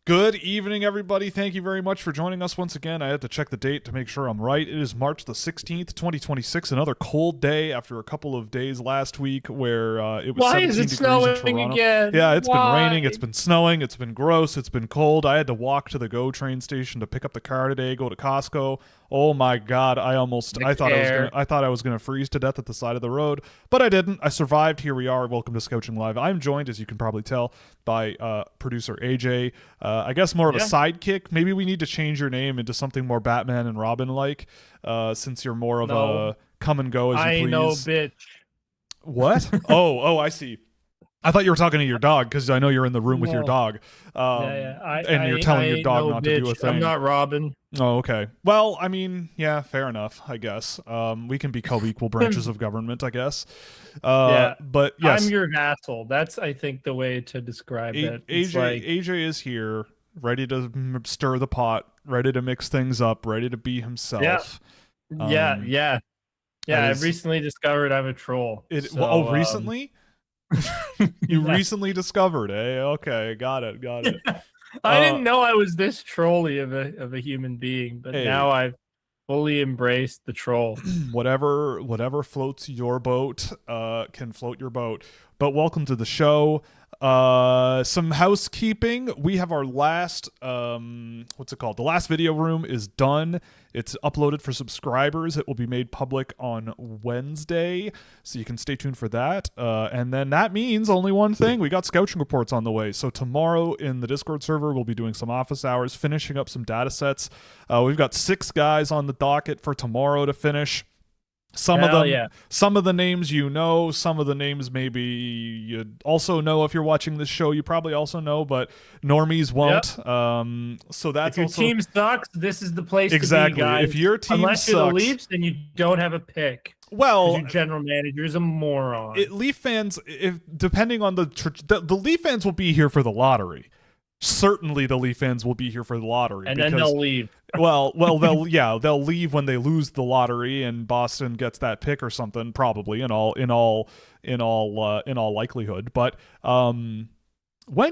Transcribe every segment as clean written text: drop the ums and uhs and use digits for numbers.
Good evening, everybody. Thank you very much for joining us once again. I had to check the date to make sure I'm right. It is March the 16th, 2026, another cold day after a couple of days last week where it was Why 17 is it degrees in snowing Toronto. again? Yeah, it's been raining, it's Why? been snowing, it's been gross, it's been cold. I had to walk to the GO train station to pick up the car today, go to Costco. Oh my God, The I thought I was gonna freeze to death at the side of the road, but I didn't. I survived. Here we are. Welcome to Scouching Live. I'm joined, as you can probably tell, by producer AJ. I guess more of a Yeah. sidekick. Maybe we need to change your name into something more Batman and Robin like, since you're more of No, a come and go as you I ain't no please. bitch. What? Oh, I see. I thought you were talking to your dog because I know you're in the room with your No. dog, Yeah. and you're I telling your ain't dog no not to do a bitch. I'm thing. not Robin. Oh, okay. Well, I mean, yeah, fair enough, I guess. We can be co-equal branches of government, I guess. Yeah. But I'm yes, your vassal. That's, I think, the way to describe it. It's like, AJ is here, ready to stir the pot, ready to mix things up, ready to be yeah, himself. yeah, Um, yeah. that Yeah, I've is recently discovered I'm a troll. Oh, So, recently? You yeah. recently discovered, eh? Okay, got it. I Uh, didn't know I was this trolly of a human being, but hey, now I've fully embraced the troll. whatever floats your boat can float your boat. But welcome to the show. Some housekeeping. We have our last what's it called? The last video room is done. It's uploaded for subscribers. It will be made public on Wednesday, so you can stay tuned for that. And then that means only one thing: we got Scouching Reports on the way. So tomorrow in the Discord server, we'll be doing some office hours, finishing up some data sets. We've got 6 guys on the docket for tomorrow to finish. Hell yeah. Some of the names you know, some of the names maybe you also know if you're watching this show. You probably also know, but normies Yep. won't. So that's If your also team sucks, this is the place to be, exactly. guys. If your team Unless you're the sucks, Leafs, then you don't have a pick because well, your general manager is a moron. Leaf fans, if depending on the Leaf fans will be here for the lottery. Certainly, the Leaf fans will be here for the lottery, And because then they'll leave. they'll leave when they lose the lottery and Boston gets that pick or something, probably in all likelihood. But when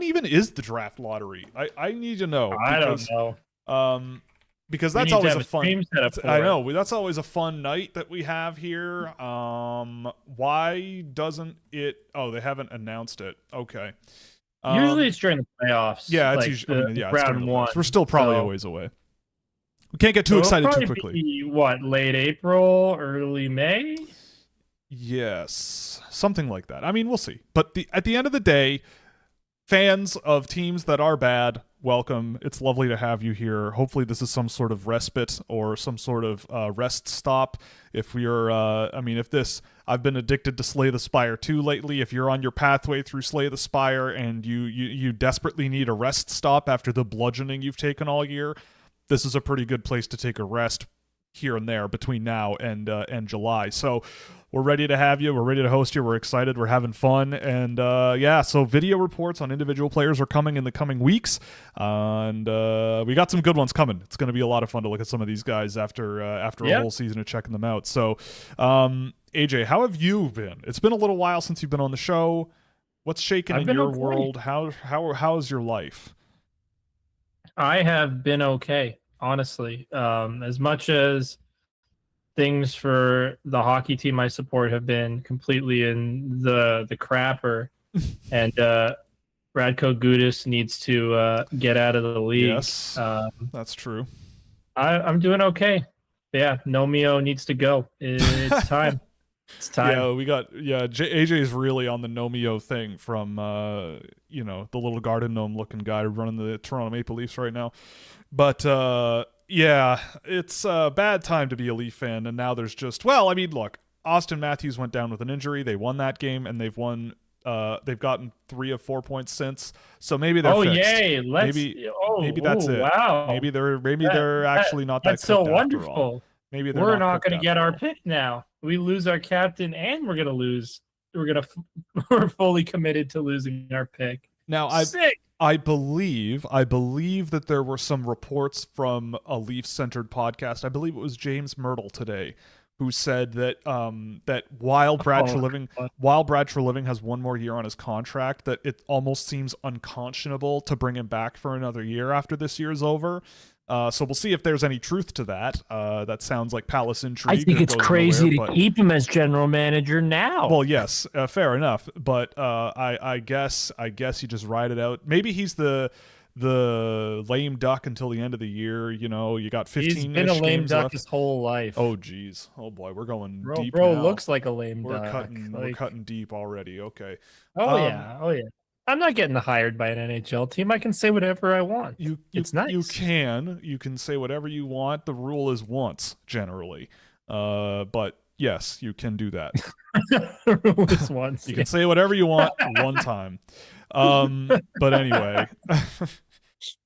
even is the draft lottery? I need to know, I don't know. because We that's need to always have a fun. stream set up for I it. know that's always a fun night that we have here. Why doesn't it? Oh, they haven't announced it. Okay. Usually it's during the playoffs. Yeah, it's like usually. the It's during round the one. playoffs. We're still probably a So- ways away. We can't get too so it'll excited too probably quickly. be, what, late April, early May? Yes, something like that. I mean, we'll see. But at the end of the day, fans of teams that are bad, welcome. It's lovely to have you here. Hopefully, this is some sort of respite or some sort of rest stop. If you're, I've been addicted to Slay the Spire 2 lately. If you're on your pathway through Slay the Spire and you desperately need a rest stop after the bludgeoning you've taken all year, this is a pretty good place to take a rest here and there between now and July. So we're ready to have you. We're ready to host you. We're excited. We're having fun. And so video reports on individual players are coming in the coming weeks. And we got some good ones coming. It's going to be a lot of fun to look at some of these guys after a whole season of checking them out. So, AJ, how have you been? It's been a little while since you've been on the show. What's shaking in your world? How's your life? I have been okay, honestly. As much as things for the hockey team I support have been completely in the crapper, and Radko Gudas needs to get out of the league. Yes, that's true. I'm doing okay. Yeah, Nomeo needs to go. It's time. It's time. AJ is really on the Nomeo thing from the little garden gnome looking guy running the Toronto Maple Leafs right now. But it's a bad time to be a Leaf fan, and now there's look, Austin Matthews went down with an injury. They won that game, and they've gotten 3 of 4 points since. So maybe they're fixed. Yay! Maybe that's it. Wow! Maybe they're actually not that. That's so cooked after wonderful. all. Maybe we're not going to get our pick now. We lose our captain, and we're going to lose. We're fully committed to losing our pick. Now I believe that there were some reports from a Leaf-centered podcast. I believe it was James Myrtle today, who said that that while Brad Treliving has one more year on his contract, that it almost seems unconscionable to bring him back for another year after this year is over. So we'll see if there's any truth to that. That sounds like palace intrigue. I think it's crazy to keep him as general manager now. Well, yes, fair enough. But I guess you just ride it out. Maybe he's the lame duck until the end of the year. You know, you got 15. He's been a lame duck left. his whole life. Oh, geez. Oh boy, we're going deep. Bro now. looks like a lame duck. We're cutting deep already. Okay. Oh yeah. I'm not getting hired by an NHL team. I can say whatever I want. It's nice. You can say whatever you want. The rule is once generally, but yes, you can do that. The rule is once. You can say whatever you want one time. But anyway,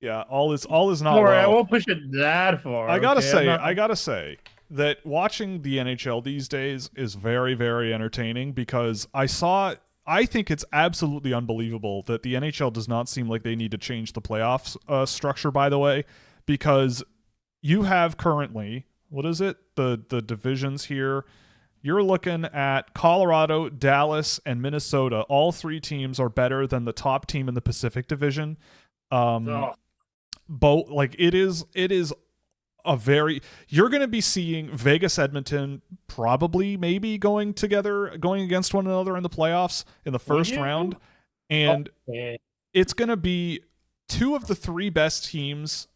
yeah, all is not. Right, well. I won't push it that far. I gotta say that watching the NHL these days is very, very entertaining because I think it's absolutely unbelievable that the NHL does not seem like they need to change the playoffs structure, by the way, because you have currently, what is it? The divisions here. You're looking at Colorado, Dallas, and Minnesota. All three teams are better than the top team in the Pacific Division. Both it is you're going to be seeing Vegas, Edmonton probably maybe going against one another in the playoffs in the first round. And it's going to be two of the three best teams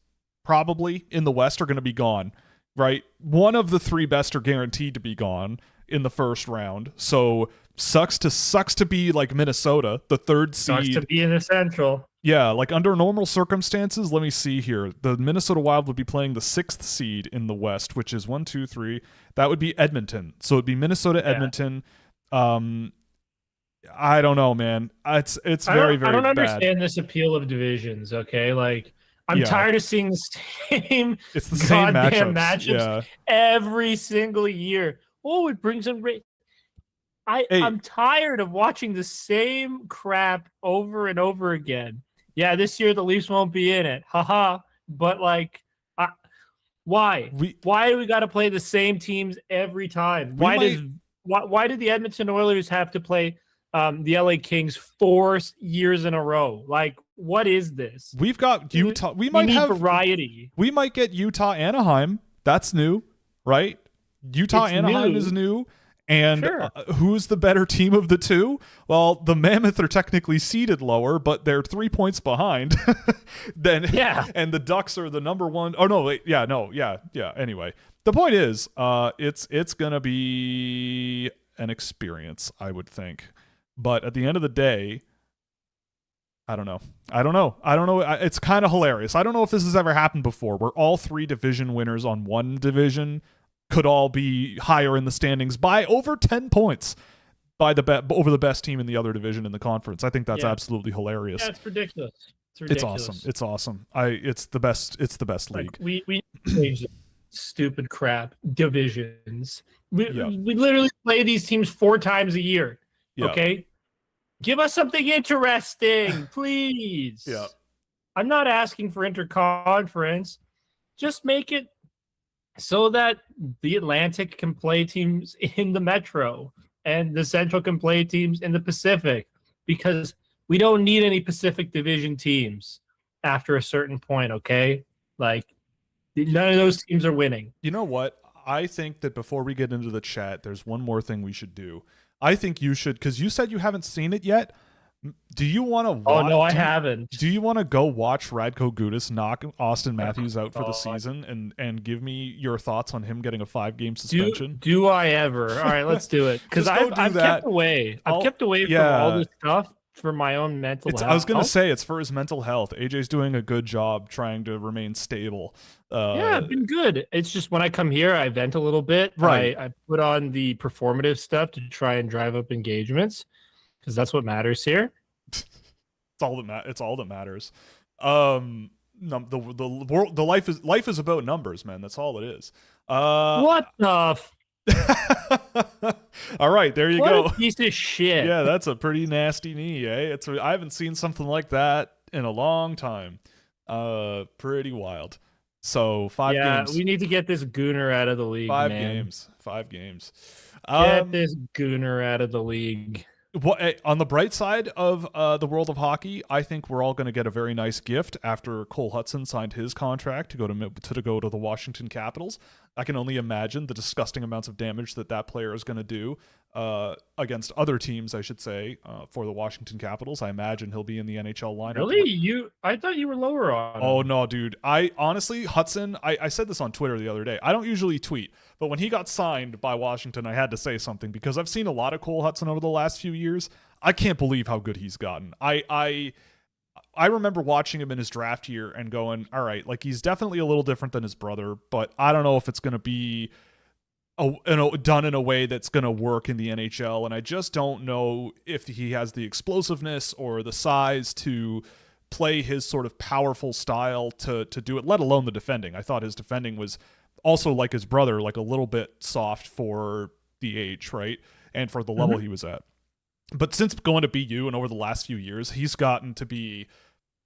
probably in the West are going to be gone, right? One of the three best are guaranteed to be gone in the first round. So sucks to be like Minnesota, the third seed. Sucks to be in the Central. Yeah, like under normal circumstances, let me see here. The Minnesota Wild would be playing the 6th seed in the West, which is 1, 2, 3. That would be Edmonton. So it'd be Minnesota, Edmonton. I don't know, man. It's very, very bad. I don't understand this appeal of divisions, okay? Like, I'm tired of seeing the same goddamn matchups every single year. Oh, it brings in... I'm tired of watching the same crap over and over again. Yeah, this year the Leafs won't be in it. Haha. But why? Why do we got to play the same teams every time? Why did the Edmonton Oilers have to play the LA Kings 4 years in a row? Like, what is this? We've got Utah. We might have variety. We might get Utah, Anaheim. That's new, right? Anaheim is new. And who's the better team of the two? Well, the Mammoth are technically seeded lower, but they're 3 points behind. And the Ducks are the number one. Oh no, wait, yeah. Anyway, the point is, it's gonna be an experience, I would think. But at the end of the day, I don't know. It's kind of hilarious. I don't know if this has ever happened before, where all three division winners on one division could all be higher in the standings by over 10 points over the best team in the other division in the conference. I think that's absolutely hilarious. Yeah, it's ridiculous. It's awesome. It's the best league. We changed stupid crap divisions. We literally play these teams 4 times a year. Yeah. Okay? Give us something interesting, please. Yeah. I'm not asking for interconference. Just make it so that the Atlantic can play teams in the Metro and the Central can play teams in the Pacific, because we don't need any Pacific Division teams after a certain point, okay? Like, none of those teams are winning. You know what? I think that before we get into the chat, there's one more thing we should do. I think you should, because you said you haven't seen it yet. Do you want to watch? Oh, no, I haven't. Do you want to go watch Radko Gudas knock Austin Matthews out for the season and give me your thoughts on him getting a 5-game suspension? Do I ever? All right, let's do it. Because I've kept away. I've kept away from all this stuff for my own mental health. I was going to say it's for his mental health. AJ's doing a good job trying to remain stable. I've been good. It's just when I come here, I vent a little bit. Right. I put on the performative stuff to try and drive up engagements, because that's what matters here. It's all that matters. The life is about numbers, man. That's all it is. What the? All right, there you go. What a piece of shit. Yeah, that's a pretty nasty knee, eh? I haven't seen something like that in a long time. Pretty wild. So 5 Yeah, games. we need to get this gooner out of the league, Five man. games. 5 games. Get this gooner out of the league. On the bright side of the world of hockey, I think we're all going to get a very nice gift after Cole Hutson signed his contract to go to the Washington Capitals. I can only imagine the disgusting amounts of damage that player is going to do against other teams, I should say, for the Washington Capitals. I imagine he'll be in the NHL lineup. Really? I thought you were lower on Oh, him. no, dude. I honestly, Hudson, I said this on Twitter the other day. I don't usually tweet, but when he got signed by Washington, I had to say something because I've seen a lot of Cole Hudson over the last few years. I can't believe how good he's gotten. I remember watching him in his draft year and going, all right, like he's definitely a little different than his brother, but I don't know if it's going to be done in a way that's going to work in the NHL. And I just don't know if he has the explosiveness or the size to play his sort of powerful style to do it, let alone the defending. I thought his defending was also, like his brother, like a little bit soft for the age, right? And for the level he was at. But since going to BU and over the last few years, he's gotten to be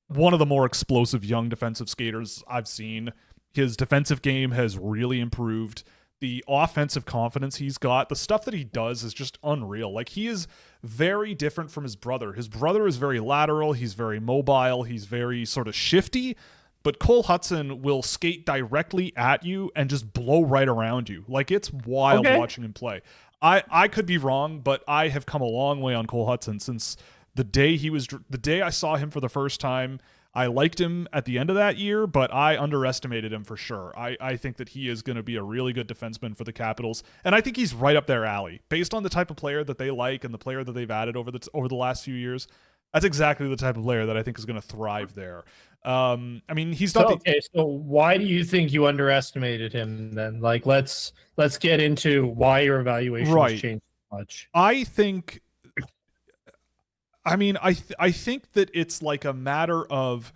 one of the more explosive young defensive skaters I've seen. His defensive game has really improved. The offensive confidence he's got, the stuff that he does is just unreal. Like, he is very different from his brother. His brother is very lateral, he's very mobile, he's very sort of shifty, but Cole Hudson will skate directly at you and just blow right around you. Like, it's wild watching him play. I could be wrong, but I have come a long way on Cole Hudson since the day I saw him for the first time. I liked him at the end of that year, but I underestimated him for sure. I think that he is going to be a really good defenseman for the Capitals, and I think he's right up their alley. Based on the type of player that they like and the player that they've added over the last few years, that's exactly the type of player that I think is going to thrive there. I mean, he's not okay. So why do you think you underestimated him then? Like, let's get into why your evaluation has changed so much. I think that it's like a matter of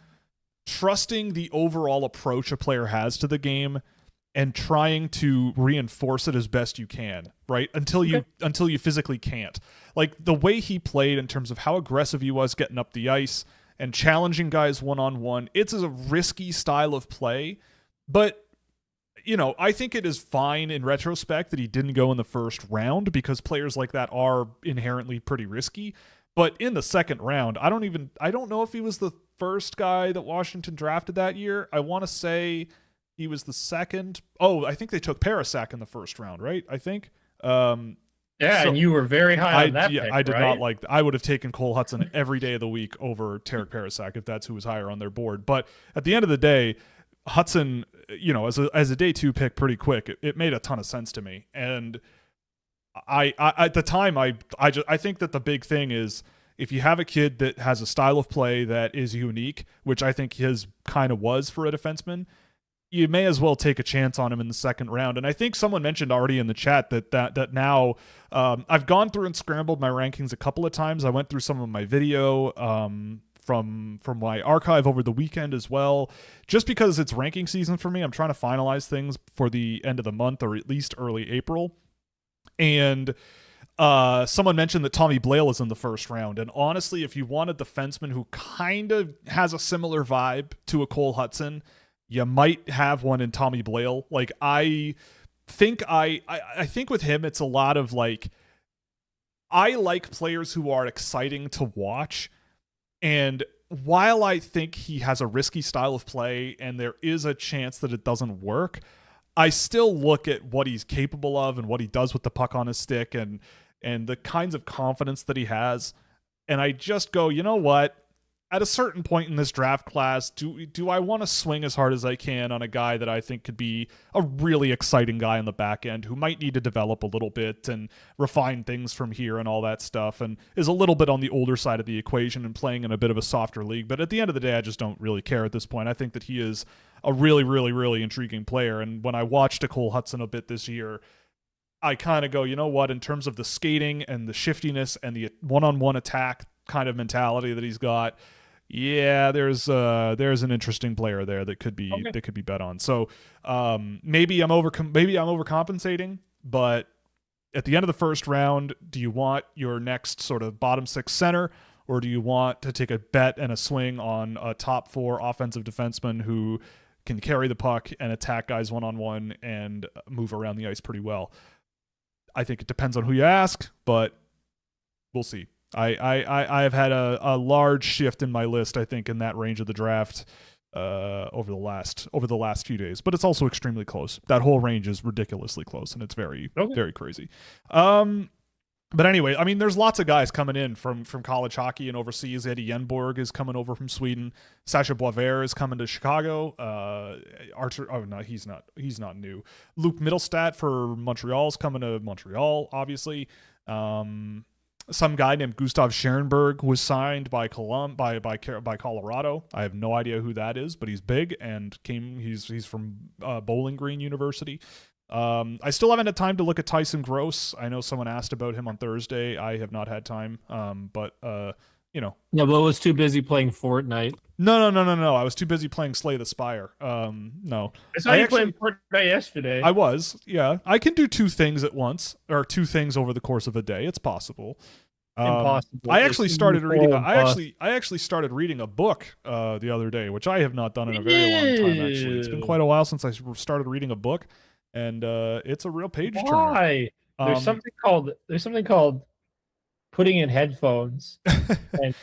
trusting the overall approach a player has to the game and trying to reinforce it as best you can, right? Until you physically can't. Like, the way he played in terms of how aggressive he was getting up the ice and challenging guys one-on-one, it's a risky style of play, but I think it is fine in retrospect that he didn't go in the first round because players like that are inherently pretty risky. But in the second round, I don't know if he was the first guy that Washington drafted that year. I want to say he was the second. Oh, I think they took Parasak in the first round, right? I think. And you were very high on that pick, I did right? not I would have taken Cole Hudson every day of the week over Tarek Parasak if that's who was higher on their board. But at the end of the day, Hudson, as a day 2 pick pretty quick, it made a ton of sense to me. And I at the time, I think that the big thing is if you have a kid that has a style of play that is unique, which I think his kind of was for a defenseman, you may as well take a chance on him in the second round. And I think someone mentioned already in the chat that now I've gone through and scrambled my rankings a couple of times. I went through some of my video from my archive over the weekend as well, just because it's ranking season for me. I'm trying to finalize things for the end of the month or at least early April. And someone mentioned that Tommy Blale is in the first round. And honestly, if you want a defenseman who kind of has a similar vibe to a Cole Hudson, you might have one in Tommy Blale. Like, I think with him, it's a lot of like, I like players who are exciting to watch. And while I think he has a risky style of play and there is a chance that it doesn't work, I still look at what he's capable of and what he does with the puck on his stick and the kinds of confidence that he has. And I just go, you know what? At a certain point in this draft class, do I want to swing as hard as I can on a guy that I think could be a really exciting guy on the back end who might need to develop a little bit and refine things from here and all that stuff and is a little bit on the older side of the equation and playing in a bit of a softer league. But at the end of the day, I just don't really care at this point. I think that he is a really, really, really intriguing player. And when I watched Cole Hudson a bit this year, I kind of go, you know what, in terms of the skating and the shiftiness and the one-on-one attack kind of mentality that he's got, yeah, there's an interesting player there that could be bet on. So maybe I'm overcompensating, but at the end of the first round, do you want your next sort of bottom 6 center, or do you want to take a bet and a swing on a top 4 offensive defenseman who can carry the puck and attack guys one-on-one and move around the ice pretty well. I think it depends on who you ask, but we'll see. I have had a large shift in my list, I think, in that range of the draft over the last few days, but it's also extremely close. That whole range is ridiculously close, and it's very very crazy. But anyway, I mean, there's lots of guys coming in from college hockey and overseas. Eddie Yenborg is coming over from Sweden. Sasha Boisvert is coming to Chicago. Archer, oh no, he's not new. Luke Mittelstadt for Montreal is coming to Montreal, obviously. Some guy named Gustav Scherenberg was signed by Colorado. I have no idea who that is, but he's big and he's from Bowling Green University. I still haven't had time to look at Tyson Gross. I know someone asked about him on Thursday. I have not had time. But you know. Yeah, but I was too busy playing Fortnite. No. I was too busy playing Slay the Spire. No. I saw you playing Fortnite yesterday. I was, yeah. I can do two things at once, or two things over the course of a day. It's possible. Impossible. I actually started reading. I actually started reading a book the other day, which I have not done in a very long time. Actually, it's been quite a while since I started reading a book, and it's a real page turner. Why? There's something called putting in headphones and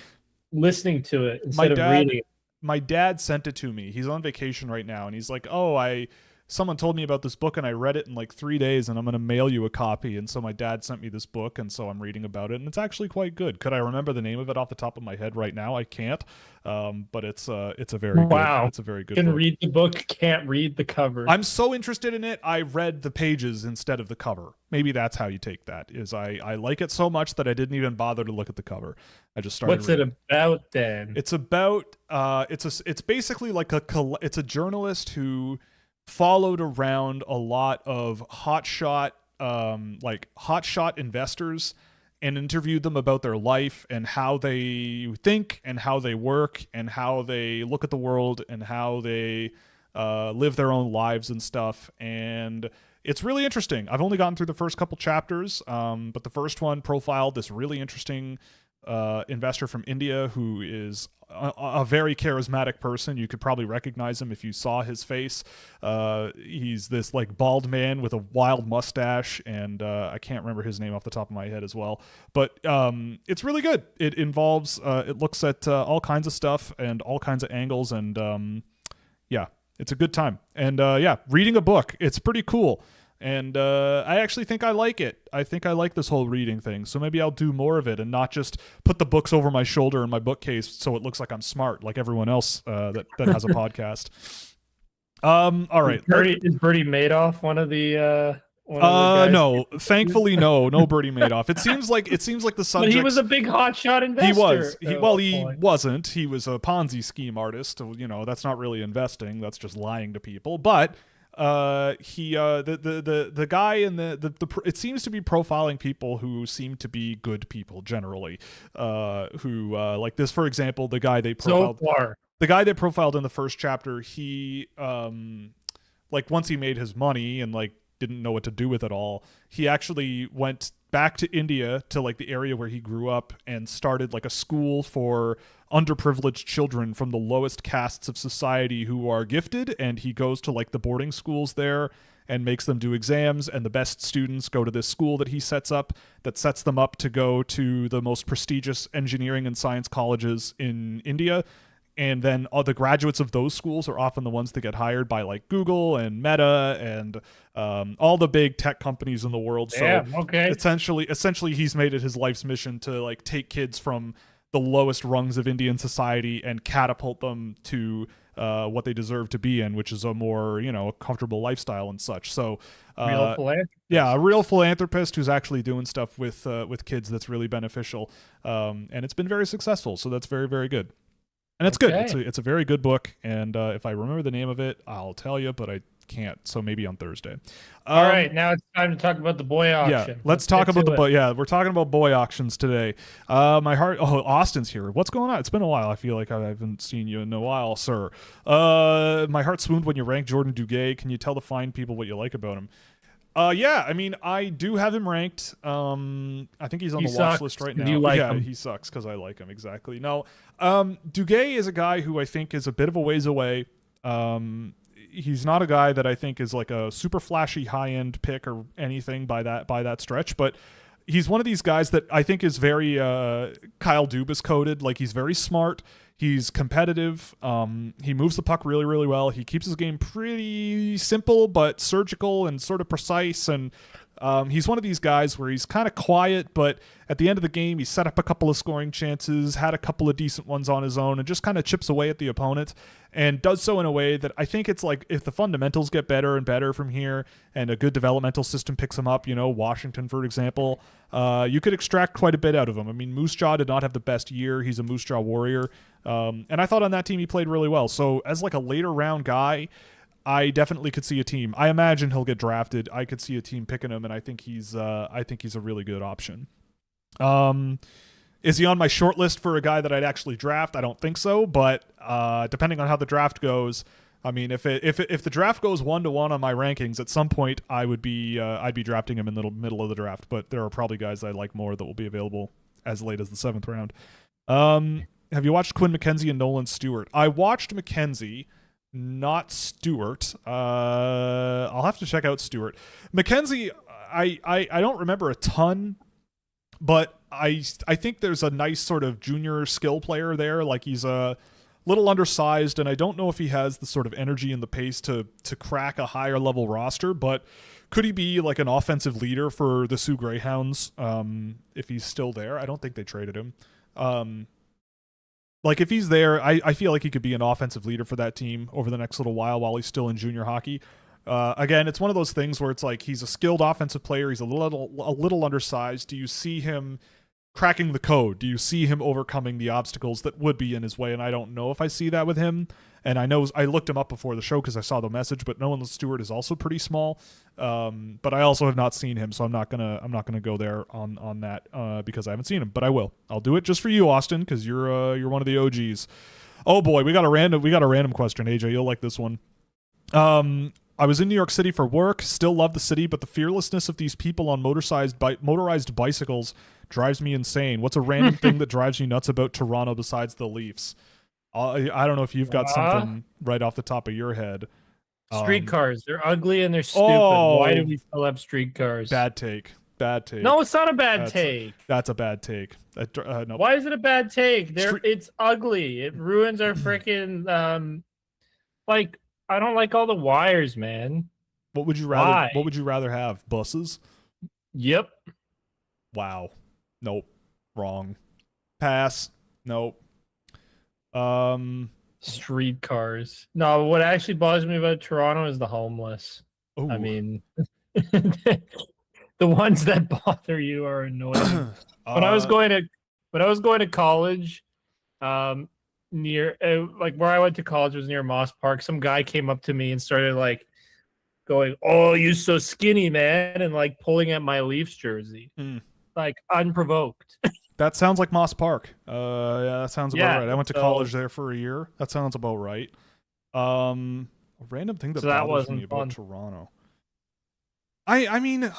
listening to it instead of reading it. My dad sent it to me. He's on vacation right now, and he's like, "Oh, someone told me about this book, and I read it in like 3 days, and I'm going to mail you a copy." And so my dad sent me this book, and so I'm reading about it, and it's actually quite good. Could I remember the name of it off the top of my head right now? I can't. But it's a very good. It's a very good. Can book. Read the book, can't read the cover. I'm so interested in it. I read the pages instead of the cover. Maybe that's how you take that. Is I like it so much that I didn't even bother to look at the cover. I just started. What's it about then? It's about it's basically like it's a journalist who followed around a lot of hotshot investors and interviewed them about their life and how they think and how they work and how they look at the world and how they live their own lives and stuff. And it's really interesting. I've only gotten through the first couple chapters, but the first one profiled this really interesting investor from India who is a very charismatic person. You could probably recognize him if you saw his face. He's this like bald man with a wild mustache, and I can't remember his name off the top of my head as well. But it's really good. It involves, it looks at all kinds of stuff and all kinds of angles, and yeah, it's a good time. And yeah, reading a book, it's pretty cool. And I actually think I like it. I think I like this whole reading thing. So maybe I'll do more of it and not just put the books over my shoulder in my bookcase so it looks like I'm smart like everyone else that has a podcast. All right. Is Bertie Madoff one of the guys? No, thankfully no Bertie Madoff. It seems like the subject. But he was a big hotshot investor. He wasn't. He was a Ponzi scheme artist. You know, that's not really investing. That's just lying to people. But the guy in the it seems to be profiling people who seem to be good people generally, who like this, for example, the guy they profiled in the first chapter, he like once he made his money and like didn't know what to do with it all, he actually went back to India to like the area where he grew up and started like a school for underprivileged children from the lowest castes of society who are gifted, and he goes to like the boarding schools there and makes them do exams, and the best students go to this school that he sets up that sets them up to go to the most prestigious engineering and science colleges in India. And then all the graduates of those schools are often the ones that get hired by like Google and Meta and all the big tech companies in the world. Yeah, so okay. Essentially, he's made it his life's mission to like take kids from the lowest rungs of Indian society and catapult them to what they deserve to be in, which is a more, you know, comfortable lifestyle and such. So real philanthropist. Yeah, a real philanthropist who's actually doing stuff with kids that's really beneficial. And it's been very successful. So that's very, very good. And it's good. It's a very good book. And if I remember the name of it, I'll tell you, but I can't. So maybe on Thursday. All right. Now it's time to talk about the boy auction. Yeah, let's talk about the boy. Yeah, we're talking about boy auctions today. Austin's here. What's going on? It's been a while. I feel like I haven't seen you in a while, sir. My heart swooned when you ranked Jordan Duguay. Can you tell the fine people what you like about him? Yeah, I mean, I do have him ranked. I think he's on the watch list right now. You like him? He sucks because I like him, exactly. No, Duguay is a guy who I think is a bit of a ways away. he's not a guy that I think is like a super flashy high end pick or anything by that stretch, but he's one of these guys that I think is very Kyle Dubas coded. Like, he's very smart. He's competitive. He moves the puck really, really well. He keeps his game pretty simple but surgical and sort of precise. And he's one of these guys where he's kind of quiet, but at the end of the game, he set up a couple of scoring chances, had a couple of decent ones on his own, and just kind of chips away at the opponent, and does so in a way that I think it's like, if the fundamentals get better and better from here and a good developmental system picks him up, Washington, for example, you could extract quite a bit out of him. I mean, Moose Jaw did not have the best year. He's a Moose Jaw warrior. And I thought on that team he played really well. So as like a later round guy, I definitely could see a team. I imagine he'll get drafted. I could see a team picking him, and I think he's a really good option. Is he on my short list for a guy that I'd actually draft? I don't think so, but depending on how the draft goes, I mean, if the draft goes 1-to-1 on my rankings, at some point I'd be drafting him in the middle of the draft. But there are probably guys I like more that will be available as late as the 7th round. Have you watched Quinn McKenzie and Nolan Stewart? I watched McKenzie, not Stewart. I'll have to check out Stewart. McKenzie, I don't remember a ton, but I think there's a nice sort of junior skill player there. Like, he's a little undersized, and I don't know if he has the sort of energy and the pace to crack a higher level roster, but could he be like an offensive leader for the Sioux Greyhounds if he's still there? I don't think they traded him. Like, if he's there, I feel like he could be an offensive leader for that team over the next little while he's still in junior hockey. Again, it's one of those things where it's like, he's a skilled offensive player. He's a little undersized. Do you see him cracking the code? Do you see him overcoming the obstacles that would be in his way? And I don't know if I see that with him. And I know I looked him up before the show because I saw the message, but Nolan Stewart is also pretty small. But I also have not seen him, so I'm not gonna go there on that because I haven't seen him. But I will. I'll do it just for you, Austin, because you're one of the OGs. Oh boy, we got a random question, AJ. You'll like this one. I was in New York City for work. Still love the city, but the fearlessness of these people on motorized bicycles drives me insane. What's a random thing that drives you nuts about Toronto besides the Leafs? I don't know if you've got something right off the top of your head. Streetcars. They're ugly and they're stupid. Why do we still have streetcars? Bad take. No, it's not a bad take. That's a bad take. No. Why is it a bad take? It's ugly. It ruins our freaking like, I don't like all the wires, man. What would you rather? Why? What would you rather have? Buses? Yep. Wow. Nope. Wrong. Pass. Nope. Streetcars. No, what actually bothers me about Toronto is the homeless. Ooh. I mean, the ones that bother you are annoying. When I was going to college, near like where I went to college was near Moss Park. Some guy came up to me and started like going, "Oh, you so skinny, man," and like pulling at my Leafs jersey, like unprovoked. That sounds like Moss Park. Yeah, that sounds about right. I went to college there for a year. That sounds about right. A random thing that bothers me about Toronto. I mean,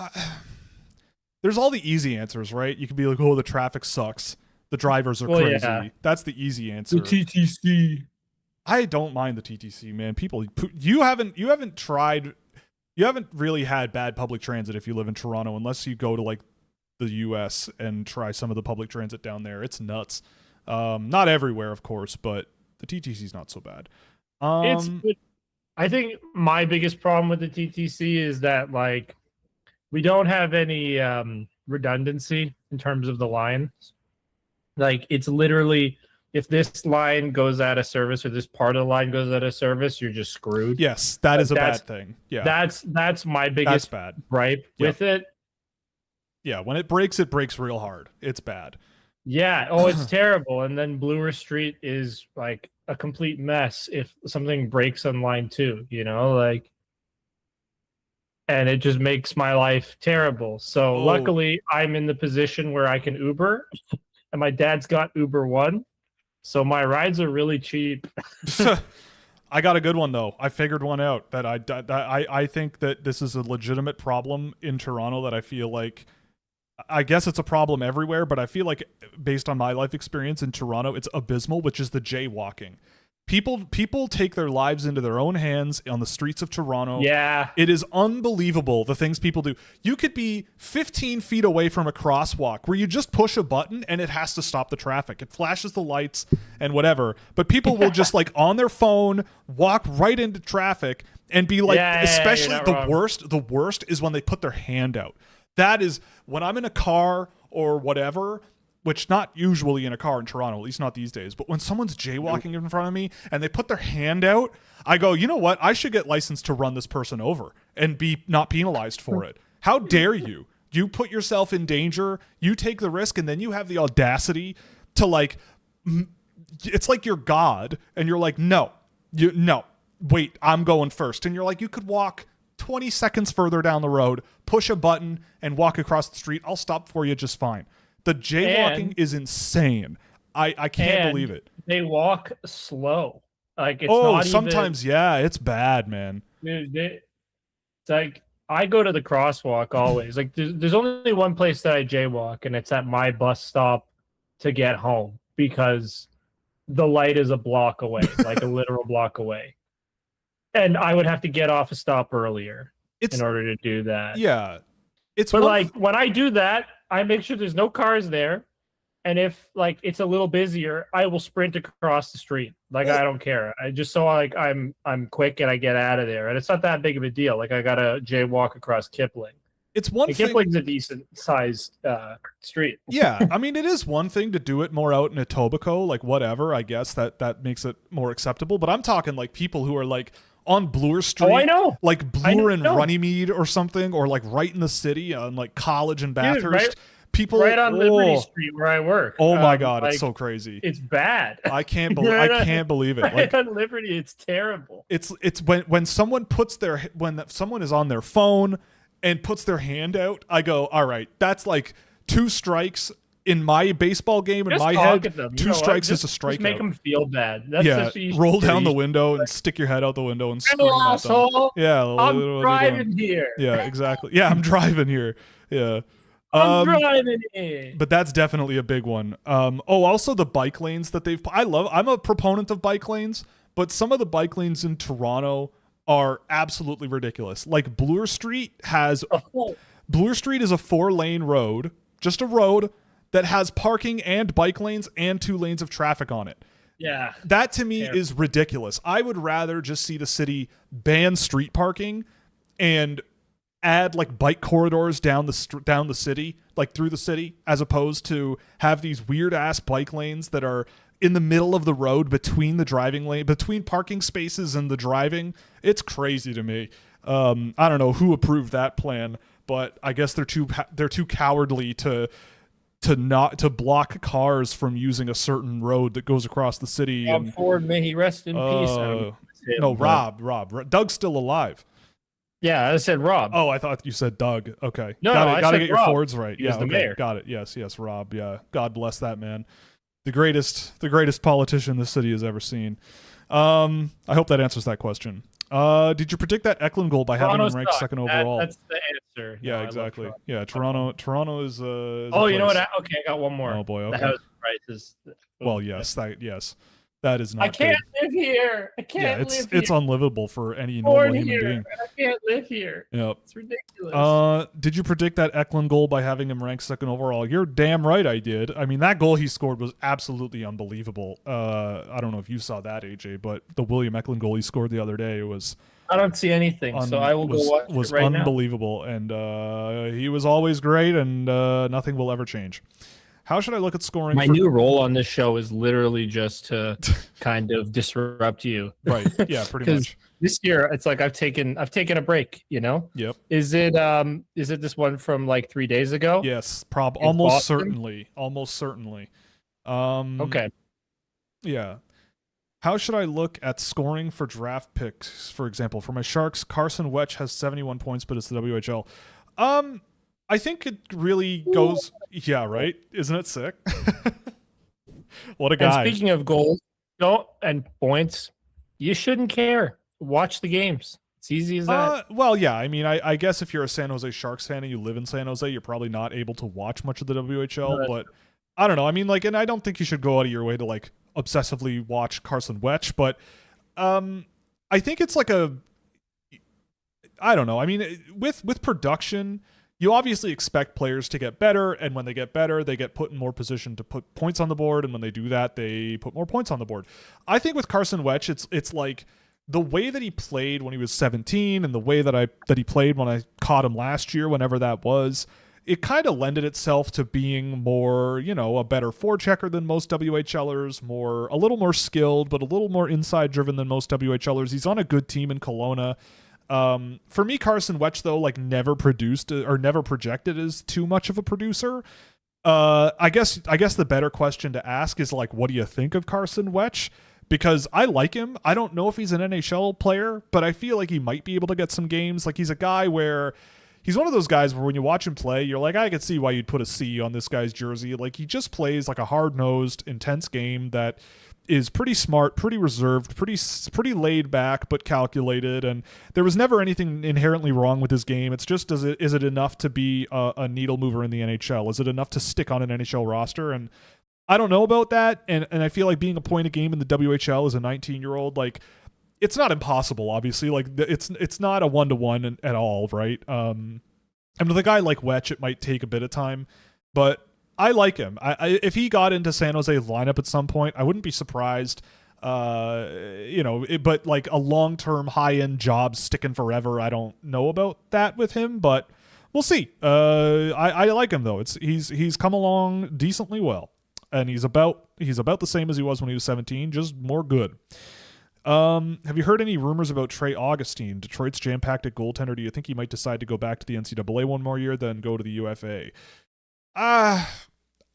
there's all the easy answers, right? You could be like, "Oh, the traffic sucks. The drivers are crazy." Yeah. That's the easy answer. The TTC. I don't mind the TTC, man. People, you haven't really had bad public transit if you live in Toronto, unless you go to like the US and try some of the public transit down there. It's nuts. Not everywhere, of course, but the TTC is not so bad. I think my biggest problem with the TTC is that like we don't have any redundancy in terms of the lines. Like, it's literally, if this line goes out of service or this part of the line goes out of service, you're just screwed. Yes, that is a bad thing. Yeah, that's my biggest gripe with it. Yeah, when it breaks real hard. It's bad. Yeah. Oh, it's terrible. And then Bloor Street is like a complete mess if something breaks on line 2, like, and it just makes my life terrible. So luckily I'm in the position where I can Uber, and my dad's got Uber One. So my rides are really cheap. I got a good one though. I figured one out that I think that this is a legitimate problem in Toronto that I feel like, I guess it's a problem everywhere, but I feel like based on my life experience in Toronto, it's abysmal, which is the jaywalking. People take their lives into their own hands on the streets of Toronto. Yeah. It is unbelievable the things people do. You could be 15 feet away from a crosswalk where you just push a button and it has to stop the traffic. It flashes the lights and whatever. But people will just like on their phone walk right into traffic and be like, especially the worst is when they put their hand out. That is when I'm in a car or whatever, which not usually in a car in Toronto, at least not these days, but when someone's jaywalking in front of me and they put their hand out, I go, you know what? I should get licensed to run this person over and be not penalized for it. How dare you? You put yourself in danger, you take the risk, and then you have the audacity to like, it's like you're God and you're like, no, wait, I'm going first. And you're like, you could walk 20 seconds further down the road, push a button and walk across the street. I'll stop for you just fine. The jaywalking is insane. I can't believe it. They walk slow. Like it's not sometimes even, it's bad, man. Dude, it's like I go to the crosswalk always. Like there's only one place that I jaywalk, and it's at my bus stop to get home because the light is a block away, like a literal block away, and I would have to get off a stop earlier in order to do that. Yeah, when I do that, I make sure there's no cars there, and if like it's a little busier, I will sprint across the street. Like I don't care. I just I'm quick and I get out of there, and it's not that big of a deal. Like I gotta jaywalk across Kipling. It's one thing. Kipling's a decent sized street. Yeah, I mean it is one thing to do it more out in Etobicoke, like whatever. I guess that makes it more acceptable. But I'm talking like people who are like on Bloor Street. Oh, I know. Like Bloor and Runnymede or something, or like right in the city on like College and Bathurst. Dude, people right on Liberty Street where I work. Oh my God, it's so crazy. It's bad. I can't believe it. Right on Liberty, it's terrible. It's when someone when someone is on their phone and puts their hand out, I go, all right, that's like 2 strikes. In my baseball game, in my head, 2 strikes is a strikeout. Just make them feel bad. That's roll down the window and stick your head out the window and scream at them. Yeah, I'm driving here. Yeah, exactly. Yeah, I'm driving here. Yeah. I'm driving here. But that's definitely a big one. Also the bike lanes that I'm a proponent of bike lanes, but some of the bike lanes in Toronto are absolutely ridiculous. Like Bloor Street is a 4-lane road, just a road that has parking and bike lanes and 2 lanes of traffic on it. Yeah. That to me is ridiculous. I would rather just see the city ban street parking and add like bike corridors down the city, like through the city, as opposed to have these weird ass bike lanes that are in the middle of the road between the driving lane, between parking spaces and the driving. It's crazy to me. I don't know who approved that plan, but I guess they're too cowardly to block cars from using a certain road that goes across the city. Rob Ford, may he rest in peace. Rob. Doug's still alive. Yeah, I said Rob. Oh, I thought you said Doug. Okay. No, gotta get your Rob. Fords right. He was the mayor. Got it. Yes, Rob. Yeah. God bless that man. The greatest politician this city has ever seen. I hope that answers that question. Did you predict that Eklund goal by having him ranked second overall? That's the answer. Yeah, exactly. Yeah, Toronto is. Oh, you know what? Okay, I got one more. Oh boy. Okay. The house prices. Well, yes, that is not. I can't live here. I can't live here. It's unlivable for any normal human being. I can't live here. Yep. It's ridiculous. Did you predict that Eklund goal by having him ranked second overall? You're damn right I did. I mean, that goal he scored was absolutely unbelievable. I don't know if you saw that, AJ, but the William Eklund goal he scored the other day was. I don't see anything, so I will go watch it right now. Was unbelievable, and he was always great, and nothing will ever change. How should I look at scoring? My new role on this show is literally just to kind of disrupt you. Right. Yeah, pretty much. This year it's like I've taken a break, you know? Yep. Is it this one from like 3 days ago? Yes, almost certainly. Okay. Yeah. How should I look at scoring for draft picks, for example? For my Sharks, Carson Wetch has 71 points, but it's the WHL. I think it really goes. Yeah, right. Isn't it sick? What a guy! And speaking of goals, and points, you shouldn't care. Watch the games. It's easy as that. Well, yeah. I mean, I guess if you're a San Jose Sharks fan and you live in San Jose, you're probably not able to watch much of the WHL. But I don't know. I mean, like, and I don't think you should go out of your way to like obsessively watch Carson Wetch, but I think it's like I don't know. I mean, with production, you obviously expect players to get better, and when they get better, they get put in more position to put points on the board, and when they do that, they put more points on the board. I think with Carson Wetch, it's like the way that he played when he was 17 and the way that he played when I caught him last year, whenever that was, it kind of lended itself to being more, a better forechecker than most WHLers, a little more skilled, but a little more inside driven than most WHLers. He's on a good team in Kelowna. For me, Carson Wetch, though, like never produced or never projected as too much of a producer. I guess the better question to ask is like, what do you think of Carson Wetch? Because I like him. I don't know if he's an NHL player, but I feel like he might be able to get some games. Like he's a guy where he's one of those guys where when you watch him play, you're like, I could see why you'd put a C on this guy's jersey. Like he just plays like a hard-nosed, intense game that is pretty smart, pretty reserved, pretty laid back, but calculated. And there was never anything inherently wrong with his game. It's just, is it enough to be a needle mover in the NHL? Is it enough to stick on an NHL roster? And I don't know about that. And I feel like being a point a game in the WHL as a 19-year-old, like it's not impossible, obviously. Like it's not a 1-to-1 at all, right? And with a guy like Wetch, it might take a bit of time, but I like him. If he got into San Jose's lineup at some point, I wouldn't be surprised. But like a long-term high-end job sticking forever, I don't know about that with him, but we'll see. I like him though. He's come along decently well, and he's about the same as he was when he was 17, just more good. Have you heard any rumors about Trey Augustine, Detroit's jam-packed at goaltender? Do you think he might decide to go back to the NCAA one more year, then go to the UFA?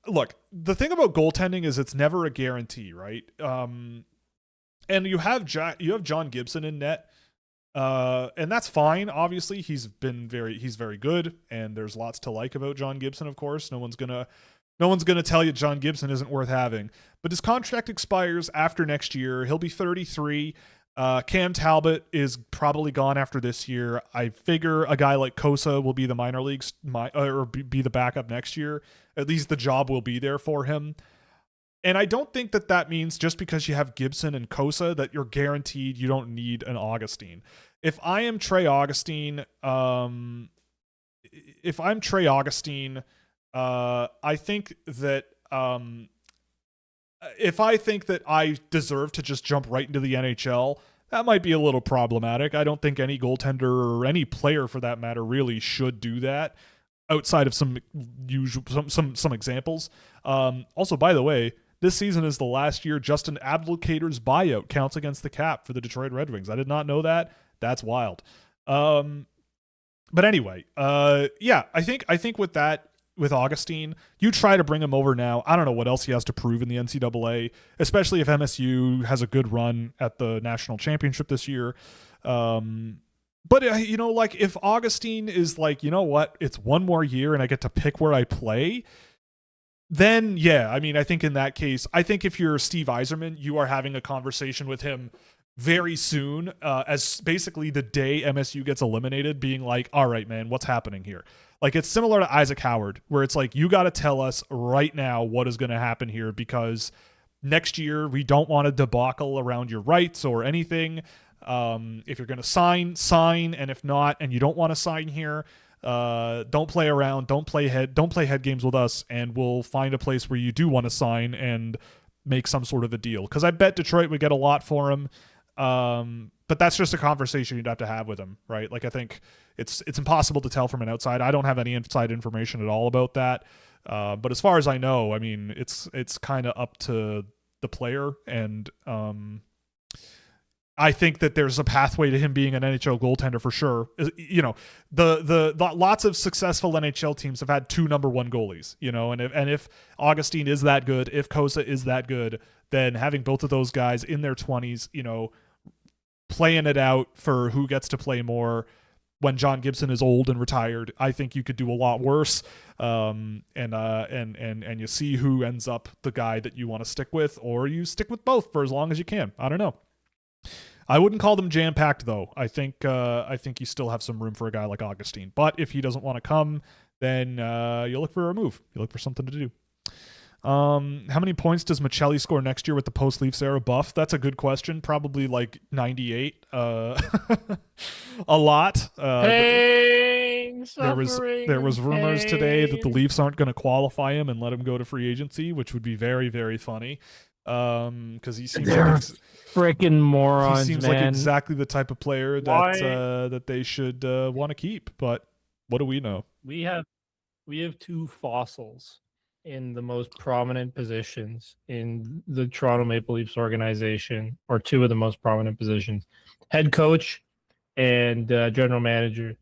Look, the thing about goaltending is it's never a guarantee, right? And you have John Gibson in net, and that's fine. Obviously, he's very good, and there's lots to like about John Gibson. Of course, no one's gonna tell you John Gibson isn't worth having. But his contract expires after next year. He'll be 33. Cam Talbot is probably gone after this year. I figure a guy like Kosa will be the minor leagues or be the backup next year. At least the job will be there for him. And I don't think that means just because you have Gibson and Kosa that you're guaranteed you don't need an Augustine. If I am Trey Augustine, I think that if I think that I deserve to just jump right into the NHL, that might be a little problematic. I don't think any goaltender or any player for that matter really should do that, outside of some examples. Also, by the way, this season is the last year Justin Abdelkader's buyout counts against the cap for the Detroit Red Wings. I did not know that. That's wild. But anyway, I think with that, with Augustine, you try to bring him over now. I don't know what else he has to prove in the NCAA, especially if MSU has a good run at the national championship this year. But like if Augustine is like, you know what, it's one more year and I get to pick where I play, then yeah, I mean, I think in that case, I think if you're Steve Yzerman, you are having a conversation with him very soon, as basically the day MSU gets eliminated, being like, all right, man, what's happening here? Like, it's similar to Isaac Howard, where it's like, you got to tell us right now what is going to happen here, because next year we don't want a debacle around your rights or anything. If you're going to sign, and if not, and you don't want to sign here, don't play around, don't play head games with us, and we'll find a place where you do want to sign and make some sort of a deal. Because I bet Detroit would get a lot for him. But that's just a conversation you'd have to have with him, right? Like, I think it's impossible to tell from an outside. I don't have any inside information at all about that. But as far as I know, I mean, it's kind of up to the player, and I think that there's a pathway to him being an NHL goaltender for sure. You know, the lots of successful NHL teams have had 2 number 1 goalies, you know, and if Augustine is that good, if Kosa is that good, then having both of those guys in their 20s, you know, playing it out for who gets to play more when John Gibson is old and retired, I think you could do a lot worse. And you see who ends up the guy that you want to stick with, or you stick with both for as long as you can. I don't know. I wouldn't call them jam-packed, though. I think you still have some room for a guy like Augustine. But if he doesn't want to come, then you look for a move. You look for something to do. How many points does Michelli score next year with the post-Leafs era buff? That's a good question. Probably like 98. A lot. Pain, There suffering, was rumors today that the Leafs aren't going to qualify him and let him go to free agency, which would be very, very funny. Because he seems freaking morons. He seems man. like exactly the type of player that they should want to keep. But what do we know? We have two fossils in the most prominent positions in the Toronto Maple Leafs organization, or two of the most prominent positions: head coach and general manager.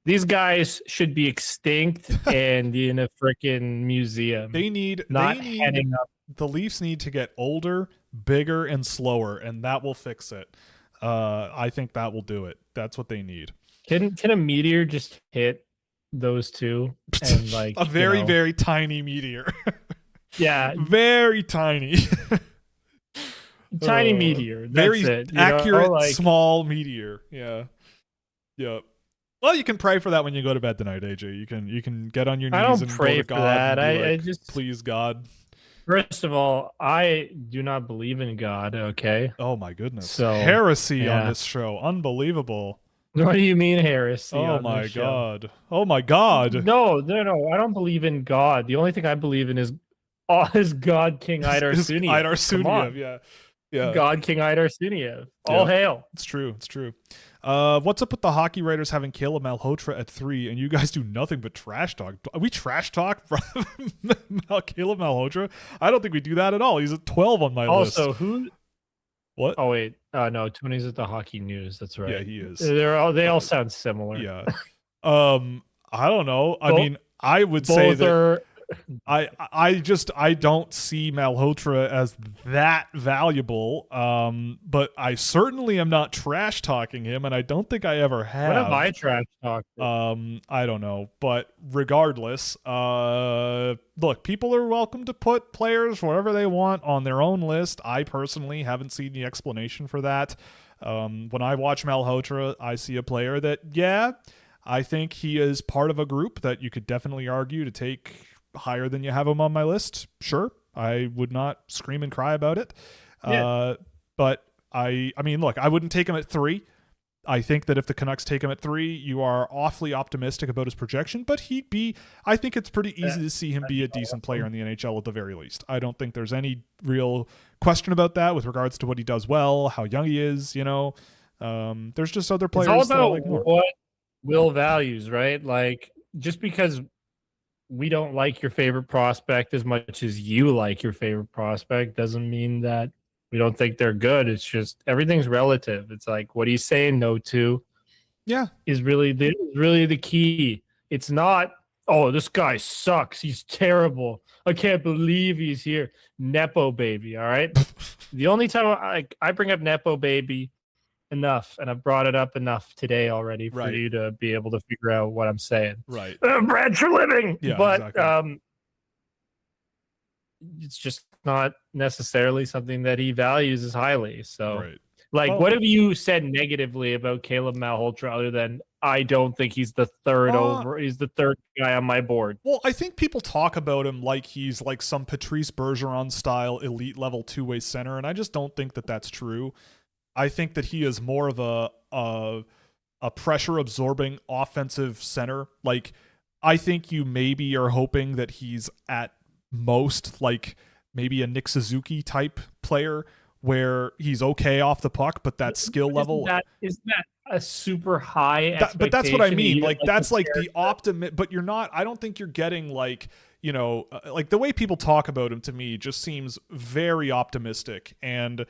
These guys should be extinct and in a freaking museum. Heading up. The Leafs need to get older, bigger, and slower, and that will fix it. I think that will do it. That's what they need. Can a meteor just hit those two and like a very, very tiny meteor? Yeah, very tiny. Tiny meteor. That's very it. Accurate, small meteor. Yeah. Yep. Well, you can pray for that when you go to bed tonight, AJ. You can get on your knees and pray go to God. That. I just please God. First of all, I do not believe in God. Okay. Oh my goodness. So heresy on this show. Unbelievable. What do you mean heresy? Oh my God. Oh my God. No. I don't believe in God. The only thing I believe in is God King Idar Suniev. Yeah. God King Idar Suniev. All hail. It's true. What's up with the hockey writers having Caleb Malhotra at 3 and you guys do nothing but trash talk? We trash talk Caleb Malhotra? I don't think we do that at all. He's at 12 on my list. Also, who? What? Oh wait, no, Tony's at the Hockey News. That's right. Yeah, he is. They all sound similar. Yeah. I don't know. I mean, I would say that I don't see Malhotra as that valuable. But I certainly am not trash talking him, and I don't think I ever have. What have I trash talked? I don't know. But regardless, look, people are welcome to put players wherever they want on their own list. I personally haven't seen the explanation for that. When I watch Malhotra, I see a player that, I think he is part of a group that you could definitely argue to take higher than you have him on my list. Sure, I would not scream and cry about it. But I mean, look, I wouldn't take him at 3. I think that if the Canucks take him at 3, you are awfully optimistic about his projection, but I think it's pretty easy to see him be a decent player in the NHL at the very least. I don't think there's any real question about that with regards to what he does well, how young he is, there's just other players. It's all about what Will values, right? Like, just because we don't like your favorite prospect as much as you like your favorite prospect doesn't mean that we don't think they're good. It's just everything's relative. It's like, what are you saying no to? Yeah, is really the key. It's not, oh, this guy sucks. He's terrible. I can't believe he's here. Nepo baby. All right. The only time I bring up Nepo baby enough, and I've brought it up enough today already for you to be able to figure out what I'm saying. Right. Brad for living. Yeah, but exactly. It's just not necessarily something that he values as highly. So what have you said negatively about Caleb Malhotra other than I don't think he's the third he's the third guy on my board? Well, I think people talk about him like he's like some Patrice Bergeron style elite level two-way center, and I just don't think that that's true. I think that he is more of a pressure absorbing offensive center. Like, I think you maybe are hoping that he's at most like maybe a Nick Suzuki type player where he's okay off the puck, but that skill level isn't that a super high expectation? But that's what I mean. Like that's like the optimist, but you're not, I don't think you're getting like, like the way people talk about him to me just seems very optimistic. And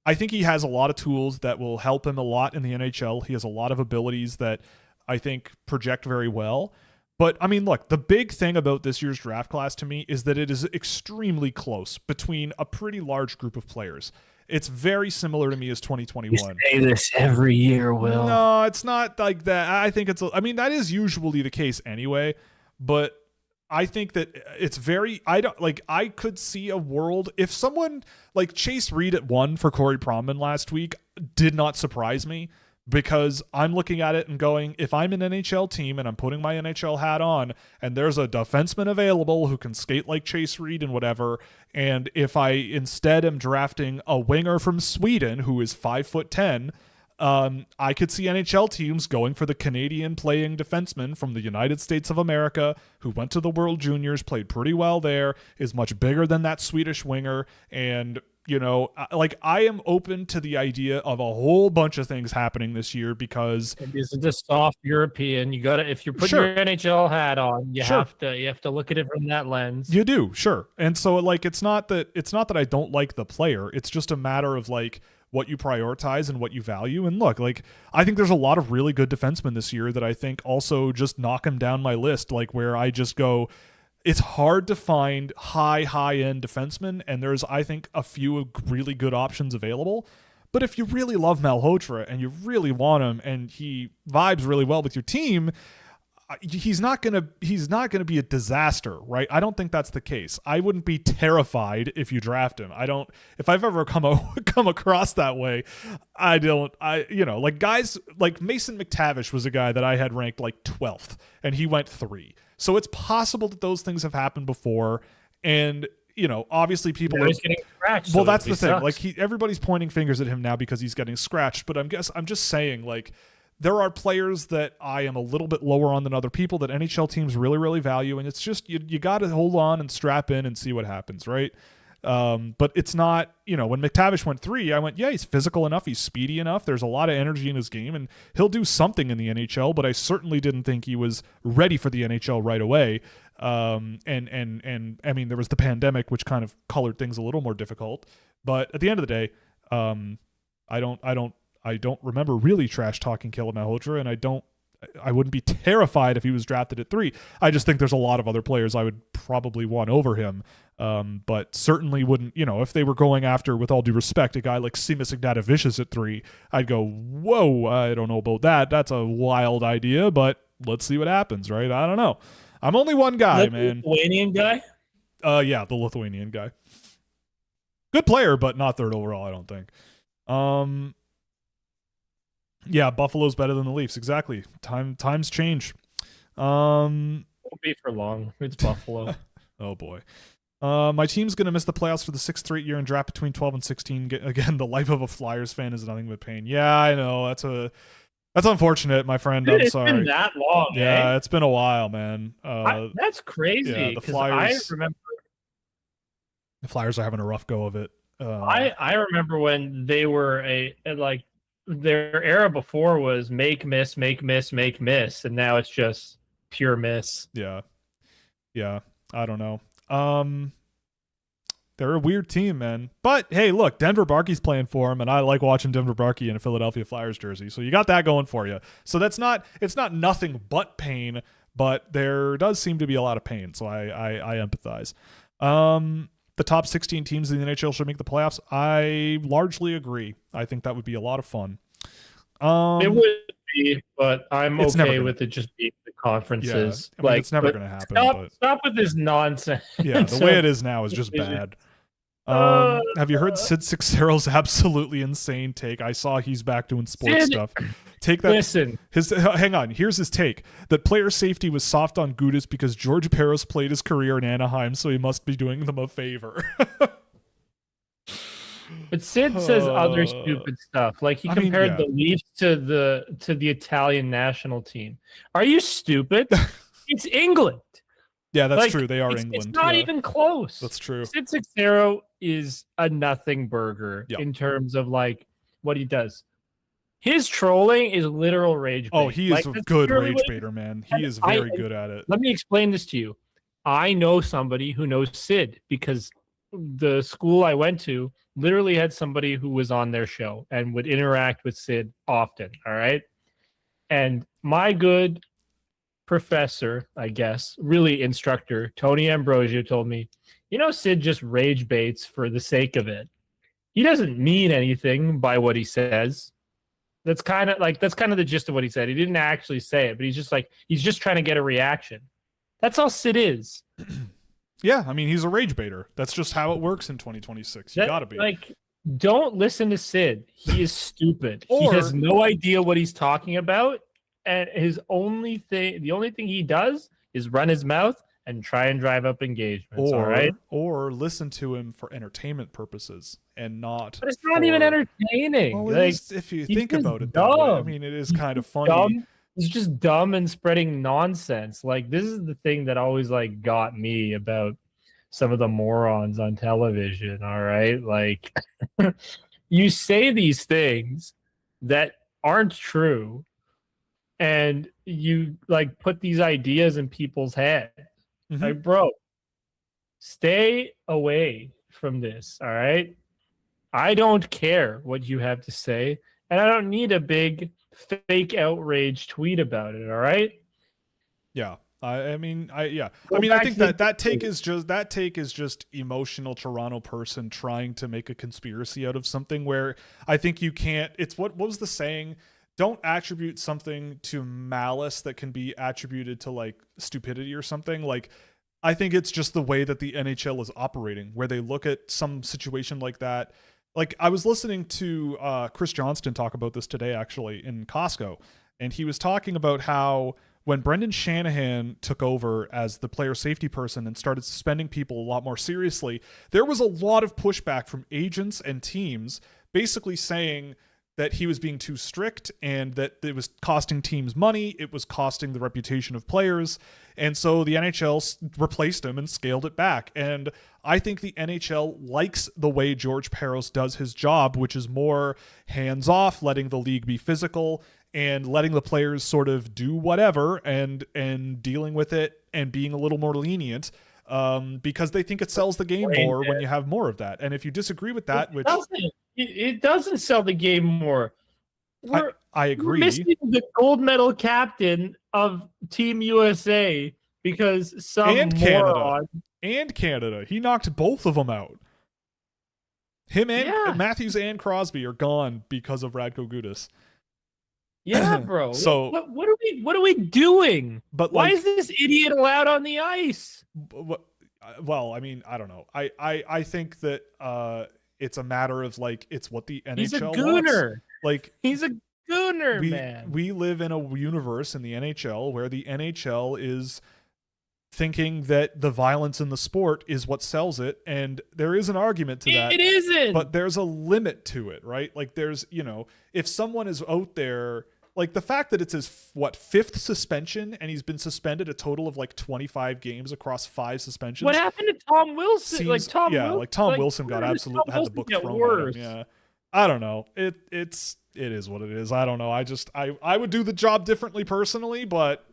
I think he has a lot of tools that will help him a lot in the NHL. He has a lot of abilities that I think project very well. But, I mean, look, the big thing about this year's draft class to me is that it is extremely close between a pretty large group of players. It's very similar to me as 2021. You say this every year, Will. No, it's not like that. I think that is usually the case anyway. But I think that it's I could see a world if someone like Chase Reed at 1 for Corey Pronman last week did not surprise me. because I'm looking at it and going, if I'm an NHL team and I'm putting my NHL hat on and there's a defenseman available who can skate like Chase Reed and whatever, and if I instead am drafting a winger from Sweden who is 5'10", I could see NHL teams going for the Canadian playing defenseman from the United States of America who went to the World Juniors, played pretty well there, is much bigger than that Swedish winger, and I am open to the idea of a whole bunch of things happening this year because this is a soft European. You gotta, if you're putting your NHL hat on, you have to look at it from that lens. You do, sure. And so it's not that I don't like the player. It's just a matter of what you prioritize and what you value. And look, I think there's a lot of really good defensemen this year that I think also just knock them down my list, where I just go, it's hard to find high-end defensemen, and there's, I think, a few really good options available. But if you really love Malhotra and you really want him and he vibes really well with your team, he's not gonna be a disaster, right? I don't think that's the case. I wouldn't be terrified if you draft him. If I've ever come across that way, guys like Mason McTavish was a guy that I had ranked 12th and he went 3. So it's possible that those things have happened before, and obviously people are getting scratched. Well, that's the thing. Everybody's pointing fingers at him now because he's getting scratched. But I'm just saying, there are players that I am a little bit lower on than other people that NHL teams really, really value, and it's just you got to hold on and strap in and see what happens, right? But it's not, when McTavish went 3, I went, yeah, he's physical enough, he's speedy enough, there's a lot of energy in his game, and he'll do something in the NHL, but I certainly didn't think he was ready for the NHL right away. And I mean, there was the pandemic, which kind of colored things a little more difficult, but at the end of the day, I don't remember really trash talking Caleb Malhotra, and I wouldn't be terrified if he was drafted at 3. I just think there's a lot of other players I would probably want over him. But certainly wouldn't, if they were going after, with all due respect, a guy like Simas Ignatavicius at 3, I'd go, whoa, I don't know about that. That's a wild idea, but let's see what happens, right? I don't know. I'm only one guy, man. Lithuanian guy? Yeah, the Lithuanian guy. Good player, but not 3rd overall, I don't think. Yeah, Buffalo's better than the Leafs. Exactly. Times change. Won't be for long. It's Buffalo. Oh boy. My team's gonna miss the playoffs for the 6th straight year and draft between 12 and 16. Again, the life of a Flyers fan is nothing but pain. Yeah, I know. That's unfortunate, my friend. I'm sorry. It's been that long. Yeah, it's been a while, man. That's crazy. Yeah, the Flyers. The Flyers are having a rough go of it. I remember when they were their era before was make, miss, and now it's just pure miss. Yeah. I don't know. They're a weird team, man. But hey, look, Denver Barkey's playing for him, and I like watching Denver Barkey in a Philadelphia Flyers jersey. So you got that going for you. So it's not nothing but pain, but there does seem to be a lot of pain. So I empathize. The top 16 teams in the NHL should make the playoffs. I largely agree. I think that would be a lot of fun. It would be, but I'm okay with it just being the conferences. Yeah, it's never going to happen. Stop with this nonsense. Yeah, the way it is now is just bad. Have you heard Sid Sixero's absolutely insane take? I saw he's back doing sports stuff. Take that. Listen. Hang on. Here's his take. That player safety was soft on Gudas because George Parros played his career in Anaheim, so he must be doing them a favor. But Sid says other stupid stuff. Like he compared the Leafs to the Italian national team. Are you stupid? It's England. Yeah, that's true. They are England. It's not even close. That's true. Sid Sixero is a nothing burger in terms of what he does. His trolling is literal rage bait. Oh, he is a good rage baiter, man. He is very good at it. Let me explain this to you. I know somebody who knows Sid because the school I went to literally had somebody who was on their show and would interact with Sid often. All right. And my good professor, I guess, really instructor, Tony Ambrosio, told me, Sid just rage baits for the sake of it. He doesn't mean anything by what he says. That's kind of the gist of what he said. He didn't actually say it, but he's just trying to get a reaction. That's all Sid is. Yeah, I mean, he's a rage baiter. That's just how it works in 2026. You gotta be. Don't listen to Sid. He is stupid. He Or- has no idea what he's talking about, and the only thing he does is run his mouth and try and drive up engagements. All right, or listen to him for entertainment purposes and not. but it's not even entertaining. Well, it like, is if you he's think just about it that way. I dumb. mean, it is He's kind of just funny. dumb. He's just dumb and spreading nonsense. Like, this is the thing that always like got me about some of the morons on television. All right, like you say these things that aren't true, and you like put these ideas in people's head. Mhm. Like, bro, stay away from this. All right, I don't care what you have to say, and I don't need a big fake outrage tweet about it. All right. Yeah. I mean, I Go mean, I back think to that take is just emotional Toronto person trying to make a conspiracy out of something where I think you can't. It's what was the saying? Don't attribute something to malice that can be attributed to like stupidity or something. Like, I think it's just the way that the NHL is operating, where they look at some situation like that. Like, I was listening to Chris Johnston talk about this today, actually, in Costco, and he was talking about how when Brendan Shanahan took over as the player safety person and started suspending people a lot more seriously, there was a lot of pushback from agents and teams basically saying that he was being too strict and that it was costing teams money, it was costing the reputation of players, and so the NHL replaced him and scaled it back. And I think the NHL likes the way George Parros does his job, which is more hands-off, letting the league be physical and letting the players sort of do whatever and dealing with it and being a little more lenient, because they think it sells the game more when you have more of that. And if you disagree with that, it doesn't sell the game more. I agree. We're missing the gold medal captain of Team USA because some moron. Canada. He knocked both of them out. Him and Matthews and Crosby are gone because of Radko Gudas. Yeah, bro. So what are we doing? But why is this idiot allowed on the ice? Well, I mean, I don't know. I think that it's a matter of like it's what the NHL He's a gooner. wants. Like, he's a gooner, man. We live in a universe in the NHL where the NHL is thinking that the violence in the sport is what sells it, and there is an argument to that. It isn't. But there's a limit to it, right? Like, there's, if someone is out there, like the fact that it's his fifth suspension and he's been suspended a total of like 25 games across 5 suspensions. What happened to Tom Wilson? Tom Wilson got absolutely had the book thrown at him. Yeah. I don't know. It is what it is. I don't know. I would do the job differently personally, but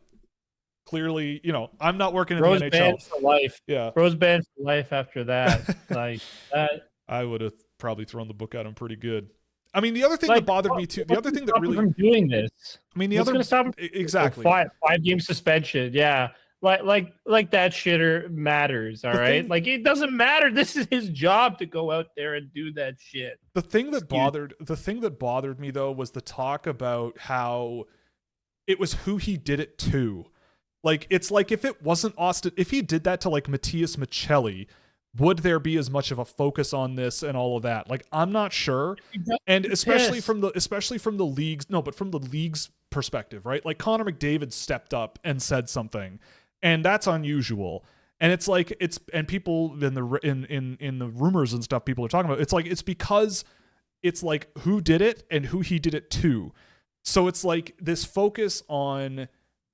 clearly, I'm not working in the NHL. Banned for life. Yeah. Rose banned for life after that. Like that. I would have probably thrown the book at him pretty good. I mean, the other thing that bothered me too. The other thing that really from doing this. I mean, the other stop exactly 5-game suspension. Yeah, like that shitter matters. All right, like it doesn't matter. This is his job to go out there and do that shit. The thing that bothered me though was the talk about how it was who he did it to. Like, it's like if it wasn't Austin, if he did that to like Matthias Michelli, would there be as much of a focus on this and all of that? Like, I'm not sure. And especially from the league's perspective, right? Like, Connor McDavid stepped up and said something, and that's unusual. And it's like and people in the rumors and stuff people are talking about, it's because it's like who did it and who he did it to. So it's like this focus on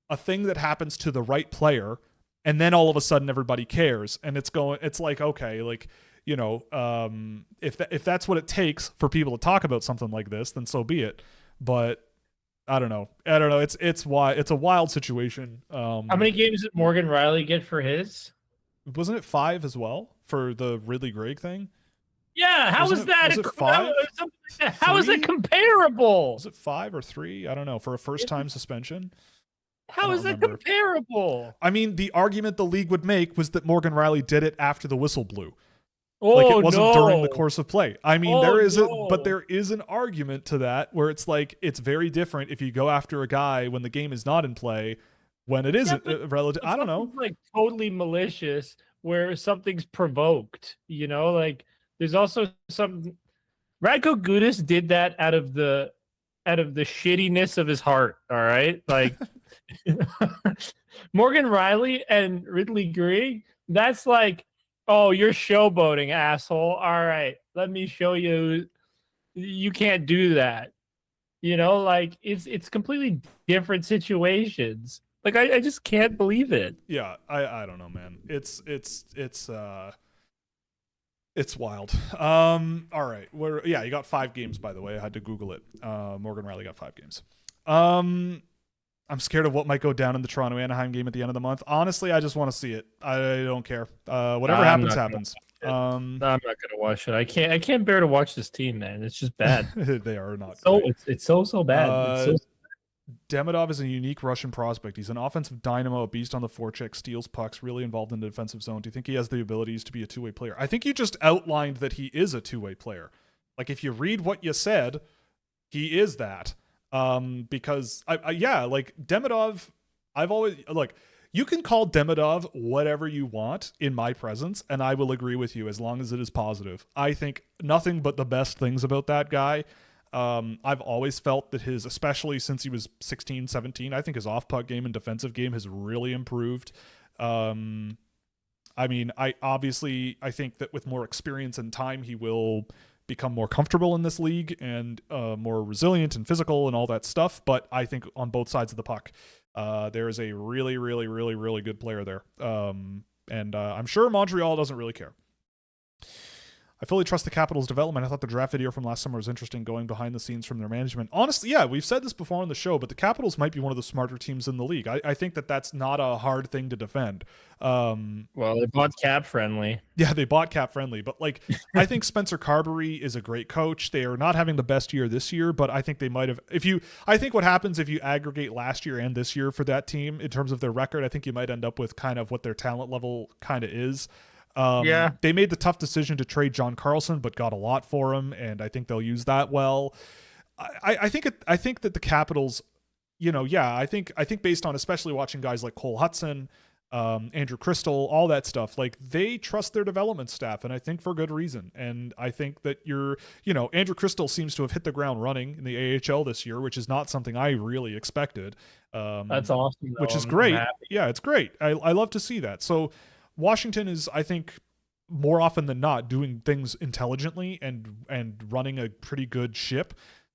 a thing that happens to the right player, and then all of a sudden everybody cares, and it's like, okay, like, if that's what it takes for people to talk about something like this, then so be it. But I don't know. It's a wild situation. How many games did Morgan Riley get for his? Wasn't it 5 as well for the Ridley Greig thing? Yeah, how is that? Was it 5? How is it comparable? Was it 5 or 3? I don't know, for a first-time suspension. How is that comparable? I mean, the argument the league would make was that Morgan Riley did it after the whistle blew. Oh, like, it wasn't during the course of play. I mean, there is an argument to that where it's like, it's very different if you go after a guy when the game is not in play, when it isn't relative. I don't know. Like totally malicious where something's provoked, like there's also some Radko Gudas did that out of the shittiness of his heart. All right, like Morgan Riley and Ridley Greig. That's like, oh, you're showboating, asshole. All right, let me show you. You can't do that. Like it's completely different situations. Like I just can't believe it. Yeah, I don't know, man. It's wild. All right. You got 5 games, by the way. I had to Google it. Morgan Riley got 5 games. I'm scared of what might go down in the Toronto Anaheim game at the end of the month. Honestly, I just want to see it. I don't care. Whatever happens, happens. I'm not gonna watch it. I can't bear to watch this team, man. It's just bad. They are not. It's so bad. It's so Demidov is a unique Russian prospect. He's an offensive dynamo, a beast on the forecheck, steals pucks, really involved in the defensive zone. Do you think he has the abilities to be a two-way player? I think you just outlined that he is a two-way player. Like, if you read what you said, he is that. Because, like, Demidov, I've always... Look, you can call Demidov whatever you want in my presence, and I will agree with you as long as it is positive. I think nothing but the best things about that guy. I've always felt that especially since he was 16, 17, I think his off-puck game and defensive game has really improved. I mean, I think that with more experience and time, he will become more comfortable in this league and more resilient and physical and all that stuff. But I think on both sides of the puck, there is a really, really, really, really good player there. And I'm sure Montreal doesn't really care. I fully trust the Capitals' development. I thought the draft video from last summer was interesting, going behind the scenes from their management. Honestly, yeah, we've said this before on the show, but the Capitals might be one of the smarter teams in the league. I think that that's not a hard thing to defend. Well, they bought Cap Friendly. Yeah, they bought Cap Friendly, but like, I think Spencer Carberry is a great coach. They are not having the best year this year, but I think they might have. I think what happens if you aggregate last year and this year for that team in terms of their record, I think you might end up with kind of what their talent level kind of is. They made the tough decision to trade John Carlson, but got a lot for him, and I think they'll use that well. I think that the Capitals, I think based on especially watching guys like Cole Hudson, Andrew Crystal, all that stuff, like they trust their development staff, and I think for good reason. And I think that Andrew Crystal seems to have hit the ground running in the AHL this year, which is not something I really expected. That's awesome, which is great. Yeah, it's great. I love to see that. So Washington is, I think, more often than not doing things intelligently and running a pretty good ship,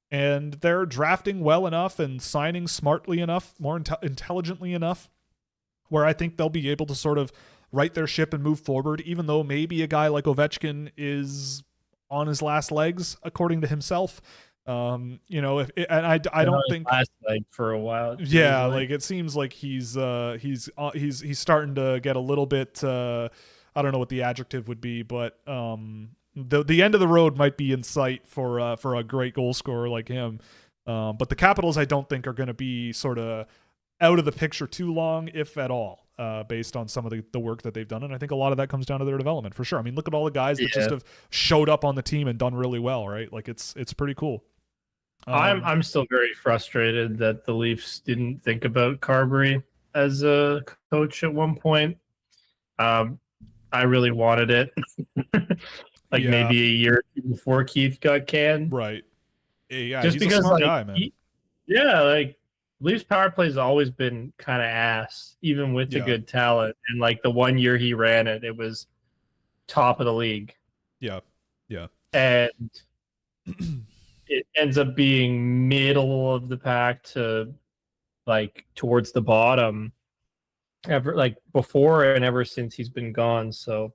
and they're drafting well enough and signing smartly enough, more intelligently enough, where I think they'll be able to sort of right their ship and move forward, even though maybe a guy like Ovechkin is on his last legs, according to himself. I don't think last leg for a while. Yeah, like it seems like he's starting to get a little bit. I don't know what the adjective would be, but the end of the road might be in sight for a great goal scorer like him. But the Capitals, I don't think, are going to be sort of out of the picture too long, if at all, based on some of the work that they've done. And I think a lot of that comes down to their development for sure. I mean, look at all the guys that just have showed up on the team and done really well, right? Like it's pretty cool. I'm still very frustrated that the Leafs didn't think about Carberry as a coach at one point. I really wanted it, maybe a year before Keith got canned. Right. Yeah, just he's because, a smart guy, man. Leafs power play has always been kind of ass, even with the good talent. And the 1 year he ran it, it was top of the league. Yeah, yeah. And it ends up being middle of the pack to towards the bottom before and ever since he's been gone. So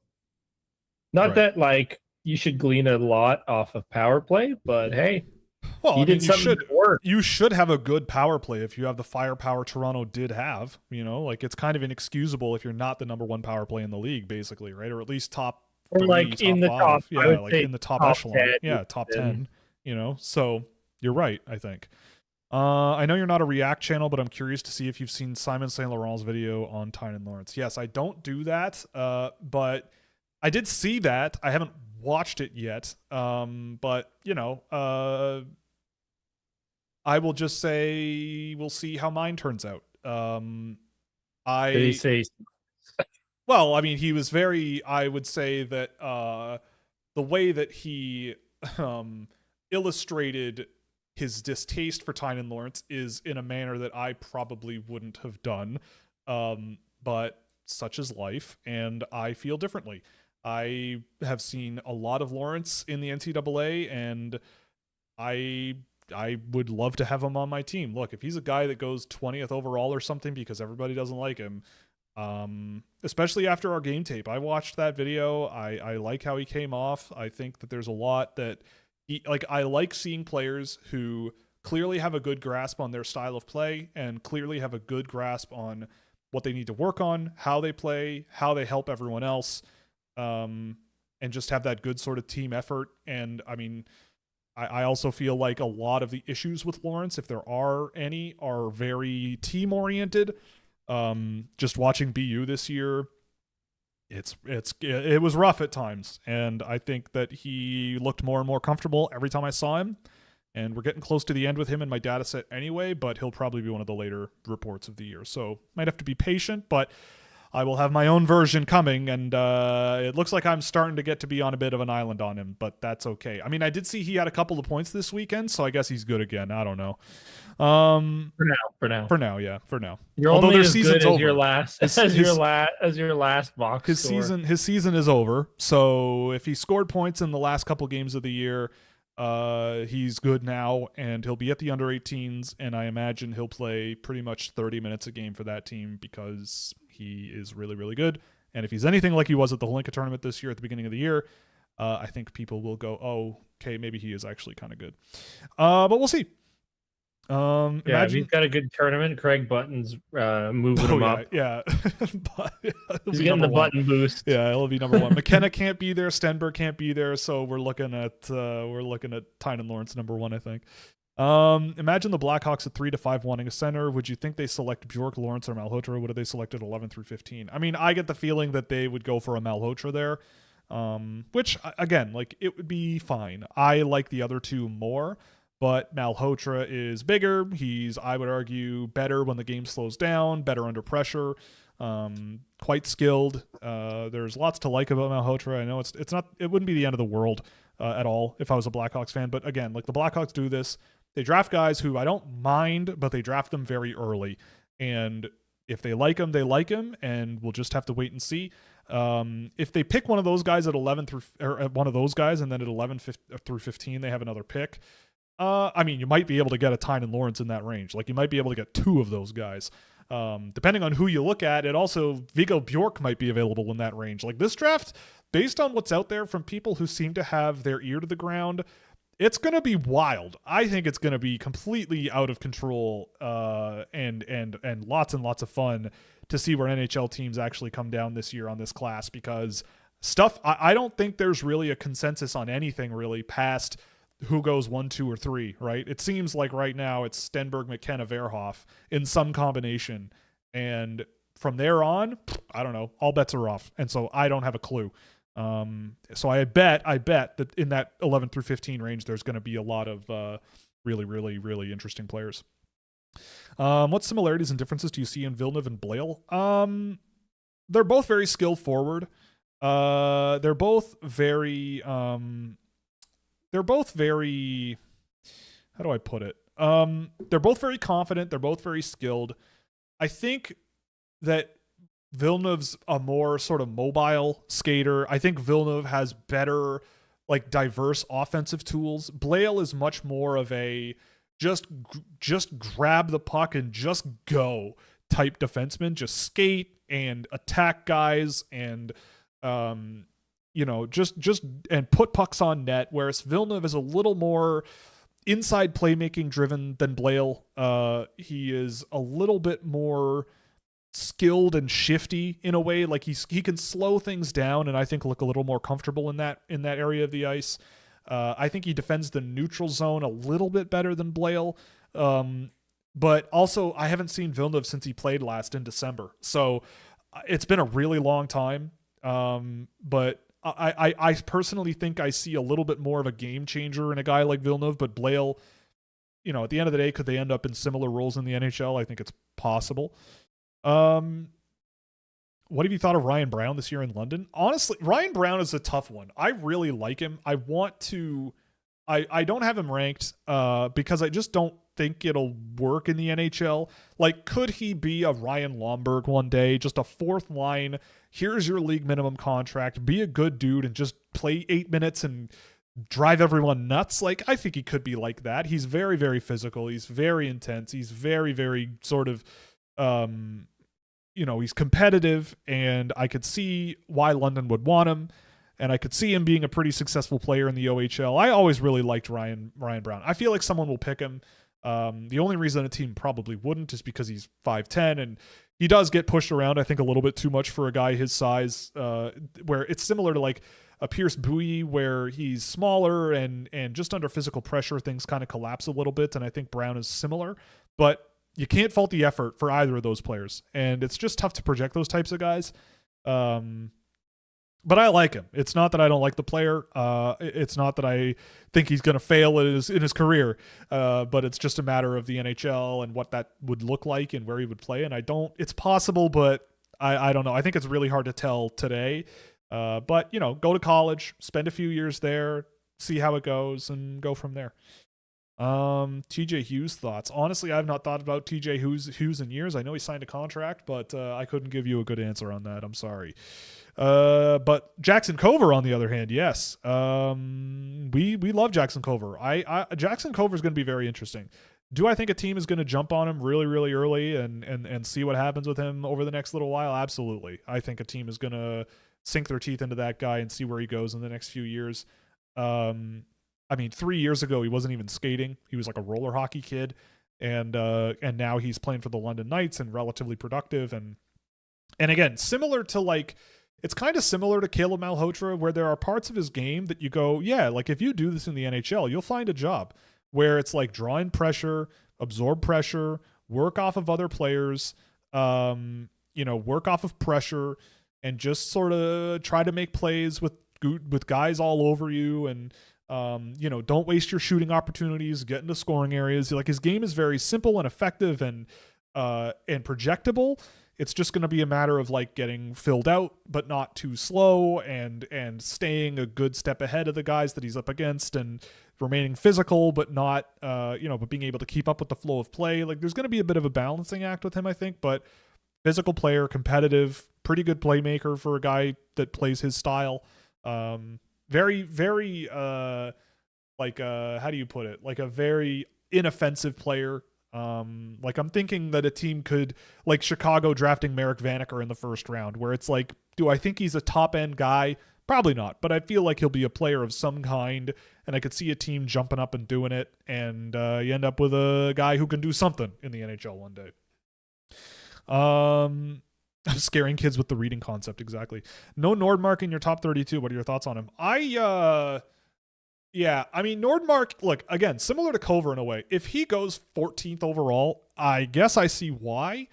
not that you should glean a lot off of power play, but hey, well, you should have a good power play if you have the firepower Toronto did have. It's kind of inexcusable if you're not the number one power play in the league, basically, right? Or at least top or 3, in the top, in the top echelon. 10, top 10. So you're right, I think. I know you're not a React channel, but I'm curious to see if you've seen Simon St. Laurent's video on Tynan Lawrence. Yes, I don't do that, but I did see that. I haven't watched it yet, but I will just say we'll see how mine turns out. Did he say? Well, I mean, he was very. I would say that the way that he illustrated his distaste for Tynan Lawrence is in a manner that I probably wouldn't have done. But such is life, and I feel differently. I have seen a lot of Lawrence in the NCAA, and I would love to have him on my team. Look, if he's a guy that goes 20th overall or something because everybody doesn't like him, especially after our game tape, I watched that video. I like how he came off. I think that there's a lot that I like seeing players who clearly have a good grasp on their style of play and clearly have a good grasp on what they need to work on, how they play, how they help everyone else, and just have that good sort of team effort. And I mean, I also feel like a lot of the issues with Lawrence, if there are any, are very team oriented. Just watching BU this year, it was rough at times, and I think that he looked more and more comfortable every time I saw him. And we're getting close to the end with him in my data set anyway, but he'll probably be one of the later reports of the year. So might have to be patient, but I will have my own version coming, and it looks like I'm starting to get to be on a bit of an island on him, but that's okay. I mean, I did see he had a couple of points this weekend, so I guess he's good again. I don't know. For now. You're Although only their as season's good over. as your last as your last box his score. season is over. So if he scored points in the last couple games of the year, he's good now, and he'll be at the under 18s, and I imagine he'll play pretty much 30 minutes a game for that team because he is really, really good. And if he's anything like he was at the Holinka tournament this year at the beginning of the year, I think people will go, oh, okay, maybe he is actually kind of good. But we'll see. If he's got a good tournament, Craig Button's moving him up. Yeah. He's getting the button boost. Yeah, he'll be number one. McKenna can't be there. Stenberg can't be there. So we're looking at Tynan Lawrence number one, I think. Imagine the Blackhawks at 3-5 wanting a center. Would you think they select Bjork, Lawrence, or Malhotra? What do they select at 11 through 15? I mean, I get the feeling that they would go for a Malhotra there, which again, like, it would be fine. I like the other two more. But Malhotra is bigger. He's, I would argue, better when the game slows down, better under pressure, quite skilled. There's lots to like about Malhotra. I know it wouldn't be the end of the world at all if I was a Blackhawks fan. But again, like, the Blackhawks do this. They draft guys who I don't mind, but they draft them very early. And if they like him, they like him, and we'll just have to wait and see. If they pick one of those guys at 11 through, or one of those guys, and then at 11 through 15, they have another pick. I mean, you might be able to get a Tynan Lawrence in that range. Like, you might be able to get two of those guys. Depending on who you look at, it also, Viggo Bjork might be available in that range. Like, this draft, based on what's out there from people who seem to have their ear to the ground, it's going to be wild. I think it's going to be completely out of control, and lots and lots of fun to see where NHL teams actually come down this year on this class, because I don't think there's really a consensus on anything really past who goes 1, 2, or 3, right? It seems like right now it's Stenberg, McKenna, Verhoff in some combination. And from there on, I don't know, all bets are off. And so I don't have a clue. So I bet that in that 11 through 15 range, there's going to be a lot of really, really, really interesting players. What similarities and differences do you see in Villeneuve and Blale? They're both very skilled forward. They're both very, how do I put it? They're both very confident. They're both very skilled. I think that Villeneuve's a more sort of mobile skater. I think Villeneuve has better, like, diverse offensive tools. Blale is much more of a just grab the puck and just go type defenseman. Just skate and attack guys and just and put pucks on net, whereas Villeneuve is a little more inside playmaking driven than Blale. He is a little bit more skilled and shifty in a way. Like, he can slow things down and I think look a little more comfortable in that area of the ice. I think he defends the neutral zone a little bit better than Blale. But also, I haven't seen Villeneuve since he played last in December. So it's been a really long time. But I personally think I see a little bit more of a game changer in a guy like Villeneuve, but Blale, at the end of the day, could they end up in similar roles in the NHL? I think it's possible. What have you thought of Ryan Brown this year in London? Honestly, Ryan Brown is a tough one. I really like him. I want to I don't have him ranked because I just don't think it'll work in the NHL. Like, could he be a Ryan Lomberg one day, just a fourth line? Here's your league minimum contract. Be a good dude and just play 8 minutes and drive everyone nuts. Like, I think he could be like that. He's very, very physical. He's very intense. He's very, very sort of, he's competitive, and I could see why London would want him. And I could see him being a pretty successful player in the OHL. I always really liked Ryan Brown. I feel like someone will pick him. The only reason a team probably wouldn't is because he's 5'10", and he does get pushed around, I think, a little bit too much for a guy his size, where it's similar to like a Pierce Bowie, where he's smaller and just under physical pressure, things kind of collapse a little bit. And I think Brown is similar, but you can't fault the effort for either of those players. And it's just tough to project those types of guys. But I like him. It's not that I don't like the player. It's not that I think he's going to fail in his career. But it's just a matter of the NHL and what that would look like and where he would play. And it's possible, but I don't know. I think it's really hard to tell today. But, go to college, spend a few years there, see how it goes, and go from there. TJ Hughes thoughts. Honestly, I have not thought about TJ Hughes in years. I know he signed a contract, but I couldn't give you a good answer on that. I'm sorry. But Jackson Cover, on the other hand, yes. We love Jackson Cover. Jackson Cover is going to be very interesting. Do I think a team is going to jump on him really, really early and see what happens with him over the next little while? Absolutely. I think a team is going to sink their teeth into that guy and see where he goes in the next few years. 3 years ago, he wasn't even skating. He was like a roller hockey kid. And now he's playing for the London Knights and relatively productive. And again, similar to like, it's kind of similar to Caleb Malhotra, where there are parts of his game that you go, yeah, like if you do this in the NHL, you'll find a job where it's like draw in pressure, absorb pressure, work off of other players, work off of pressure, and just sort of try to make plays with guys all over you. And, don't waste your shooting opportunities, get into scoring areas. Like, his game is very simple and effective and projectable. It's just going to be a matter of like getting filled out, but not too slow, and staying a good step ahead of the guys that he's up against, and remaining physical, but not, but being able to keep up with the flow of play. Like, there's going to be a bit of a balancing act with him, I think, but physical player, competitive, pretty good playmaker for a guy that plays his style. Very, very, how do you put it? Like a very inoffensive player. Like, I'm thinking that a team could, like Chicago drafting Merrick Vanacker in the first round, where it's like, do I think he's a top end guy? Probably not, but I feel like he'll be a player of some kind, and I could see a team jumping up and doing it, and you end up with a guy who can do something in the NHL one day. I'm scaring kids with the reading concept. Exactly. No Nordmark in your top 32. What are your thoughts on him? Nordmark, look, again, similar to Cover in a way. If he goes 14th overall, I guess I see why,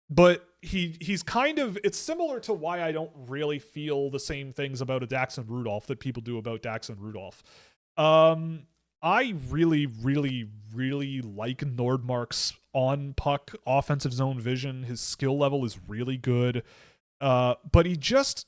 but he's kind of, it's similar to why I don't really feel the same things about a Daxon Rudolph that people do about Daxon Rudolph. I really, really, really like Nordmark's on-puck offensive zone vision. His skill level is really good, but he just...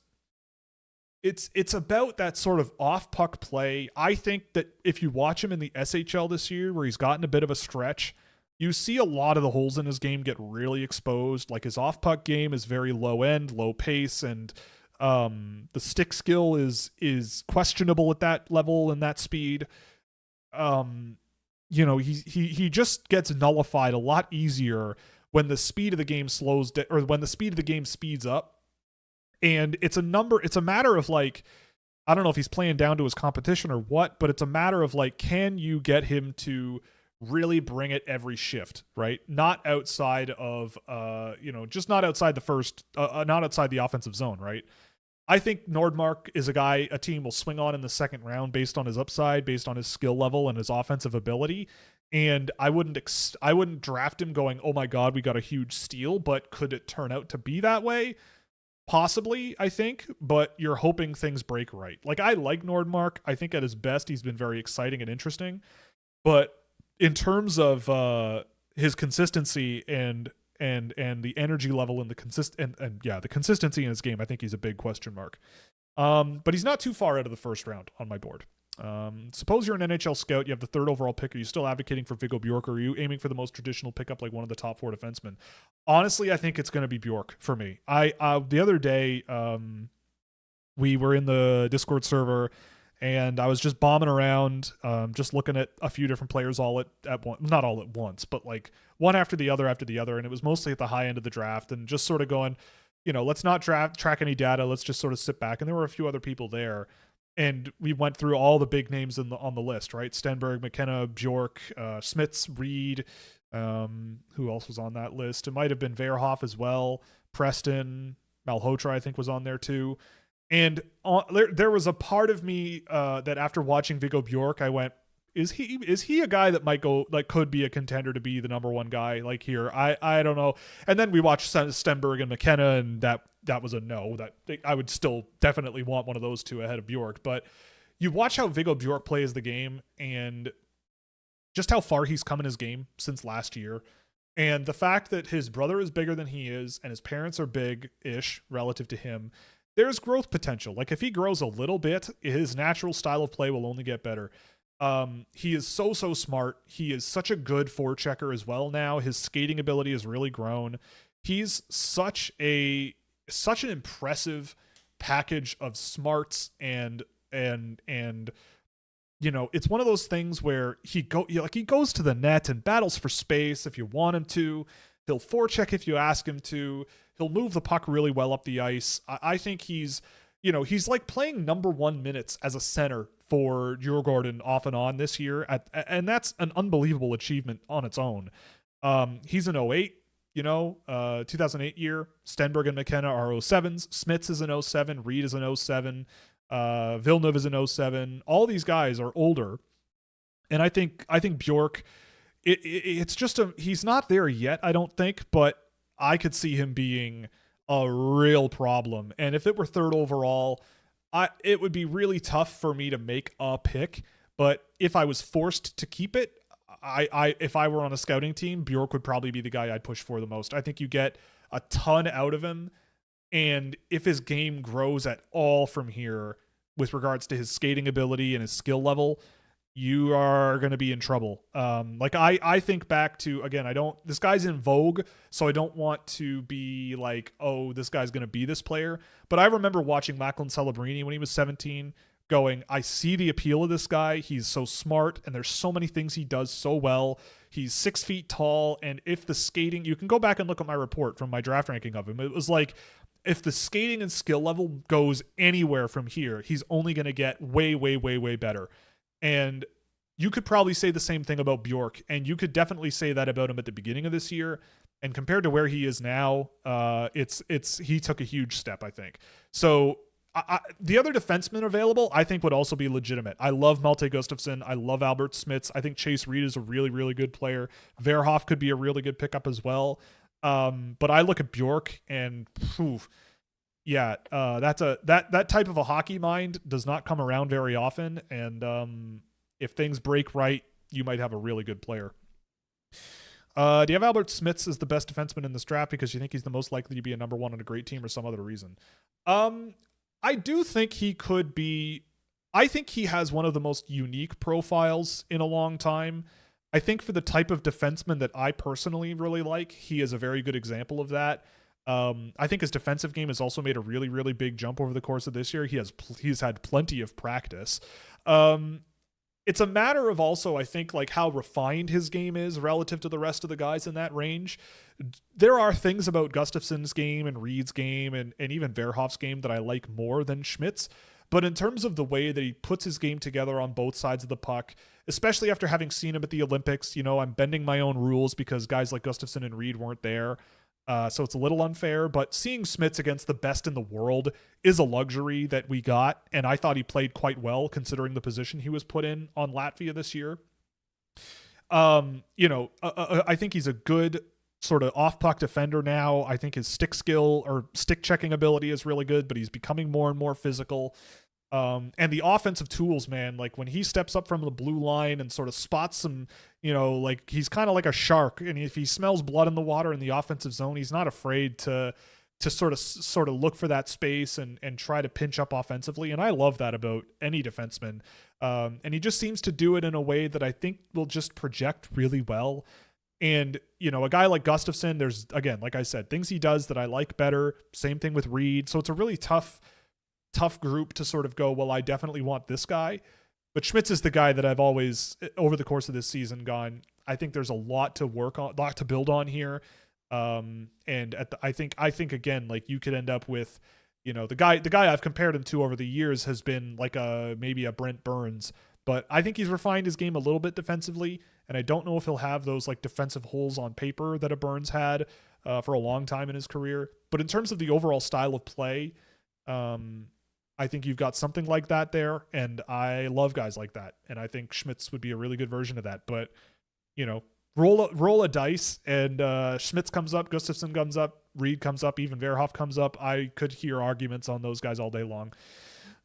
It's about that sort of off-puck play. I think that if you watch him in the SHL this year, where he's gotten a bit of a stretch, you see a lot of the holes in his game get really exposed. Like, his off-puck game is very low-end, low pace, and the stick skill is questionable at that level and that speed. He just gets nullified a lot easier when the speed of the game slows down, or when the speed of the game speeds up. And it's a matter of like, I don't know if he's playing down to his competition or what, but it's a matter of like, can you get him to really bring it every shift, right? Not outside of, just not outside the first, not outside the offensive zone, right? I think Nordmark is a guy a team will swing on in the second round based on his upside, based on his skill level and his offensive ability. And I wouldn't draft him going, oh my God, we got a huge steal, but could it turn out to be that way? Possibly, I think, but you're hoping things break right. Like, I like Nordmark. I think at his best, he's been very exciting and interesting. But in terms of his consistency and the energy level and the consistency in his game, I think he's a big question mark. But he's not too far out of the first round on my board. Suppose you're an NHL scout, you have the 3rd overall pick. Are you still advocating for Viggo Bjork, or are you aiming for the most traditional pickup, like one of the top 4 defensemen? Honestly, I think it's going to be Bjork for me. The other day, we were in the Discord server, and I was just bombing around, just looking at a few different players all at one, not all at once, but like one after the other, and it was mostly at the high end of the draft, and just sort of going, let's not track any data. Let's just sort of sit back. And there were a few other people there. And we went through all the big names on the list, right? Stenberg, McKenna, Bjork, Smits, Reed. Who else was on that list? It might have been Verhoff as well. Preston, Malhotra, I think, was on there too. And there was a part of me that after watching Viggo Bjork, I went, is he a guy that might go, like, could be a contender to be the number 1 guy, like, here? I don't know. And then we watched Stenberg and McKenna, and that was a no. That I would still definitely want one of those 2 ahead of Bjork. But you watch how Viggo Bjork plays the game and just how far he's come in his game since last year. And the fact that his brother is bigger than he is and his parents are big-ish relative to him, there's growth potential. Like, if he grows a little bit, his natural style of play will only get better. He is so smart. He is such a good forechecker as well now. His skating ability has really grown. He's such an impressive package of smarts and it's one of those things where he goes to the net and battles for space if you want him to. He'll forecheck if you ask him to. He'll move the puck really well up the ice. I think he's like playing number 1 minutes as a center for Djurgården off and on this year, and that's an unbelievable achievement on its own. He's an 08, 2008 year. Stenberg and McKenna are 07s. Smits is an 07. Reed is an 07. Villeneuve is an 07. All these guys are older, and I think Bjork, it's just he's not there yet, I don't think, but I could see him being a real problem. And if it were 3rd overall, it would be really tough for me to make a pick. But if I was forced to keep it, if I were on a scouting team, Bjork would probably be the guy I'd push for the most. I think you get a ton out of him. And if his game grows at all from here with regards to his skating ability and his skill level, you are going to be in trouble. I think back to, again, this guy's in vogue, so I don't want to be like, oh, this guy's going to be this player. But I remember watching Macklin Celebrini when he was 17 going, I see the appeal of this guy. He's so smart, and there's so many things he does so well. He's 6 feet tall, and if the skating, you can go back and look at my report from my draft ranking of him. It was like, if the skating and skill level goes anywhere from here, he's only going to get way, way, way, way better. And you could probably say the same thing about Bjork, and you could definitely say that about him at the beginning of this year. And compared to where he is now, he took a huge step, I think. So the other defensemen available, I think, would also be legitimate. I love Malte Gustafsson. I love Albert Smits. I think Chase Reed is a really, really good player. Verhoff could be a really good pickup as well. But I look at Bjork and that type of a hockey mind does not come around very often. And if things break right, you might have a really good player. Do you have Albert Smits as the best defenseman in this draft because you think he's the most likely to be a number 1 on a great team or some other reason? I do think he could be. I think he has one of the most unique profiles in a long time. I think for the type of defenseman that I personally really like, he is a very good example of that. I think his defensive game has also made a really, really big jump over the course of this year. He's had plenty of practice. It's a matter of also, I think, like how refined his game is relative to the rest of the guys in that range. There are things about Gustafsson's game and Reed's game and even Verhoff's game that I like more than Schmidt's. But in terms of the way that he puts his game together on both sides of the puck, especially after having seen him at the Olympics, I'm bending my own rules because guys like Gustafsson and Reed weren't there. So it's a little unfair, but seeing Smits against the best in the world is a luxury that we got. And I thought he played quite well considering the position he was put in on Latvia this year. I think he's a good sort of off-puck defender now. I think his stick skill or stick checking ability is really good, but he's becoming more and more physical. And the offensive tools, man, like when he steps up from the blue line and sort of spots some, like he's kind of like a shark. And if he smells blood in the water in the offensive zone, he's not afraid to sort of look for that space and try to pinch up offensively. And I love that about any defenseman. And he just seems to do it in a way that I think will just project really well. And, you know, a guy like Gustafson, there's, again, like I said, things he does that I like better. Same thing with Reed. So it's a really tough group to sort of go, well, I definitely want this guy. But Schmitz is the guy that I've always, over the course of this season, gone, I think there's a lot to work on, a lot to build on here. And I think again, like you could end up with, you know, the guy I've compared him to over the years has been like maybe a Brent Burns, but I think he's refined his game a little bit defensively, and I don't know if he'll have those like defensive holes on paper that a Burns had for a long time in his career. But in terms of the overall style of play, I think you've got something like that there, and I love guys like that, and I think Schmitz would be a really good version of that. But, you know, roll a dice, and Schmitz comes up, Gustafson comes up, Reed comes up, even Verhoff comes up. I could hear arguments on those guys all day long.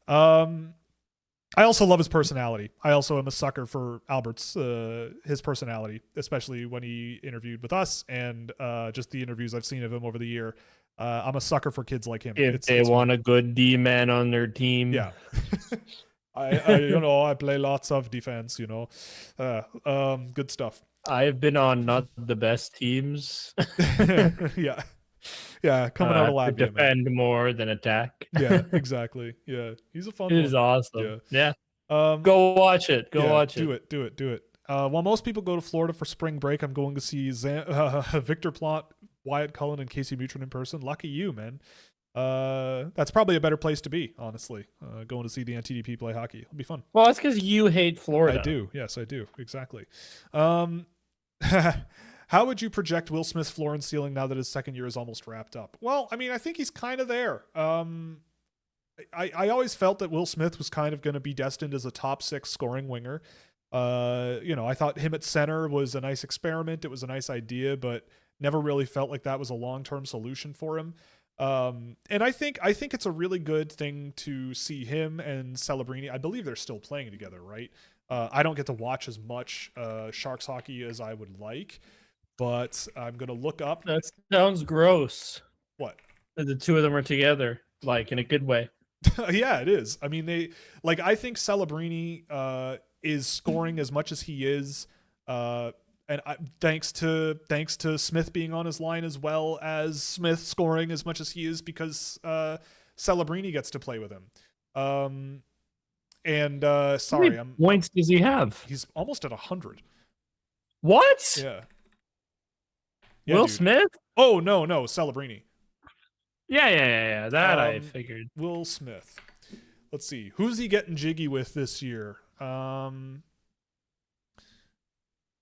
I also love his personality. I also am a sucker for Albert's his personality, especially when he interviewed with us, and just the interviews I've seen of him over the year. I'm a sucker for kids like him. If they want a good D-man on their team. Yeah. I you know, I play lots of defense, you know. Good stuff. I've been on not the best teams. Yeah, coming out of Latvia, to defend more than attack. Yeah, exactly. Yeah, he's a fun one. It is awesome. Yeah. Go watch it. Watch it. Do it. While most people go to Florida for spring break, I'm going to see Victor Plant, Wyatt Cullen, and Casey Mutrin in person. Lucky you, man. That's probably a better place to be, honestly. Going to see the NTDP play hockey. It'll be fun. Well, that's because you hate Florida. I do. Yes, I do. Exactly. How would you project Will Smith's floor and ceiling now that his second year is almost wrapped up? Well, I mean, I think he's kind of there. I always felt that Will Smith was kind of going to be destined as a top 6 scoring winger. You know, I thought him at center was a nice experiment. It was a nice idea, but never really felt like that was a long-term solution for him. And I think it's a really good thing to see him and Celebrini. I believe they're still playing together, right? I don't get to watch as much Sharks hockey as I would like, but I'm going to look up. That sounds gross. What? The two of them are together, like in a good way. Yeah, it is. I mean, I think Celebrini is scoring as much as he is, and thanks to Smith being on his line, as well as Smith scoring as much as he is because Celebrini gets to play with him. Sorry, how many points does he have? He's almost at 100. What? Yeah. Will dude. Smith? Oh no, Celebrini. Yeah. That I figured. Will Smith. Let's see. Who's he getting jiggy with this year? Oh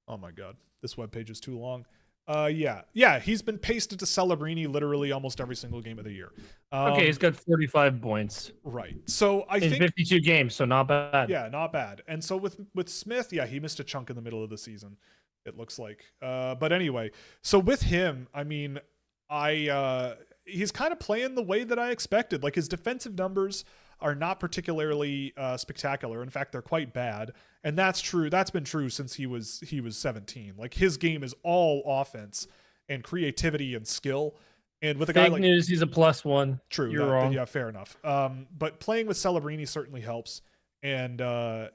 my God. This webpage is too long. Yeah. He's been pasted to Celebrini literally almost every single game of the year. Okay, he's got 45 points. Right. So I think 52 games, so not bad. Yeah, not bad. And so with Smith, yeah, he missed a chunk in the middle of the season, it looks like. But anyway, so with him, I mean, he's kind of playing the way that I expected. Like his defensive numbers are not particularly spectacular. In fact, they're quite bad. And that's true. That's been true since he was 17. Like his game is all offense and creativity and skill. And with a guy like news, he's a +1. True. You're wrong. Yeah, fair enough. But playing with Celebrini certainly helps. And I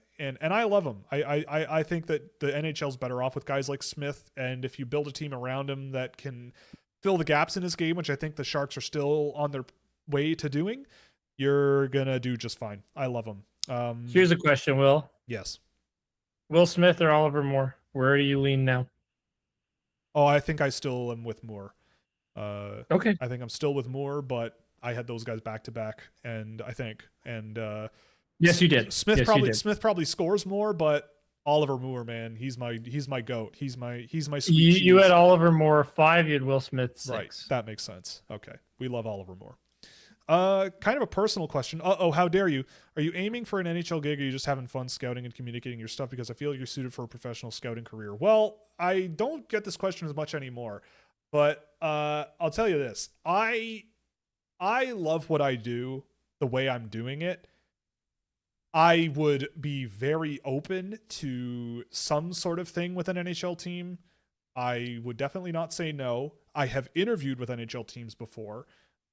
love him. I think that the NHL's better off with guys like Smith. And if you build a team around him that can fill the gaps in his game, which I think the Sharks are still on their way to doing, you're gonna do just fine. I love him. Here's a question, Will. Yes. Will Smith or Oliver Moore? Where do you lean now? Oh, I think I still am with Moore. Okay. I think I'm still with Moore, but I had those guys back to back, and yes, you did. Smith yes, probably Smith probably scores more, but Oliver Moore, man, he's my goat. He's my sweet cheese. You had Oliver Moore 5, you had Will Smith 6. Right. That makes sense. Okay. We love Oliver Moore. Kind of a personal question. How dare you? Are you aiming for an NHL gig, or are you just having fun scouting and communicating your stuff? Because I feel like you're suited for a professional scouting career. Well, I don't get this question as much anymore, but I'll tell you this. I love what I do the way I'm doing it. I would be very open to some sort of thing with an NHL team. I would definitely not say no. I have interviewed with NHL teams before.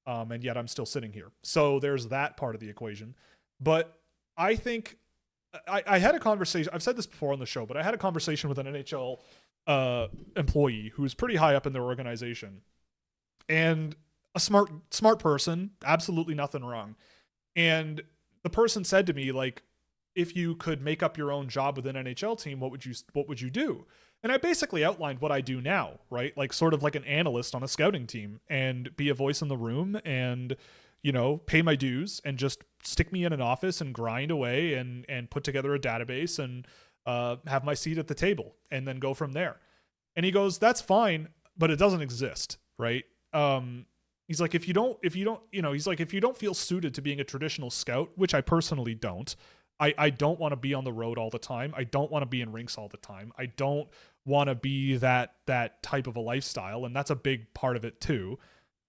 And yet I'm still sitting here. So there's that part of the equation. But I think I had a conversation. I've said this before on the show, but I had a conversation with an NHL employee who was pretty high up in their organization, and a smart person, absolutely nothing wrong. And the person said to me, like, if you could make up your own job with an NHL team, what would you do? And I basically outlined what I do now, right? Like sort of like an analyst on a scouting team, and be a voice in the room, and pay my dues, and just stick me in an office and grind away, and put together a database, and have my seat at the table, and then go from there. And he goes, that's fine, but it doesn't exist, right? He's like, if you don't, he's like, if you don't feel suited to being a traditional scout, which I personally don't, I don't want to be on the road all the time. I don't want to be in rinks all the time. I don't want to be that type of a lifestyle. And that's a big part of it too.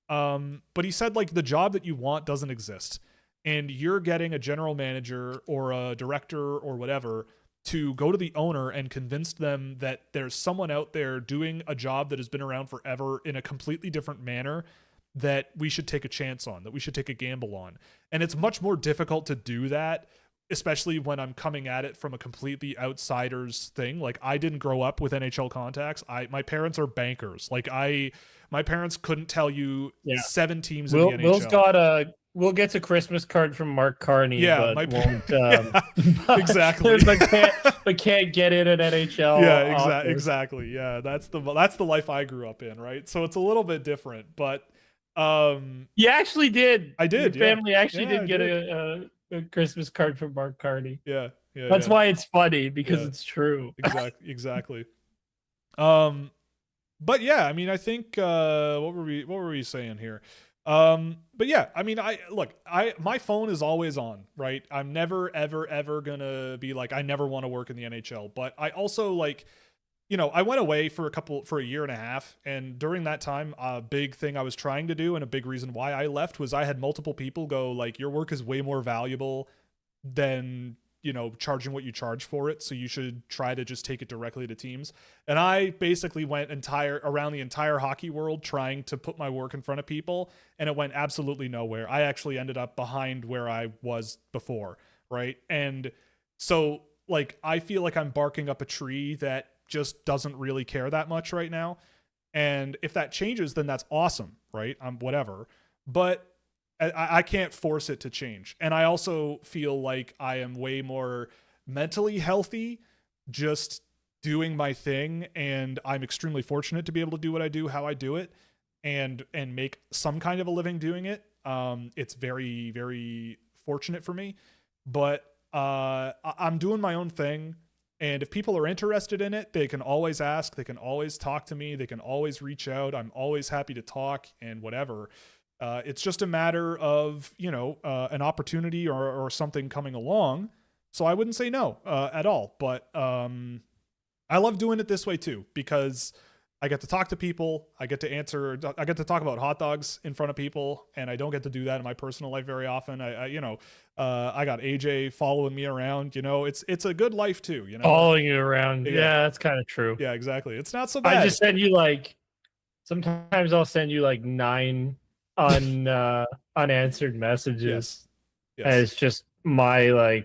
But he said, like, the job that you want doesn't exist, and you're getting a general manager or a director or whatever to go to the owner and convince them that there's someone out there doing a job that has been around forever in a completely different manner that we should take a chance on, that we should take a gamble on. And it's much more difficult to do that, especially when I'm coming at it from a completely outsider's thing. Like, I didn't grow up with NHL contacts. My parents are bankers. Like, my parents couldn't tell you 7 teams in the NHL. Will gets a Christmas card from Mark Carney. Yeah, but won't. Exactly. but can't get in an NHL. Yeah, exactly. Yeah, that's the life I grew up in, right? So it's a little bit different, but you actually did. I did. Your family actually did get a Christmas card from Mark Carney. Yeah. That's why it's funny, because it's true. Exactly. But yeah, I mean, I think what were we saying here? But yeah, I mean, my phone is always on, right? I'm never ever gonna be like, I never want to work in the NHL. But I also, like, I went away for a year and a half, and during that time, a big thing I was trying to do, and a big reason why I left, was I had multiple people go, like, your work is way more valuable than charging what you charge for it, so you should try to just take it directly to teams. And I basically went around the entire hockey world trying to put my work in front of people, and it went absolutely nowhere. I actually ended up behind where I was before, right? And so, like, I feel like I'm barking up a tree that just doesn't really care that much right now. And if that changes, then that's awesome, right? Whatever. But I can't force it to change. And I also feel like I am way more mentally healthy just doing my thing. And I'm extremely fortunate to be able to do what I do, how I do it, and make some kind of a living doing it. It's very, very fortunate for me. But I'm doing my own thing. And if people are interested in it, they can always ask. They can always talk to me. They can always reach out. I'm always happy to talk and whatever. It's just a matter of, an opportunity or something coming along. So I wouldn't say no at all. But I love doing it this way too, because I get to talk to people. I get to talk about hot dogs in front of people, and I don't get to do that in my personal life very often. I got AJ following me around. It's a good life too. Following you around. Yeah, that's kind of true. Yeah, exactly. It's not so bad. I just send you sometimes I'll send you 9 unanswered messages. Yes. And it's just my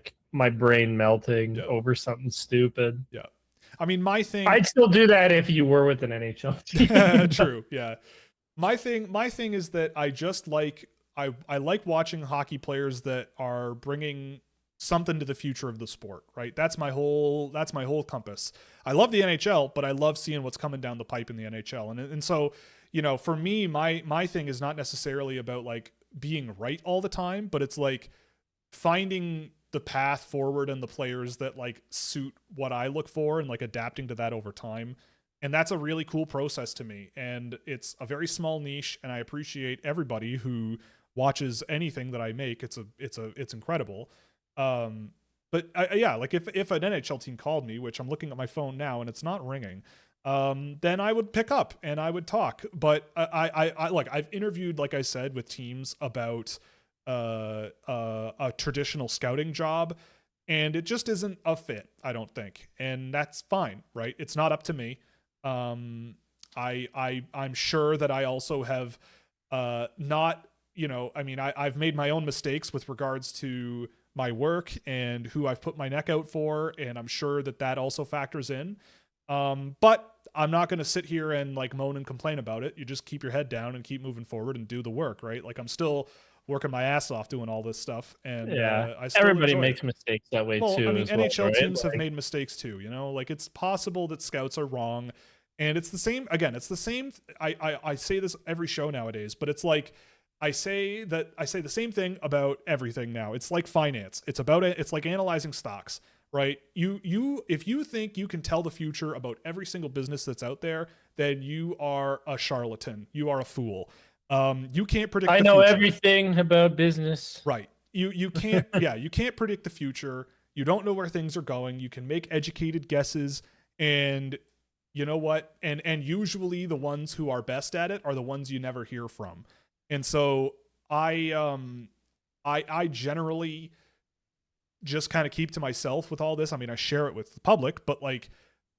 brain melting over something stupid. Yeah. I mean, my thing, I'd still do that if you were with an NHL team. True. Yeah. My thing is that I just like, I like watching hockey players that are bringing something to the future of the sport, right? That's my whole compass. I love the NHL, but I love seeing what's coming down the pipe in the NHL. And so, for me, my thing is not necessarily about like being right all the time, but it's like finding the path forward and the players that like suit what I look for, and like adapting to that over time. And that's a really cool process to me. And it's a very small niche, and I appreciate everybody who watches anything that I make. It's incredible. But like if an NHL team called me, which I'm looking at my phone now and it's not ringing, then I would pick up and I would talk. But I've interviewed, like I said, with teams about a traditional scouting job, and it just isn't a fit, I don't think. And that's fine, right? It's not up to me. I'm sure that I also have not, I've made my own mistakes with regards to my work and who I've put my neck out for, and I'm sure that also factors in. But I'm not going to sit here and like moan and complain about it. You just keep your head down and keep moving forward and do the work, right? Like I'm still working my ass off doing all this stuff, and I still everybody enjoy makes it. mistakes that way Well, too. I mean, as well, NHL right? teams have made mistakes too. Like it's possible that scouts are wrong, and it's the same. Again, it's the same. I say this every show nowadays, but it's like I say the same thing about everything now. It's like finance. It's like analyzing stocks, right? If you think you can tell the future about every single business that's out there, then you are a charlatan. You are a fool. You can't predict. I the know future. everything about business. Right. You can't you can't predict the future. You don't know where things are going. You can make educated guesses, and you know what? And usually the ones who are best at it are the ones you never hear from. And so I generally just kind of keep to myself with all this. I mean, I share it with the public, but like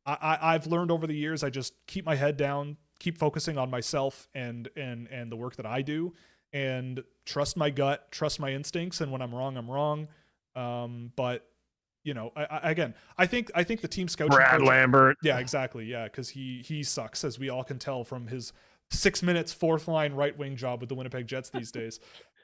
I've learned over the years, I just keep my head down, keep focusing on myself and the work that I do, and trust my gut, trust my instincts. And when I'm wrong, I'm wrong. But I think the team scouting Brad Lambert. Yeah, exactly. Yeah, because he sucks, as we all can tell from his 6 minutes fourth line right wing job with the Winnipeg Jets these days.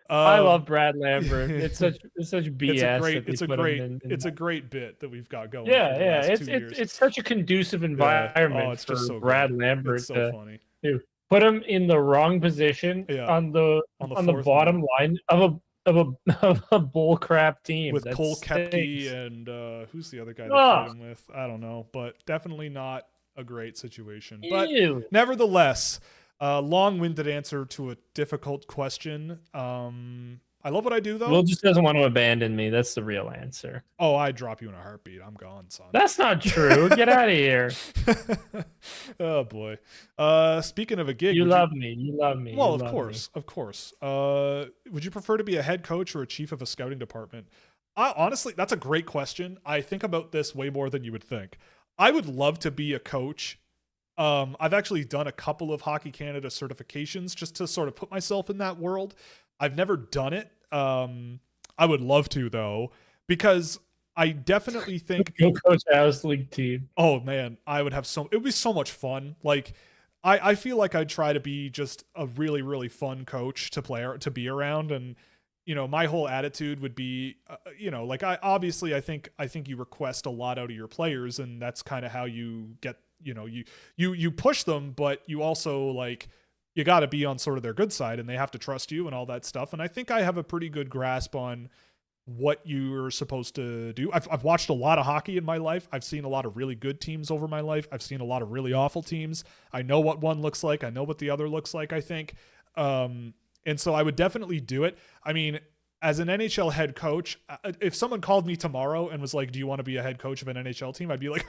I love Brad Lambert. It's such BS. It's a great bit that we've got going. Yeah. It's such a conducive environment for just so Brad good. Lambert. It's so funny. Put him in the wrong position on the bottom line of a bull crap team with Cole Koepke and who's the other guy that played him with? I don't know, but definitely not a great situation. But nevertheless, long-winded answer to a difficult question. I love what I do, though. Will just doesn't want to abandon me. That's the real answer. Oh, I'd drop you in a heartbeat. I'm gone, son. That's not true. Get out of here. Oh, boy. Speaking of a gig. You love me. Well, of course. Would you prefer to be a head coach or a chief of a scouting department? Honestly, that's a great question. I think about this way more than you would think. I would love to be a coach. I've actually done a couple of Hockey Canada certifications just to sort of put myself in that world. I've never done it. I would love to, though, because I definitely think go coach House League team. Oh man, it would be so much fun. Like I feel like I'd try to be just a really, really fun coach to be around. And, my whole attitude would be, like I think you request a lot out of your players, and that's kind of how you get, you push them, but you also like, you got to be on sort of their good side, and they have to trust you and all that stuff. And I think I have a pretty good grasp on what you're supposed to do. I've watched a lot of hockey in my life. I've seen a lot of really good teams over my life. I've seen a lot of really awful teams. I know what one looks like. I know what the other looks like, I think. And so I would definitely do it. I mean, as an NHL head coach, if someone called me tomorrow and was like, do you want to be a head coach of an NHL team? I'd be like,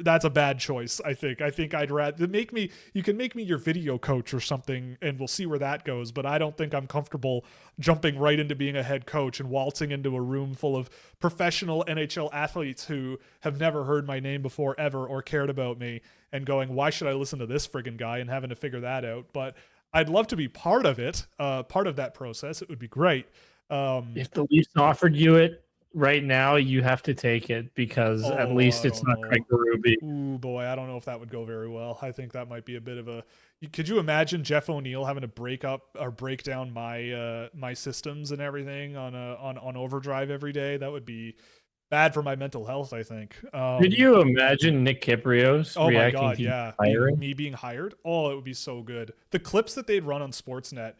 that's a bad choice. I think I'd rather you can make me your video coach or something, and we'll see where that goes. But I don't think I'm comfortable jumping right into being a head coach and waltzing into a room full of professional NHL athletes who have never heard my name before ever or cared about me, and going, why should I listen to this friggin' guy, and having to figure that out. But I'd love to be part of it, part of that process. It would be great. If the Leafs offered you it right now, you have to take it, because at least it's not Craig Berube. Ooh, boy, I don't know if that would go very well. I think that might be a bit of a... Could you imagine Jeff O'Neill having to break down my systems and everything on overdrive every day? That would be bad for my mental health, I think. Could you imagine Nick Kyprios reacting to me being hired? Oh, it would be so good. The clips that they'd run on Sportsnet,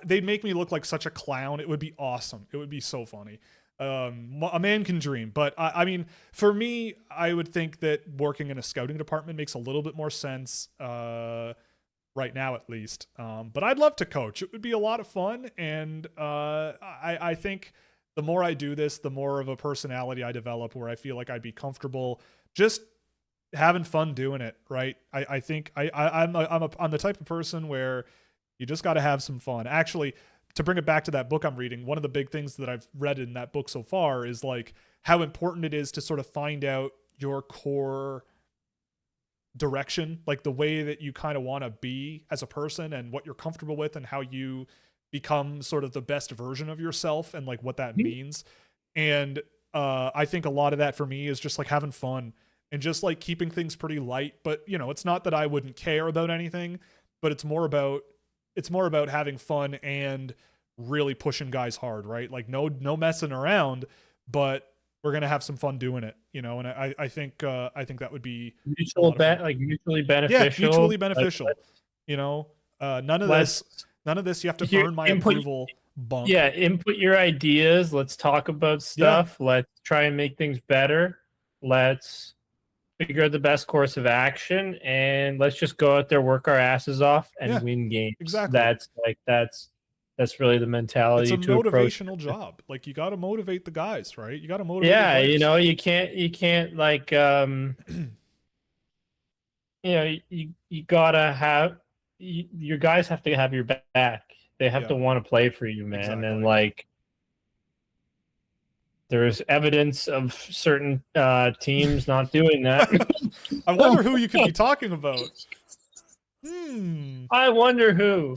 they'd make me look like such a clown. It would be awesome. It would be so funny. A man can dream. But I mean, for me, I would think that working in a scouting department makes a little bit more sense right now, at least. But I'd love to coach. It would be a lot of fun. And I think the more I do this, the more of a personality I develop, where I feel like I'd be comfortable just having fun doing it. Right. I think I'm the type of person where you just got to have some fun. Actually, to bring it back to that book I'm reading, one of the big things that I've read in that book so far is like how important it is to sort of find out your core direction, like the way that you kind of want to be as a person and what you're comfortable with and how you become sort of the best version of yourself and like what that means. And I think a lot of that for me is just like having fun and just like keeping things pretty light. But you know, it's not that I wouldn't care about anything, but it's more about having fun and really pushing guys hard, right? Like no messing around, but we're gonna have some fun doing it, you know. And I think that would be mutually beneficial. Yeah, mutually beneficial. You know, none of this you have to earn my approval bump. Yeah, input your ideas. Let's talk about stuff. Yeah. Let's try and make things better. Let's figure out the best course of action, and let's just go out there, work our asses off, and win games. Exactly. That's really the mentality. It's a motivational job. Like you got to motivate the guys, right? You got to motivate. Yeah, you know, you can't like you know, you gotta have your guys have to have your back. They have to want to play for you, man. Exactly. And like there's evidence of certain teams not doing that. I wonder who you could be talking about. I wonder who.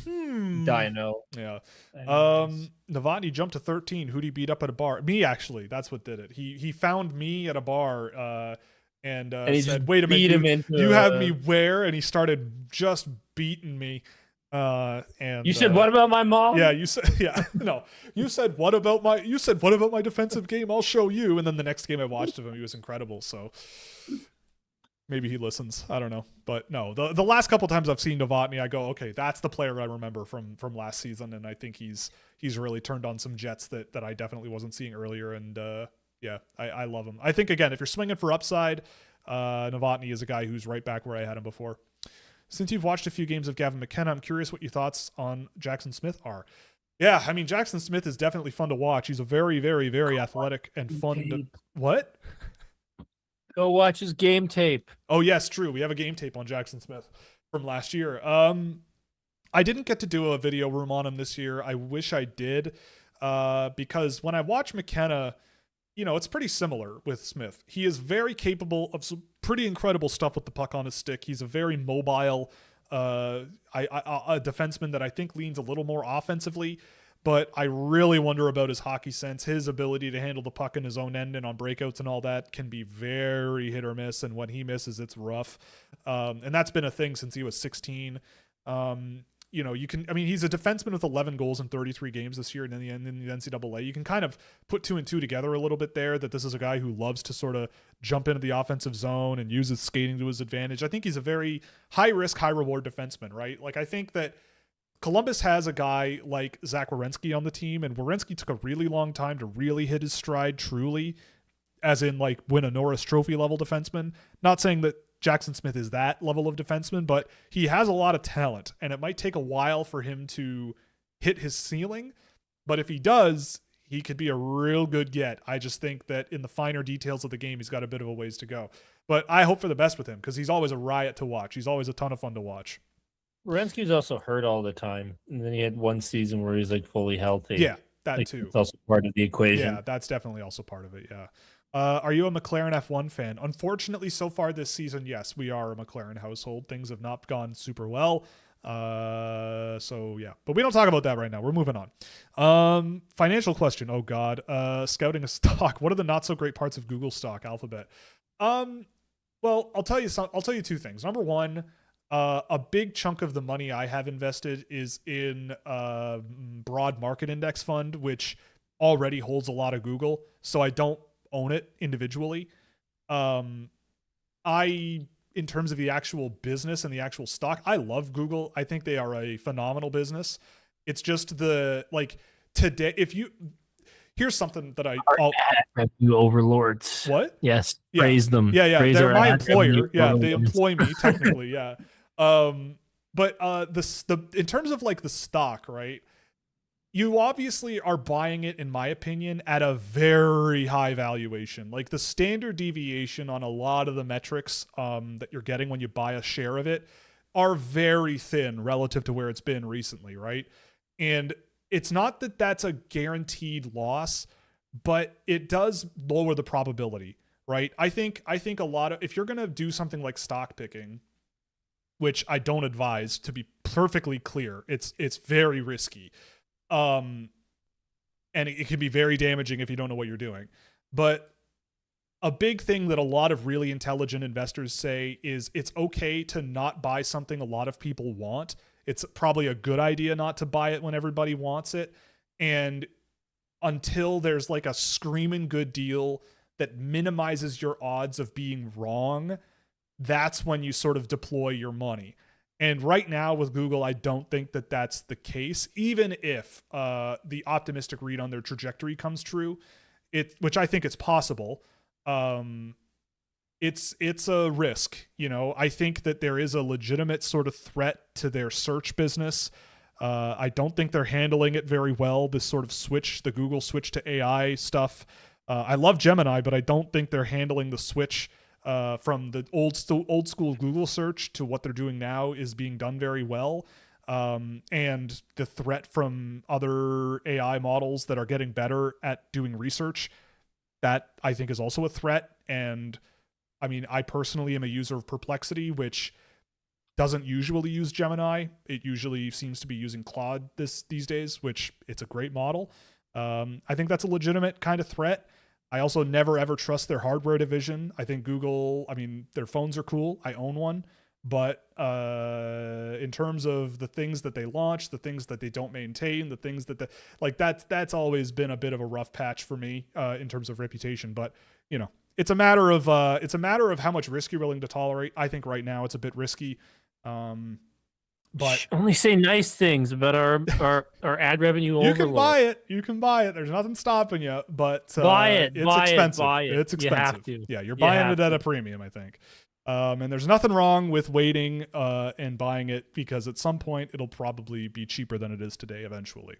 Dino. Yeah. Novotny jumped to 13. Who'd he beat up at a bar? Me, actually. That's what did it. He found me at a bar and he said, "Wait a minute, you have me where?" And he started just beating me. And you said, "What about my mom?" Yeah, you said, yeah, no, you said, what about my defensive game? I'll show you. And then the next game I watched of him, he was incredible. So maybe he listens. I don't know, but no, the last couple times I've seen Novotny, I go, okay, that's the player I remember from last season. And I think he's really turned on some jets that I definitely wasn't seeing earlier. And yeah, I love him. I think again, if you're swinging for upside, Novotny is a guy who's right back where I had him before. Since you've watched a few games of Gavin McKenna, I'm curious what your thoughts on Jackson Smith are. Yeah, I mean, Jackson Smith is definitely fun to watch. He's a very, very, very athletic and fun to... What? Go watch his game tape. Oh, yes, true. We have a game tape on Jackson Smith from last year. I didn't get to do a video room on him this year. I wish I did, because when I watch McKenna... You know, it's pretty similar with Smith. He is very capable of some pretty incredible stuff with the puck on his stick. He's a very mobile a defenseman that I think leans a little more offensively, but I really wonder about his hockey sense. His ability to handle the puck in his own end and on breakouts and all that can be very hit or miss, and when he misses, it's rough. And that's been a thing since he was 16. You know, he's a defenseman with 11 goals in 33 games this year in the NCAA. You can kind of put two and two together a little bit there, that this is a guy who loves to sort of jump into the offensive zone and use his skating to his advantage. I think he's a very high risk, high reward defenseman, right? Like, I think that Columbus has a guy like Zach Werenski on the team, and Werenski took a really long time to really hit his stride truly, as in like win a Norris Trophy level defenseman. Not saying that Jackson Smith is that level of defenseman, but he has a lot of talent, and it might take a while for him to hit his ceiling. But if he does, he could be a real good get. I just think that in the finer details of the game, he's got a bit of a ways to go. But I hope for the best with him, because he's always a riot to watch. He's always a ton of fun to watch. Werenski's also hurt all the time, and then he had one season where he's like fully healthy. Yeah, that too. It's also part of the equation. Yeah, that's definitely also part of it, yeah. Are you a McLaren F1 fan? Unfortunately, so far this season, yes, we are a McLaren household. Things have not gone super well. So yeah, but we don't talk about that right now. We're moving on. Financial question. Oh God. Scouting a stock. What are the not so great parts of Google stock Alphabet? Well, I'll tell you two things. Number one, a big chunk of the money I have invested is in broad market index fund, which already holds a lot of Google. So I don't own it individually. In terms of the actual business and the actual stock, I love Google. I think they are a phenomenal business. It's just today, here's something that you overlords. What? Yes. Yeah. Praise them. Yeah. Praise they're my employer. Yeah. They employ me technically. Yeah. But in terms of like the stock, right? You obviously are buying it, in my opinion, at a very high valuation. Like the standard deviation on a lot of the metrics that you're getting when you buy a share of it are very thin relative to where it's been recently, right? And it's not that that's a guaranteed loss, but it does lower the probability, right? I think a lot of, if you're going to do something like stock picking, which I don't advise, to be perfectly clear, it's very risky. And it can be very damaging if you don't know what you're doing. But a big thing that a lot of really intelligent investors say is it's okay to not buy something a lot of people want. It's probably a good idea not to buy it when everybody wants it. And until there's like a screaming good deal that minimizes your odds of being wrong, that's when you sort of deploy your money. And right now with Google, I don't think that that's the case, even if the optimistic read on their trajectory comes true, which I think it's possible. It's a risk. You know, I think that there is a legitimate sort of threat to their search business. I don't think they're handling it very well, this sort of switch, the Google switch to AI stuff. I love Gemini, but I don't think they're handling the switch from the old school Google search to what they're doing now is being done very well. And the threat from other AI models that are getting better at doing research, that I think is also a threat. And I mean, I personally am a user of Perplexity, which doesn't usually use Gemini. It usually seems to be using Claude these days, which it's a great model. I think that's a legitimate kind of threat. I also never ever trust their hardware division. I think Google, I mean, their phones are cool. I own one. But in terms of the things that they launch, the things that they don't maintain, the things that that's always been a bit of a rough patch for me in terms of reputation. But you know, it's a matter of how much risk you're willing to tolerate. I think right now it's a bit risky. But only say nice things about our ad revenue. You can buy it. You can buy it. There's nothing stopping you. But buy it. It's buy expensive. It, buy it. It's expensive. You have to. Yeah, you're buying it at a premium, I think. And there's nothing wrong with waiting and buying it, because at some point it'll probably be cheaper than it is today eventually,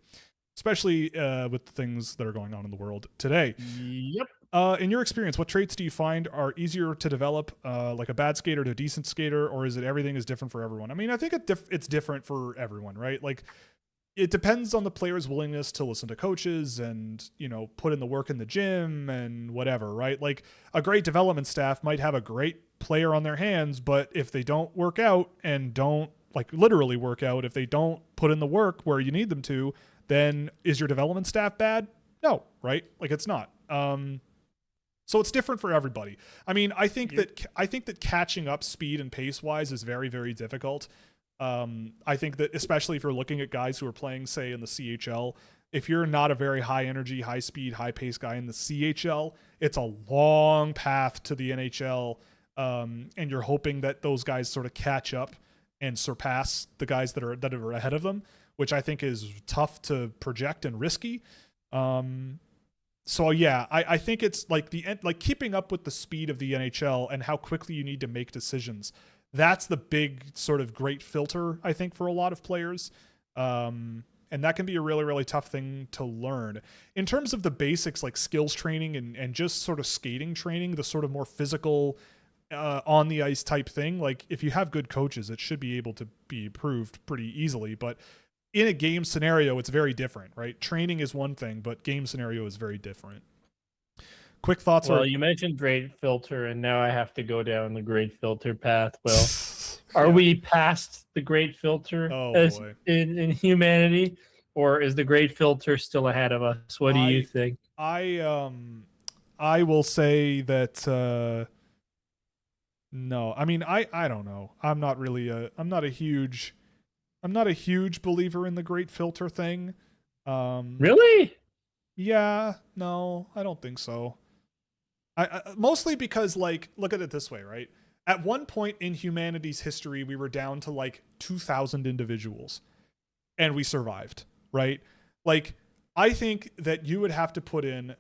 especially with the things that are going on in the world today. Yep. In your experience, what traits do you find are easier to develop, like a bad skater to a decent skater, or is it everything is different for everyone? I mean, I think it's different for everyone, right? Like, it depends on the player's willingness to listen to coaches and, you know, put in the work in the gym and whatever, right? Like, a great development staff might have a great player on their hands, but if they don't work out and don't, like, literally work out, if they don't put in the work where you need them to, then is your development staff bad? No, right? Like, it's not. So it's different for everybody. I mean, I think that catching up speed and pace wise is very, very difficult. I think that especially if you're looking at guys who are playing, say, in the CHL, if you're not a very high energy, high speed, high pace guy in the CHL, it's a long path to the NHL. And you're hoping that those guys sort of catch up and surpass the guys that are ahead of them, which I think is tough to project and risky. So yeah, I think it's like keeping up with the speed of the NHL and how quickly you need to make decisions. That's the big sort of great filter, I think, for a lot of players. And that can be a really, really tough thing to learn. In terms of the basics, like skills training and just sort of skating training, the sort of more physical on the ice type thing, like if you have good coaches, it should be able to be improved pretty easily. But in a game scenario, it's very different, right? Training is one thing, but game scenario is very different. Quick thoughts. Well, you mentioned great filter, and now I have to go down the great filter path. Well, are we past the great filter in humanity, or is the great filter still ahead of us? What do you think? I will say that no. I mean, I don't know. I'm not a huge believer in the great filter thing. Really? Yeah, no, I don't think so. I mostly because, like, look at it this way, right? At one point in humanity's history, we were down to like 2,000 individuals and we survived, right? Like, I think that you would have to put in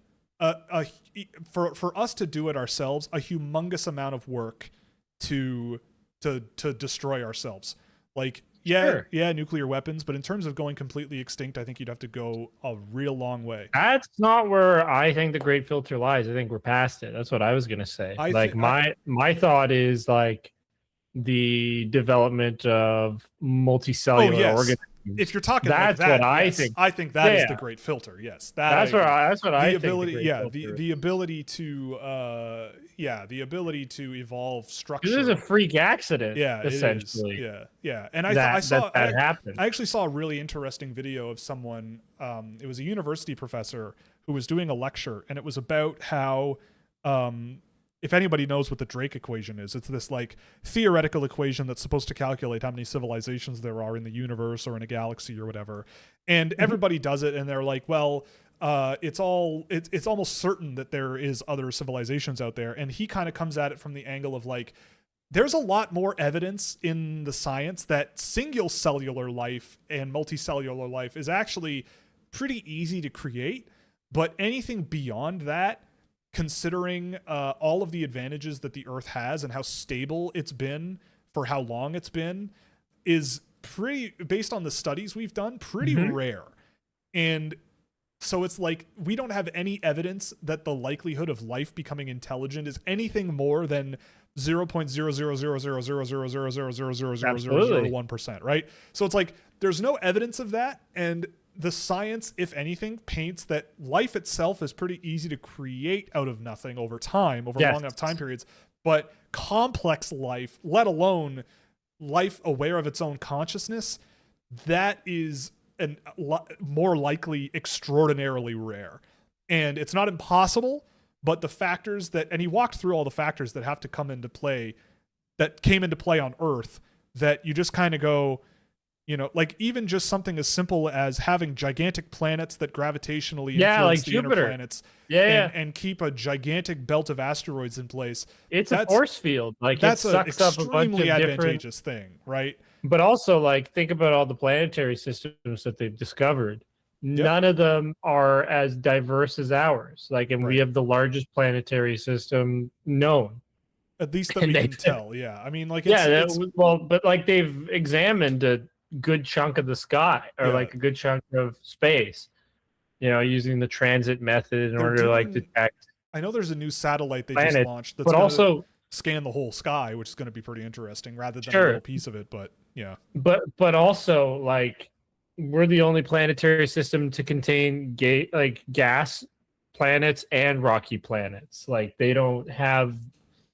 for us to do it ourselves, a humongous amount of work to destroy ourselves. Like, yeah, nuclear weapons, but in terms of going completely extinct, I think you'd have to go a real long way. That's not where I think the great filter lies. I think we're past it. That's what I was gonna say. My thought is like the development of multicellular organisms if you're talking that's like that, what I yes, think. I think that is Yeah. the great filter. Yes, That's what I the think. ability, The great filter is. the ability to, the ability to evolve structure. This is a freak accident, Yeah, it is. essentially. Yeah. And That I happened. actually saw a really interesting video of someone. It was a university professor who was doing a lecture, and it was about how, if anybody knows what the Drake equation is, it's this like theoretical equation that's supposed to calculate how many civilizations there are in the universe or in a galaxy or whatever. And everybody does it, and they're like, well, it's almost certain that there is other civilizations out there. And he kind of comes at it from the angle of like, there's a lot more evidence in the science that single cellular life and multicellular life is actually pretty easy to create, but anything beyond that, considering all of the advantages that the Earth has and how stable it's been for how long it's been, is pretty, based on the studies we've done, pretty rare. And so it's like, we don't have any evidence that the likelihood of life becoming intelligent is anything more than 0.0000000000001%, right? So it's like, there's no evidence of that. And the science, if anything, paints that life itself is pretty easy to create out of nothing over time, over long enough time periods. But complex life, let alone life aware of its own consciousness, that is more likely extraordinarily rare. And it's not impossible, but the factors that, and he walked through all the factors that have to come into play, that came into play on Earth, that you just kind of go, you know, like even just something as simple as having gigantic planets that gravitationally influence like the Jupiter. inner planets, and keep a gigantic belt of asteroids in place. It's a force field. Like, that's it sucks up a bunch of advantageous thing, right? But also, like, think about all the planetary systems that they've discovered. None of them are as diverse as ours. Like, and we have the largest planetary system known. At least that we can tell. Yeah. I mean, like, but like, they've examined a good chunk of the sky, or like a good chunk of space, you know, using the transit method in order to like detect. I know there's a new satellite they just launched that's but also scan the whole sky, which is going to be pretty interesting rather than a little piece of it. But yeah. But also, like, we're the only planetary system to contain gas planets and rocky planets. Like, they don't have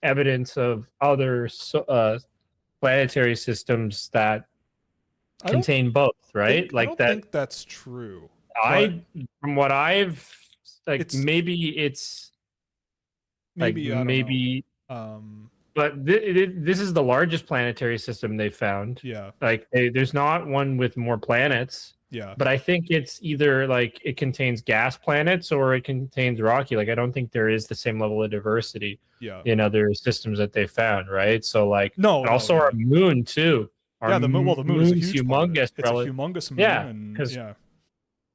evidence of other planetary systems that contain both, right? I don't think that's true. From what I've maybe but this is the largest planetary system they've found. Yeah. Like, there's not one with more planets. Yeah. But I think it's either like it contains gas planets or it contains rocky. Like, I don't think there is the same level of diversity in other systems that they found, right? So like, our moon too. The moon is a huge humongous. It's a humongous moon. Yeah,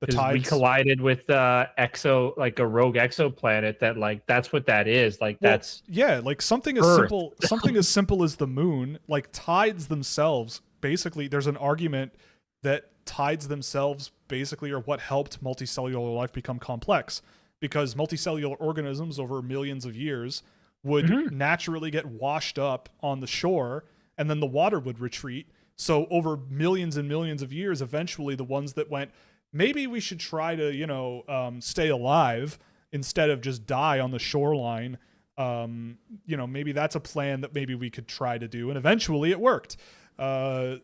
because we collided with a rogue exoplanet that, like, that's what that is. Like, that's like something as simple as the moon. Like, tides themselves, basically, there's an argument that tides themselves basically are what helped multicellular life become complex, because multicellular organisms over millions of years would naturally get washed up on the shore, and then the water would retreat. So over millions and millions of years, eventually the ones that went, maybe we should try to, stay alive instead of just die on the shoreline. Maybe that's a plan that maybe we could try to do. And eventually it worked. But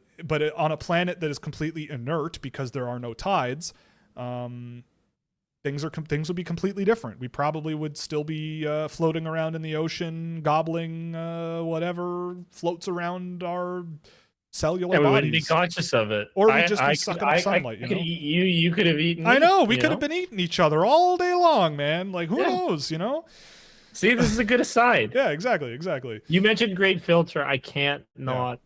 on a planet that is completely inert because there are no tides, things would be completely different. We probably would still be floating around in the ocean, gobbling whatever floats around our cellular bodies. We wouldn't be conscious of it. Or we'd just be sucking up sunlight. I could eat you. You could have eaten me. I know. We could have been eating each other all day long, man. Like, who knows, See, this is a good aside. Yeah, exactly. You mentioned great filter. I can't not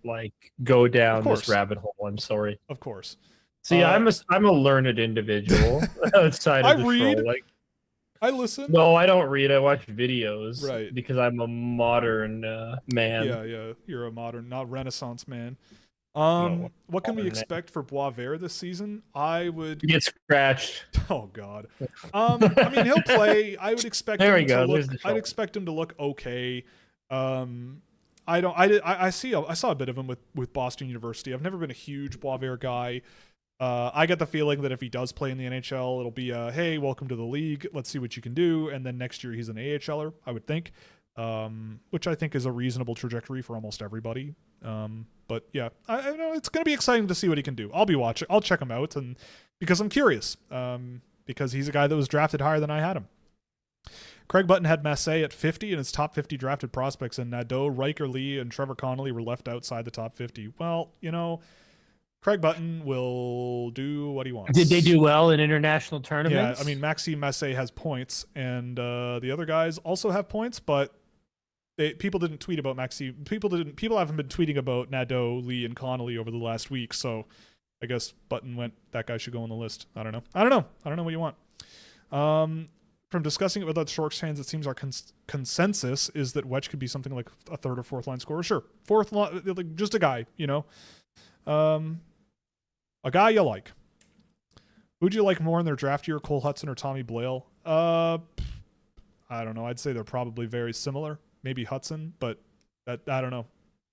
go down this rabbit hole. I'm sorry. Of course. See, I'm a learned individual outside of the show. Like, I listen. No, I don't read. I watch videos. Right. Because I'm a modern man. Yeah. You're a modern, not Renaissance man. What can we expect for Boisvert this season? I would get scratched. Oh God. I mean, he'll play. I would expect him to look. I'd expect him to look okay. I saw a bit of him with Boston University. I've never been a huge Boisvert guy. I get the feeling that if he does play in the NHL, it'll be hey, welcome to the league. Let's see what you can do. And then next year he's an AHLer, I would think, which I think is a reasonable trajectory for almost everybody. But yeah, I know it's going to be exciting to see what he can do. I'll be watching. I'll check him out, and because I'm curious, because he's a guy that was drafted higher than I had him. Craig Button had Massey at 50 in his top 50 drafted prospects, and Nadeau, Riker Lee, and Trevor Connolly were left outside the top 50. Well, Craig Button will do what he wants. Did they do well in international tournaments? Yeah, I mean, Maxime Massey has points, and the other guys also have points, but people didn't tweet about Maxime. People haven't been tweeting about Nadeau, Lee, and Connolly over the last week, so I guess Button went, that guy should go on the list. I don't know what you want. From discussing it with other Sharks fans, it seems our consensus is that Wetch could be something like a third or fourth line scorer. Sure. Fourth line, like just a guy, a guy you like. Who'd you like more in their draft year, Cole Hudson or Tommy Blale? I don't know. I'd say they're probably very similar. Maybe Hudson, but I don't know.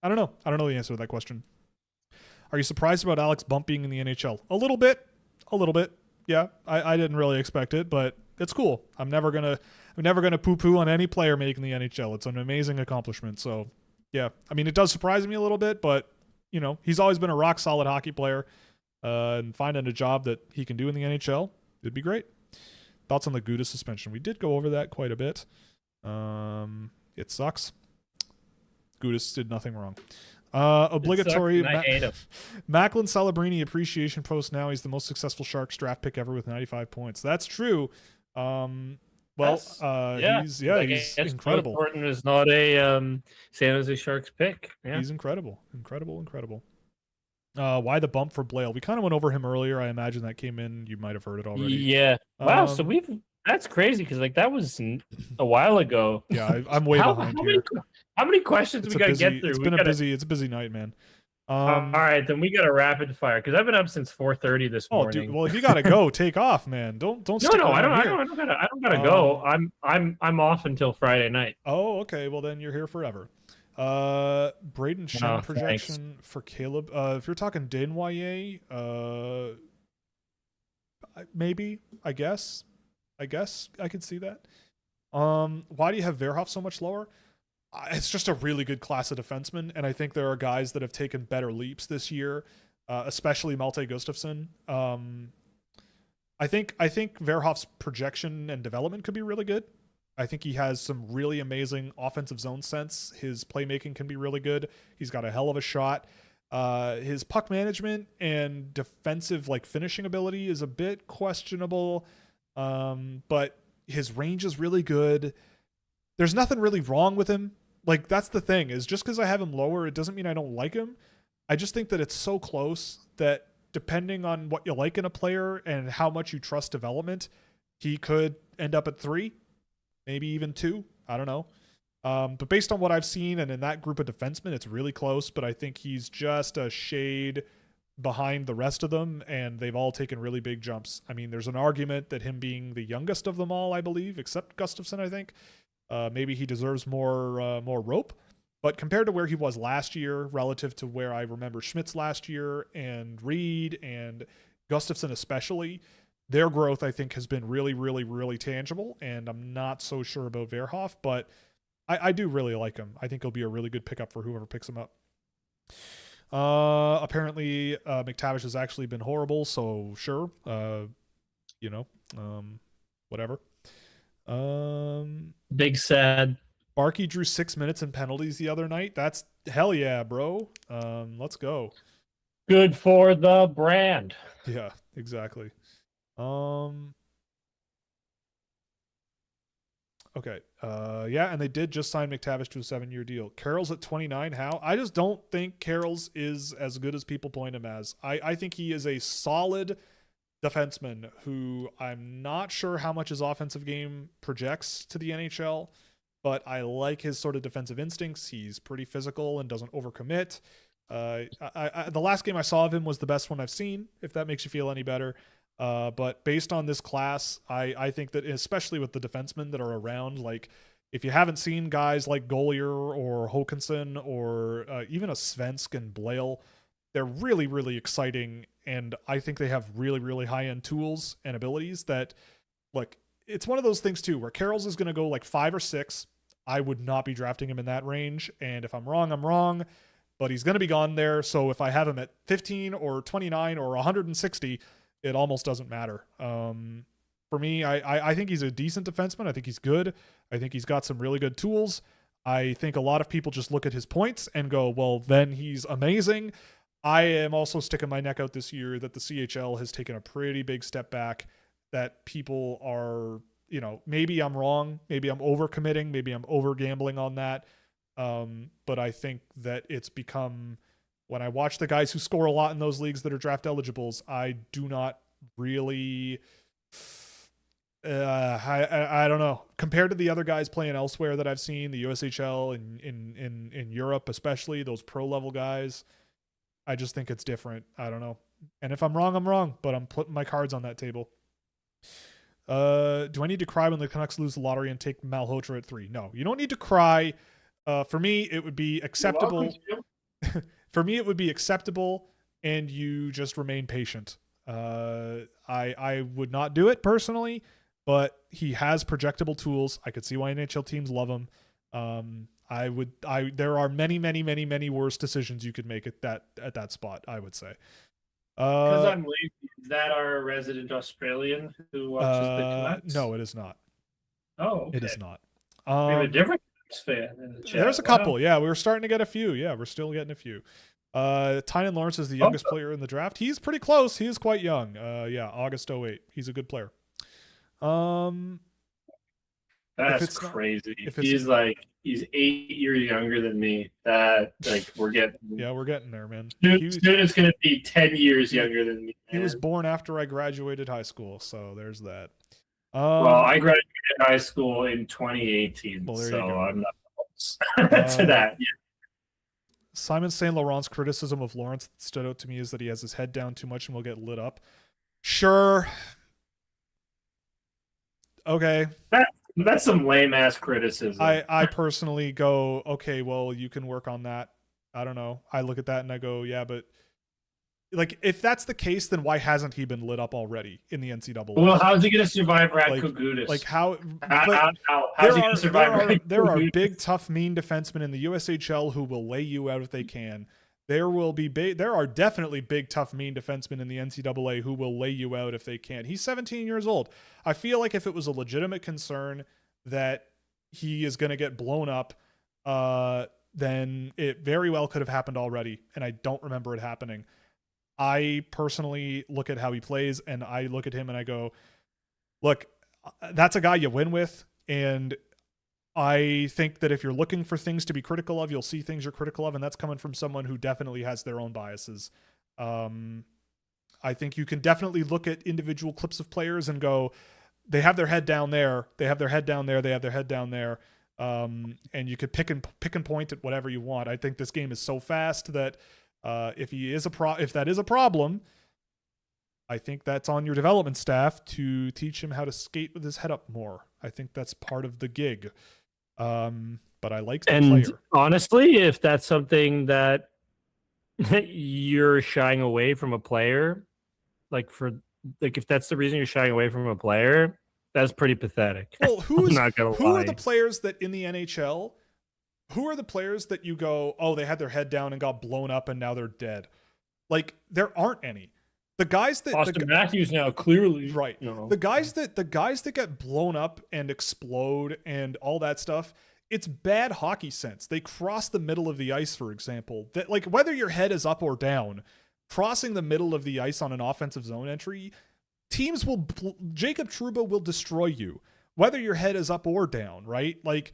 I don't know the answer to that question. Are you surprised about Alex Bump being in the NHL? A little bit. Yeah, I didn't really expect it, but it's cool. I'm never gonna poo-poo on any player making the NHL. It's an amazing accomplishment. So yeah, I mean, it does surprise me a little bit, but he's always been a rock solid hockey player, and finding a job that he can do in the NHL, it'd be great. Thoughts on the Gouda suspension? We did go over that quite a bit. It sucks. Goudas did nothing wrong. Obligatory Macklin Celebrini appreciation post. Now he's the most successful Sharks draft pick ever with 95 points. That's true. He's incredible. Thornton is not a San Jose Sharks pick. Yeah. He's incredible. Why the bump for Blale? We kind of went over him earlier. I imagine that came in. You might have heard it already. Yeah. Wow. So that's crazy because that was a while ago. Yeah, I'm way behind here. How many questions we got to get through? It's a busy night, man. All right, then we got a rapid fire because I've been up since 4:30 this morning. Dude, well, if you gotta go, take off, man. Don't. No, I don't gotta go. I'm off until Friday night. Oh, okay. Well, then you're here forever. Braden Shen projection for Caleb. If you're talking Desnoyers, maybe. I guess I could see that. Why do you have Verhoff so much lower? It's just a really good class of defensemen, and I think there are guys that have taken better leaps this year, especially Malte Gustafsson. I think Verhoff's projection and development could be really good. I think he has some really amazing offensive zone sense. His playmaking can be really good. He's got a hell of a shot. His puck management and defensive finishing ability is a bit questionable, but his range is really good. There's nothing really wrong with him. That's the thing, is just because I have him lower, it doesn't mean I don't like him. I just think that it's so close that depending on what you like in a player and how much you trust development, he could end up at 3, maybe even 2. I don't know. But based on what I've seen and in that group of defensemen, it's really close, but I think he's just a shade behind the rest of them, and they've all taken really big jumps. I mean, there's an argument that him being the youngest of them all, I believe, except Gustafsson, I think, maybe he deserves more rope. But compared to where he was last year, relative to where I remember Schmitz last year and Reed and Gustafsson especially, their growth, I think, has been really, really, really tangible. And I'm not so sure about Verhoff, but I do really like him. I think he'll be a really good pickup for whoever picks him up. Apparently, McTavish has actually been horrible, so sure. Whatever. Big sad. Barkey drew 6 minutes in penalties the other night. That's hell yeah, bro. Let's go. Good for the brand. Yeah, exactly. Okay. Yeah, and they did just sign McTavish to a 7-year deal. Carroll's at 29. How? I just don't think Carroll's is as good as people point him as. I think he is a solid defenseman who I'm not sure how much his offensive game projects to the NHL, but I like his sort of defensive instincts. He's pretty physical and doesn't overcommit. The last game I saw of him was the best one I've seen, if that makes you feel any better. But based on this class, I think that especially with the defensemen that are around, if you haven't seen guys like Golier or Håkansson or even a Svensk and Blale, they're really, really exciting. and I think they have really, really high-end tools and abilities that, look, it's one of those things too, where Carroll's is going to go like 5 or 6. I would not be drafting him in that range. And if I'm wrong, I'm wrong, but he's going to be gone there. So if I have him at 15 or 29 or 160, it almost doesn't matter. For me, I think he's a decent defenseman. I think he's good. I think he's got some really good tools. I think a lot of people just look at his points and go, well, then he's amazing. I am also sticking my neck out this year that the CHL has taken a pretty big step back, that people are, maybe I'm wrong. Maybe I'm overcommitting. Maybe I'm over gambling on that. But I think that it's become, when I watch the guys who score a lot in those leagues that are draft eligibles, I do not really, I don't know, compared to the other guys playing elsewhere that I've seen, the USHL and in Europe, especially those pro level guys, I just think it's different. I don't know. And if I'm wrong, I'm wrong, but I'm putting my cards on that table. Do I need to cry when the Canucks lose the lottery and take Malhotra at 3? No, you don't need to cry. For me, it would be acceptable. For me, it would be acceptable, and you just remain patient. I would not do it personally, but he has projectable tools. I could see why NHL teams love him. There are many worse decisions you could make at that spot, I would say. Because I'm lazy. Is that our resident Australian who watches the Canucks? No, it is not. Oh, okay. It is not. We have a different Canucks fan in the chat. There's a couple. Yeah, we're starting to get a few. Yeah, we're still getting a few. Tynan Lawrence is the youngest player in the draft. He's pretty close. He is quite young. Yeah, August 08. He's a good player. That's crazy. He's 8 years younger than me. We're getting. Yeah, we're getting there, man. Soon it's going to be 10 years younger than me. He was born after I graduated high school, so there's that. Well, I graduated high school in 2018, so I'm not close to that. Yeah. Simon St. Laurent's criticism of Lawrence that stood out to me is that he has his head down too much and will get lit up. Sure. Okay. That's some lame ass criticism. I personally go, okay, well, you can work on that. I don't know. I look at that and I go, yeah, but like, if that's the case, then why hasn't he been lit up already in the NCAA? Well, how's he going to survive Radko Gudas? Like how's he going to survive? There are big, tough, mean defensemen in the USHL who will lay you out if they can. There are definitely big, tough, mean defensemen in the NCAA who will lay you out if they can. He's 17 years old. I feel like if it was a legitimate concern that he is going to get blown up, then it very well could have happened already, and I don't remember it happening. I personally look at how he plays, and I look at him and I go, look, that's a guy you win with, and I think that if you're looking for things to be critical of, you'll see things you're critical of, and that's coming from someone who definitely has their own biases. I think you can definitely look at individual clips of players and go, they have their head down there, they have their head down there, they have their head down there, and you could pick and point at whatever you want. I think this game is so fast that if that is a problem, I think that's on your development staff to teach him how to skate with his head up more. I think that's part of the gig. But I like the player. Honestly, if that's something that you're shying away from a player, if that's the reason you're shying away from a player, that's pretty pathetic. Well, who are the players that in the NHL? Who are the players that you go, oh, they had their head down and got blown up and now they're dead? Like, there aren't any. The guys that Austin Matthews now clearly right. The guys that get blown up and explode and all that stuff, it's bad hockey sense. They cross the middle of the ice, for example. That, like, whether your head is up or down, crossing the middle of the ice on an offensive zone entry, Jacob Trouba will destroy you, whether your head is up or down, right? Like,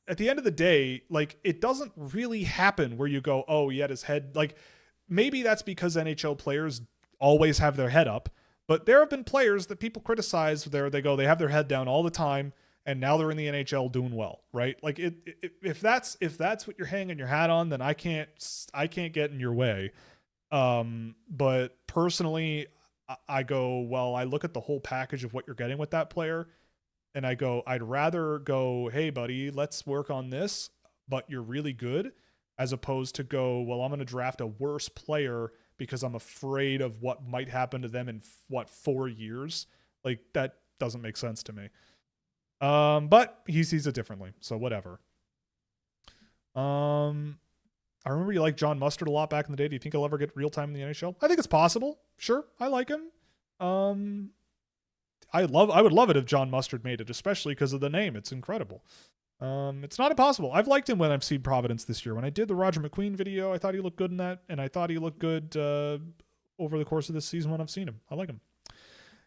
at the end of the day, like, it doesn't really happen where you go, oh, he had his head, like, maybe that's because NHL players always have their head up, but there have been players that people criticize they have their head down all the time, and now they're in the NHL doing well, right? Like, if that's what you're hanging your hat on, then I can't get in your way. But personally, I go, well, I look at the whole package of what you're getting with that player, and I go, I'd rather go, hey buddy, let's work on this, but you're really good, as opposed to go, well, I'm going to draft a worse player because I'm afraid of what might happen to them in 4 years. Like, that doesn't make sense to me. But he sees it differently, so whatever. I remember you liked John Mustard a lot back in the day. Do you think he'll ever get real time in the NHL? I think it's possible. Sure, I like him. I would love it if John Mustard made it, especially because of the name. It's incredible. It's not impossible. I've liked him when I've seen Providence this year. When I did the Roger McQueen video, I thought he looked good in that, and I thought he looked good over the course of this season when I've seen him. I like him.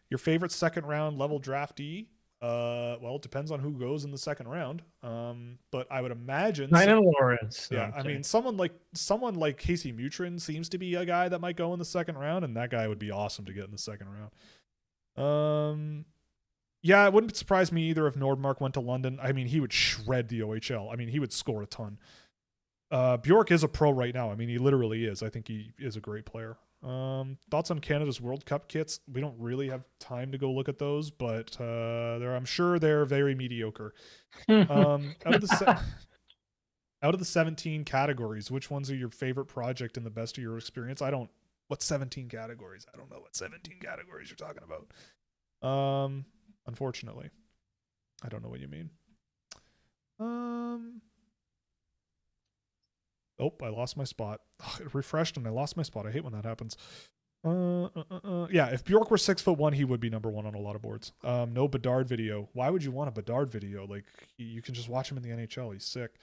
Your favorite second round level draftee? Well, it depends on who goes in the second round. But I would imagine Ryan Lawrence. Yeah, I mean, someone like Casey Mutrin seems to be a guy that might go in the second round, and that guy would be awesome to get in the second round. Yeah, it wouldn't surprise me either if Nordmark went to London. I mean, he would shred the OHL. I mean, he would score a ton. Bjork is a pro right now. I mean, he literally is. I think he is a great player. Thoughts on Canada's World Cup kits? We don't really have time to go look at those, but I'm sure they're very mediocre. Out of the 17 categories, which ones are your favorite project and the best of your experience? What 17 categories? I don't know what 17 categories you're talking about. Unfortunately, I don't know what you mean. Oh, I lost my spot. It refreshed and I lost my spot. I hate when that happens. Yeah, if Bjork were 6'1", he would be number one on a lot of boards. No Bedard video. Why would you want a Bedard video? Like, you can just watch him in the NHL. He's sick.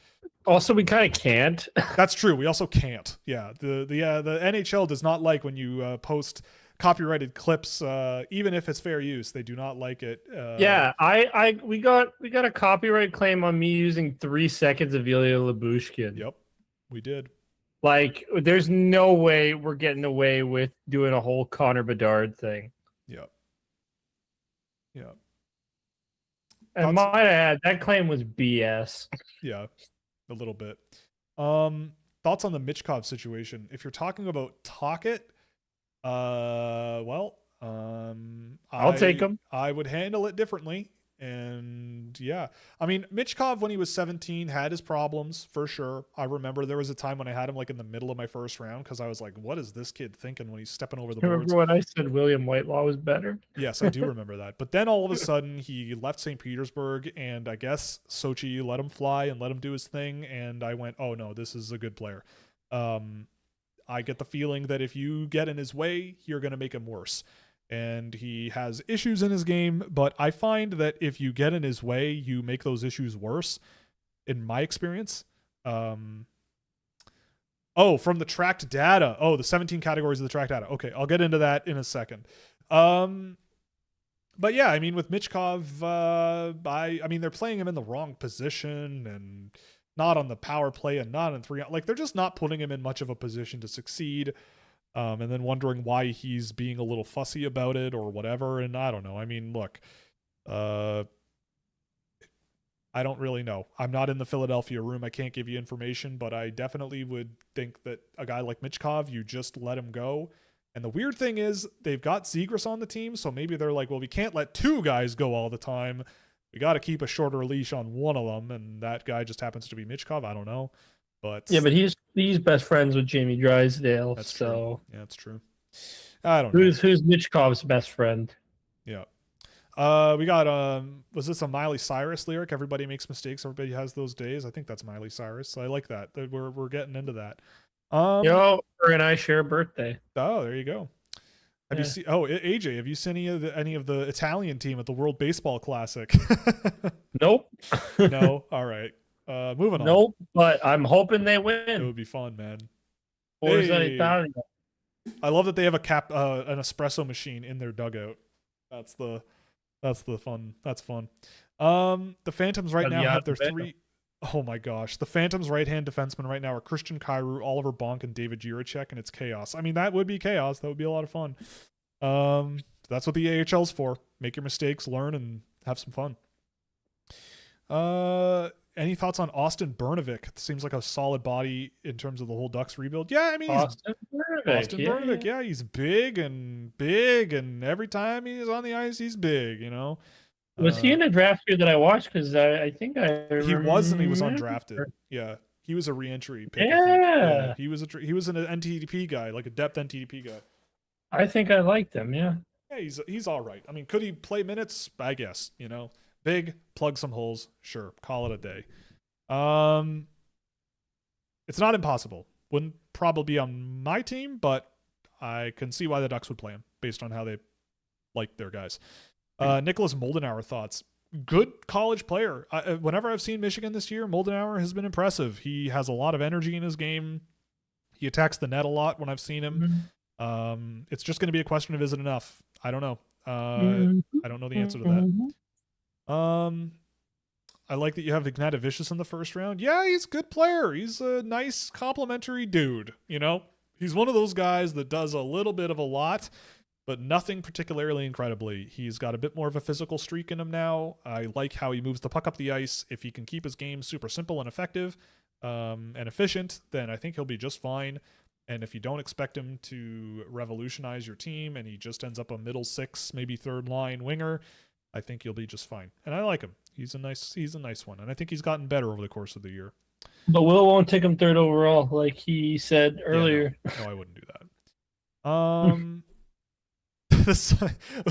Also, we kind of can't. That's true. We also can't. Yeah, the NHL does not like when you post copyrighted clips, even if it's fair use. They do not like it. Yeah, we got a copyright claim on me using 3 seconds of Ilya Lyubushkin. Yep, we did. Like, there's no way we're getting away with doing a whole Connor Bedard thing. Yep. Yeah. And might add, that claim was BS. Yeah, a little bit. Thoughts on the Michkov situation? If you're talking about Tocchet, well, I'll take him. I would handle it differently. And yeah, I mean, Michkov, when he was 17, had his problems for sure. I remember there was a time when I had him like in the middle of my first round because I was like, what is this kid thinking when he's stepping over the boards? Remember when I said William Whitelaw was better? Yes, I do remember that. But then all of a sudden he left St. Petersburg, and I guess Sochi let him fly and let him do his thing. And I went, oh no, this is a good player. I get the feeling that if you get in his way, you're going to make him worse. And he has issues in his game, but I find that if you get in his way, you make those issues worse, in my experience. From the tracked data. Oh, the 17 categories of the tracked data. Okay, I'll get into that in a second. But yeah, I mean, with Michkov, I mean, they're playing him in the wrong position and not on the power play and not in 3. Like, they're just not putting him in much of a position to succeed. And then wondering why he's being a little fussy about it or whatever. And I don't know. I mean, look, I don't really know. I'm not in the Philadelphia room. I can't give you information, but I definitely would think that a guy like Michkov, you just let him go. And the weird thing is they've got Zegras on the team. So maybe they're like, well, we can't let 2 guys go all the time. We got to keep a shorter leash on one of them. And that guy just happens to be Michkov. I don't know. But yeah, but he's best friends with Jamie Drysdale. That's so true. Yeah, that's true. I don't know. Who's Michkov's best friend? Yeah. We got was this a Miley Cyrus lyric? Everybody makes mistakes. Everybody has those days. I think that's Miley Cyrus. I like that. We're getting into that. Her and I share a birthday. Oh, there you go. Have you seen? Oh, AJ, have you seen any of the Italian team at the World Baseball Classic? Nope. No. All right. Moving on. Nope, but I'm hoping they win. It would be fun, man. Or is that Italian? I love that they have an espresso machine in their dugout. That's fun. That's fun. The Phantoms right now have their 3. Oh my gosh. The Phantoms right-hand defensemen right now are Christian Kyrou, Oliver Bonk, and David Jiricek, and it's chaos. I mean, that would be chaos. That would be a lot of fun. That's what the AHL's for. Make your mistakes, learn, and have some fun. Any thoughts on Austin Bernovic? It seems like a solid body in terms of the whole Ducks rebuild. Yeah, I mean, Austin Bernovic, yeah, he's big, and every time he's on the ice, he's big, you know. Was he in the draft year that I watched? Because I think he was, and he was undrafted. Yeah, He was a re-entry pick. Yeah. I think. Yeah, he was an NTDP guy, like a depth NTDP guy. I think I liked him. Yeah. Yeah, he's all right. I mean, could he play minutes? I guess, big, plug some holes, sure, call it a day. It's not impossible. Wouldn't probably be on my team, but I can see why the Ducks would play him based on how they like their guys. Nicholas Moldenauer thoughts. Good college player. Whenever I've seen Michigan this year, Moldenauer has been impressive. He has a lot of energy in his game. He attacks the net a lot when I've seen him. It's just going to be a question of, is it enough? I don't know. I don't know the answer to that. I like that you have Ignatavicius in the first round. Yeah, he's a good player. He's a nice complimentary dude. He's one of those guys that does a little bit of a lot, but nothing particularly incredibly. He's got a bit more of a physical streak in him now. I like how he moves the puck up the ice. If he can keep his game super simple and effective and efficient, then I think he'll be just fine. And if you don't expect him to revolutionize your team and he just ends up a middle six, maybe third line winger, I think you'll be just fine. And I like him. He's a nice one. And I think he's gotten better over the course of the year. But Will won't take him third overall, like he said earlier. Yeah, no, I wouldn't do that.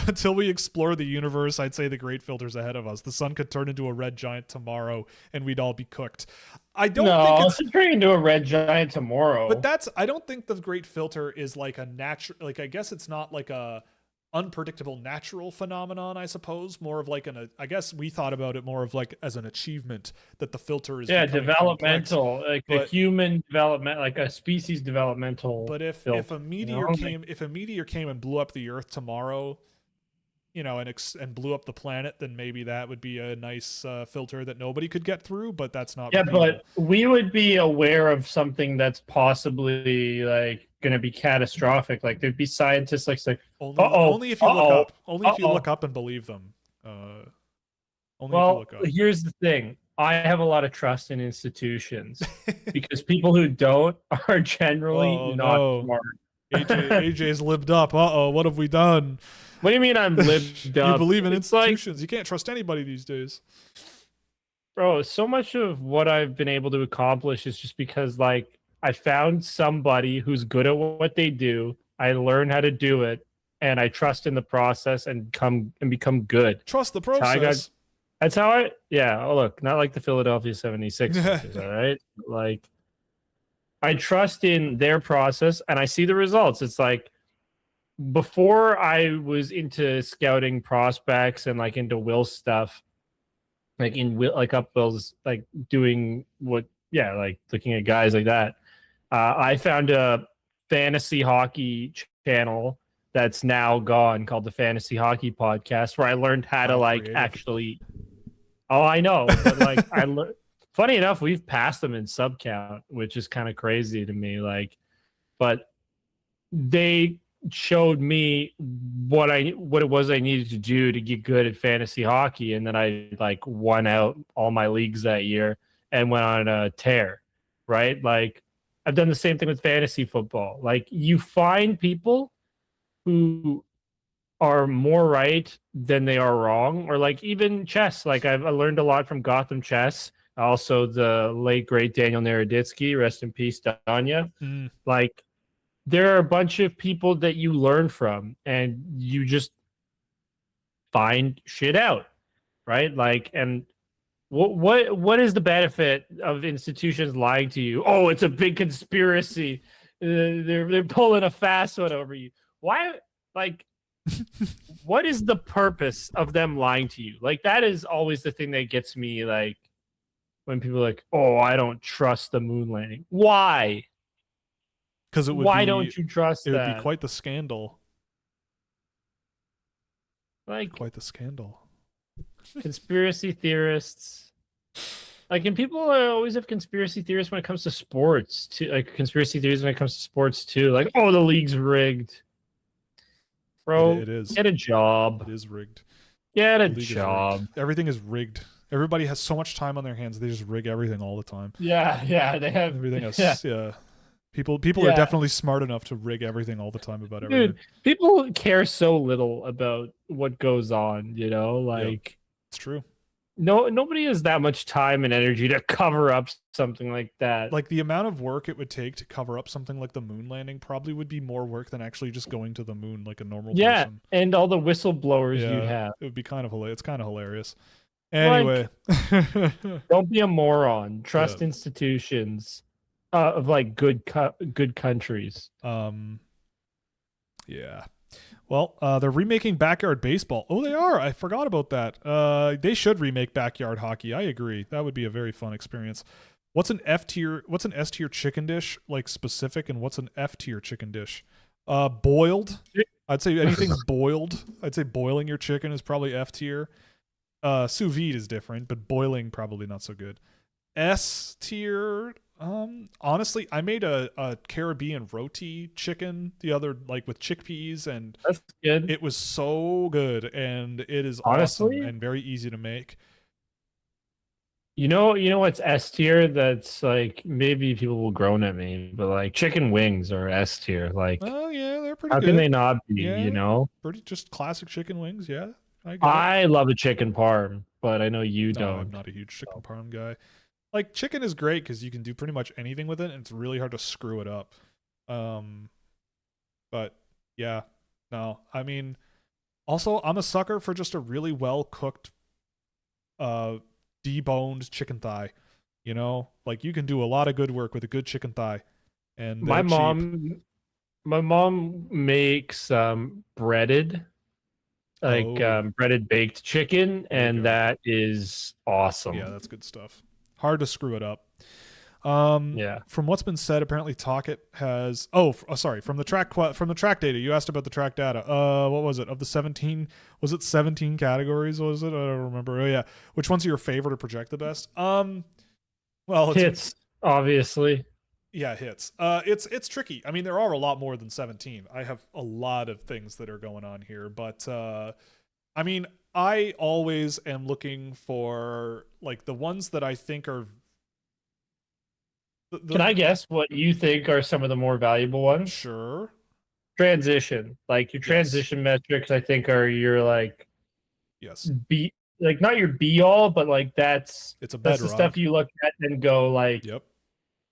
Until we explore the universe, I'd say the great filter's ahead of us. The sun could turn into a red giant tomorrow and we'd all be cooked. I don't think it's turning into a red giant tomorrow. But I don't think the great filter is like a natural, like, I guess it's not like a unpredictable natural phenomenon, I suppose. More of like I guess we thought about it more of like as an achievement that the filter is developmental, complex. like a human development, like a species developmental. But if a meteor came and blew up the Earth tomorrow, and blew up the planet, then maybe that would be a nice filter that nobody could get through. But that's not. Yeah, but we would be aware of something that's possibly like going to be catastrophic. Like there'd be scientists like only if you look up and believe them. Only if you look up. Here's the thing. I have a lot of trust in institutions because people who don't are generally not smart. AJ's lived up. What have we done? What do you mean I'm lived up? You believe in institutions. You can't trust anybody these days. Bro, so much of what I've been able to accomplish is just because, like, I found somebody who's good at what they do. I learn how to do it, and I trust in the process and become good. Trust the process. That's how I look, not like the Philadelphia 76ers, all right? Like, I trust in their process, and I see the results. It's like, before I was into scouting prospects and like into Will's stuff, like up Will's, like doing like looking at guys like that. I found a fantasy hockey channel that's now gone called the Fantasy Hockey Podcast, where I learned how to actually. Oh, I know, but like funny enough, we've passed them in sub count, which is kind of crazy to me. Like, but they showed me what it was I needed to do to get good at fantasy hockey, and then I like won out all my leagues that year and went on a tear, right? Like I've done the same thing with fantasy football. Like you find people who are more right than they are wrong, or like even chess. Like I learned a lot from Gotham Chess. Also the late great Daniel Naroditsky, rest in peace, Danya. Like there are a bunch of people that you learn from and you just find shit out, right? Like, and what is the benefit of institutions lying to you? Oh, it's a big conspiracy. They're pulling a fast one over you. Why? Like, what is the purpose of them lying to you? Like, that is always the thing that gets me, like, when people are like, oh, I don't trust the moon landing. Why? Because why don't you trust that? It would be quite the scandal. Like quite the scandal. Conspiracy theorists. Like, and people always have conspiracy theories when it comes to sports too. Like conspiracy theories when it comes to sports too. Like, oh, the league's rigged. Bro, it is. Get a job. It is rigged. Get a job. Everything is rigged. Everybody has so much time on their hands. They just rig everything all the time. Yeah. They have everything else. Yeah. People are definitely smart enough to rig everything all the time about everything. Dude, people care so little about what goes on, you know? Like, it's true. nobody has that much time and energy to cover up something like that. Like the amount of work it would take to cover up something like the moon landing probably would be more work than actually just going to the moon like a normal Yeah, person. and all the whistleblowers you'd Yeah, have. it would be kind of hilarious. It's kind of hilarious. Like, Anyway, don't be a moron. yeah. Trust institutions of like good countries. Yeah. Well, they're remaking Backyard Baseball. Oh, they are. I forgot about that. They should remake Backyard Hockey. I agree. That would be a very fun experience. What's an F tier? What's an S tier chicken dish like specific, and what's an F tier chicken dish? Boiled. I'd say anything boiled. I'd say boiling your chicken is probably F tier. Sous vide is different, but boiling probably not so good. S tier. Honestly, I made a Caribbean roti chicken the other like with chickpeas, and That's good. it was so good, and it is Honestly, awesome and very easy to make. you know what's S tier? That's like maybe people will groan at me, but like chicken wings are S tier. Like, Oh yeah, they're pretty how good. can they not be? Yeah, You know, pretty just classic chicken wings. Yeah, I get it. I love a chicken parm, but I know you No, I'm don't. not a huge chicken parm guy. Like chicken is great because you can do pretty much anything with it, and it's really hard to screw it up. But yeah, no, I mean, also I'm a sucker for just a really well cooked, deboned chicken thigh. You know, like you can do a lot of good work with a good chicken thigh, and My they're cheap. my mom makes breaded, like Oh. breaded baked chicken, There you and go. that is awesome. Yeah, that's good stuff. Hard to screw it up. Yeah. From what's been said, apparently Talkit has. Sorry. From the track data, you asked about the track data. What was it of the 17? Was it 17 categories? Was it? I don't remember. Oh yeah. Which one's your favorite to project the best? Well, Hits, obviously. yeah, hits. It's tricky. I mean, there are a lot more than 17. I have a lot of things that are going on here, but I mean, I always am looking for like the ones that I think are. Can I guess what you think are some of the more valuable ones? Sure. Transition. Like your transition metrics, I think are your like Yes. like not your be all, but like that's It's a the bedrock. stuff you look at and go like, Yep.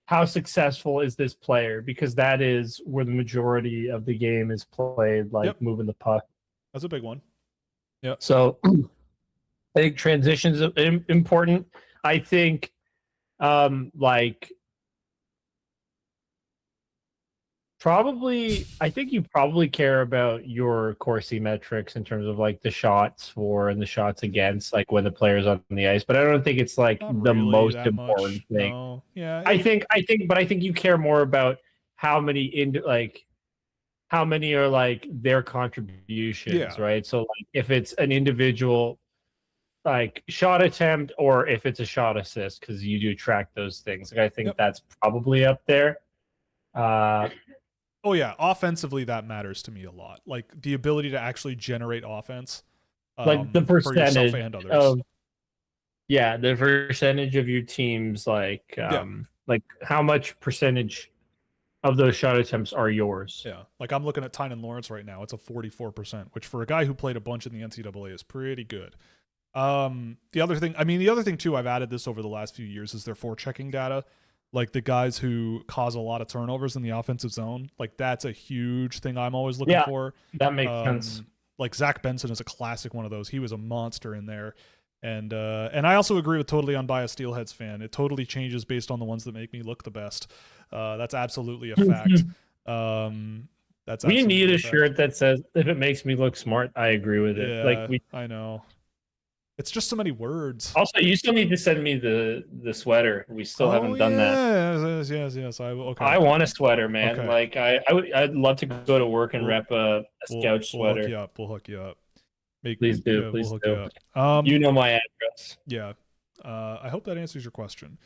how successful is this player? Because that is where the majority of the game is played, like moving the puck. That's a big one. Yeah. So I think transitions are important. I think like I think you probably care about your Corsi metrics in terms of like the shots for and the shots against, like when the player's on the ice. But I don't think it's like Not the really most that important much. thing. No. Yeah. I think you care more about how many how many are like their contributions, right? So like if it's an individual like shot attempt or if it's a shot assist, because you do track those things. Like I think that's probably up there. Oh yeah, offensively that matters to me a lot. Like the ability to actually generate offense, like the for yourself percentage and others. The percentage of your teams, like like how much percentage of those shot attempts are yours? Yeah, like I'm looking at Tynan Lawrence right now. It's a 44%, which for a guy who played a bunch in the NCAA is pretty good. The other thing too, I've added this over the last few years is their forechecking data. Like the guys who cause a lot of turnovers in the offensive zone, like that's a huge thing I'm always looking for. That makes sense. Like Zach Benson is a classic one of those. He was a monster in there. And I also agree with totally unbiased Steelheads fan. It totally changes based on the ones that make me look the best. That's absolutely a fact. We need a shirt that says "If it makes me look smart, I agree with it." Yeah, like I know. It's just so many words. Also, you still need to send me the sweater. We still haven't done that. Yes. I want a sweter, man. Okay. Like I'd love to go to work and rep a Scouch sweater. We'll hook you up. Please do. We'll hook you up. You know my address. Yeah. I hope that answers your question.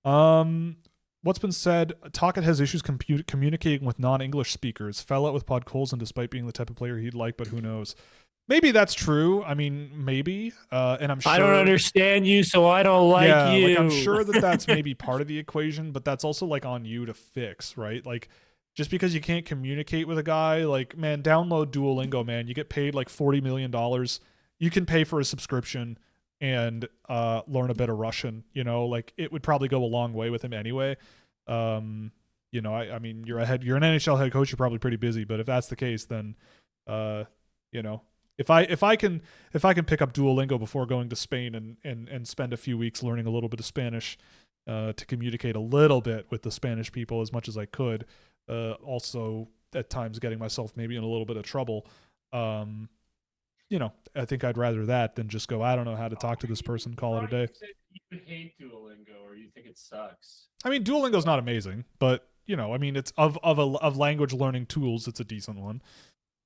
What's been said, Talkit has issues communicating with non-English speakers. Fell out with Pod Colson despite being the type of player he'd like, but who knows? Maybe that's true. I mean, maybe. And I'm sure I don't understand you, so I don't like you. Like I'm sure that's maybe part of the equation, but that's also like on you to fix, right? Like just because you can't communicate with a guy, like, man, download Duolingo, man. You get paid like $40 million. You can pay for a subscription. and learn a bit of Russian. Like it would probably go a long way with him anyway. I mean, you're an NHL head coach, you're probably pretty busy, but if that's the case, then you know, if I can pick up Duolingo before going to Spain and spend a few weeks learning a little bit of Spanish to communicate a little bit with the Spanish people as much as I could, also at times getting myself maybe in a little bit of trouble. I think I'd rather that than just go, I don't know how to talk to this person, call it a day. You hate Duolingo or you think it sucks. I mean, Duolingo's not amazing, but I mean, it's of language learning tools, it's a decent one.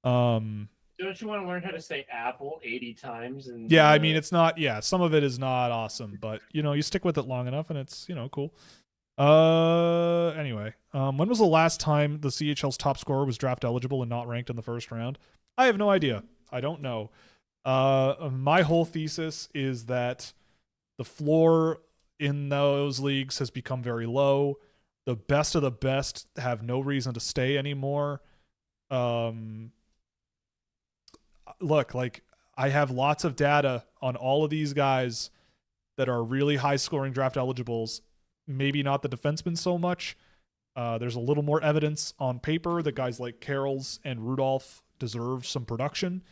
Don't you want to learn how to say apple 80 times? And yeah, I mean, it's not. Yeah, some of it is not awesome, but you stick with it long enough, and it's cool. Anyway, when was the last time the CHL's top scorer was draft eligible and not ranked in the first round? I have no idea. I don't know. My whole thesis is that the floor in those leagues has become very low. The best of the best have no reason to stay anymore. Look, like I have lots of data on all of these guys that are really high scoring draft eligibles. Maybe not the defensemen so much. There's a little more evidence on paper that guys like Carroll's and Rudolph deserve some production.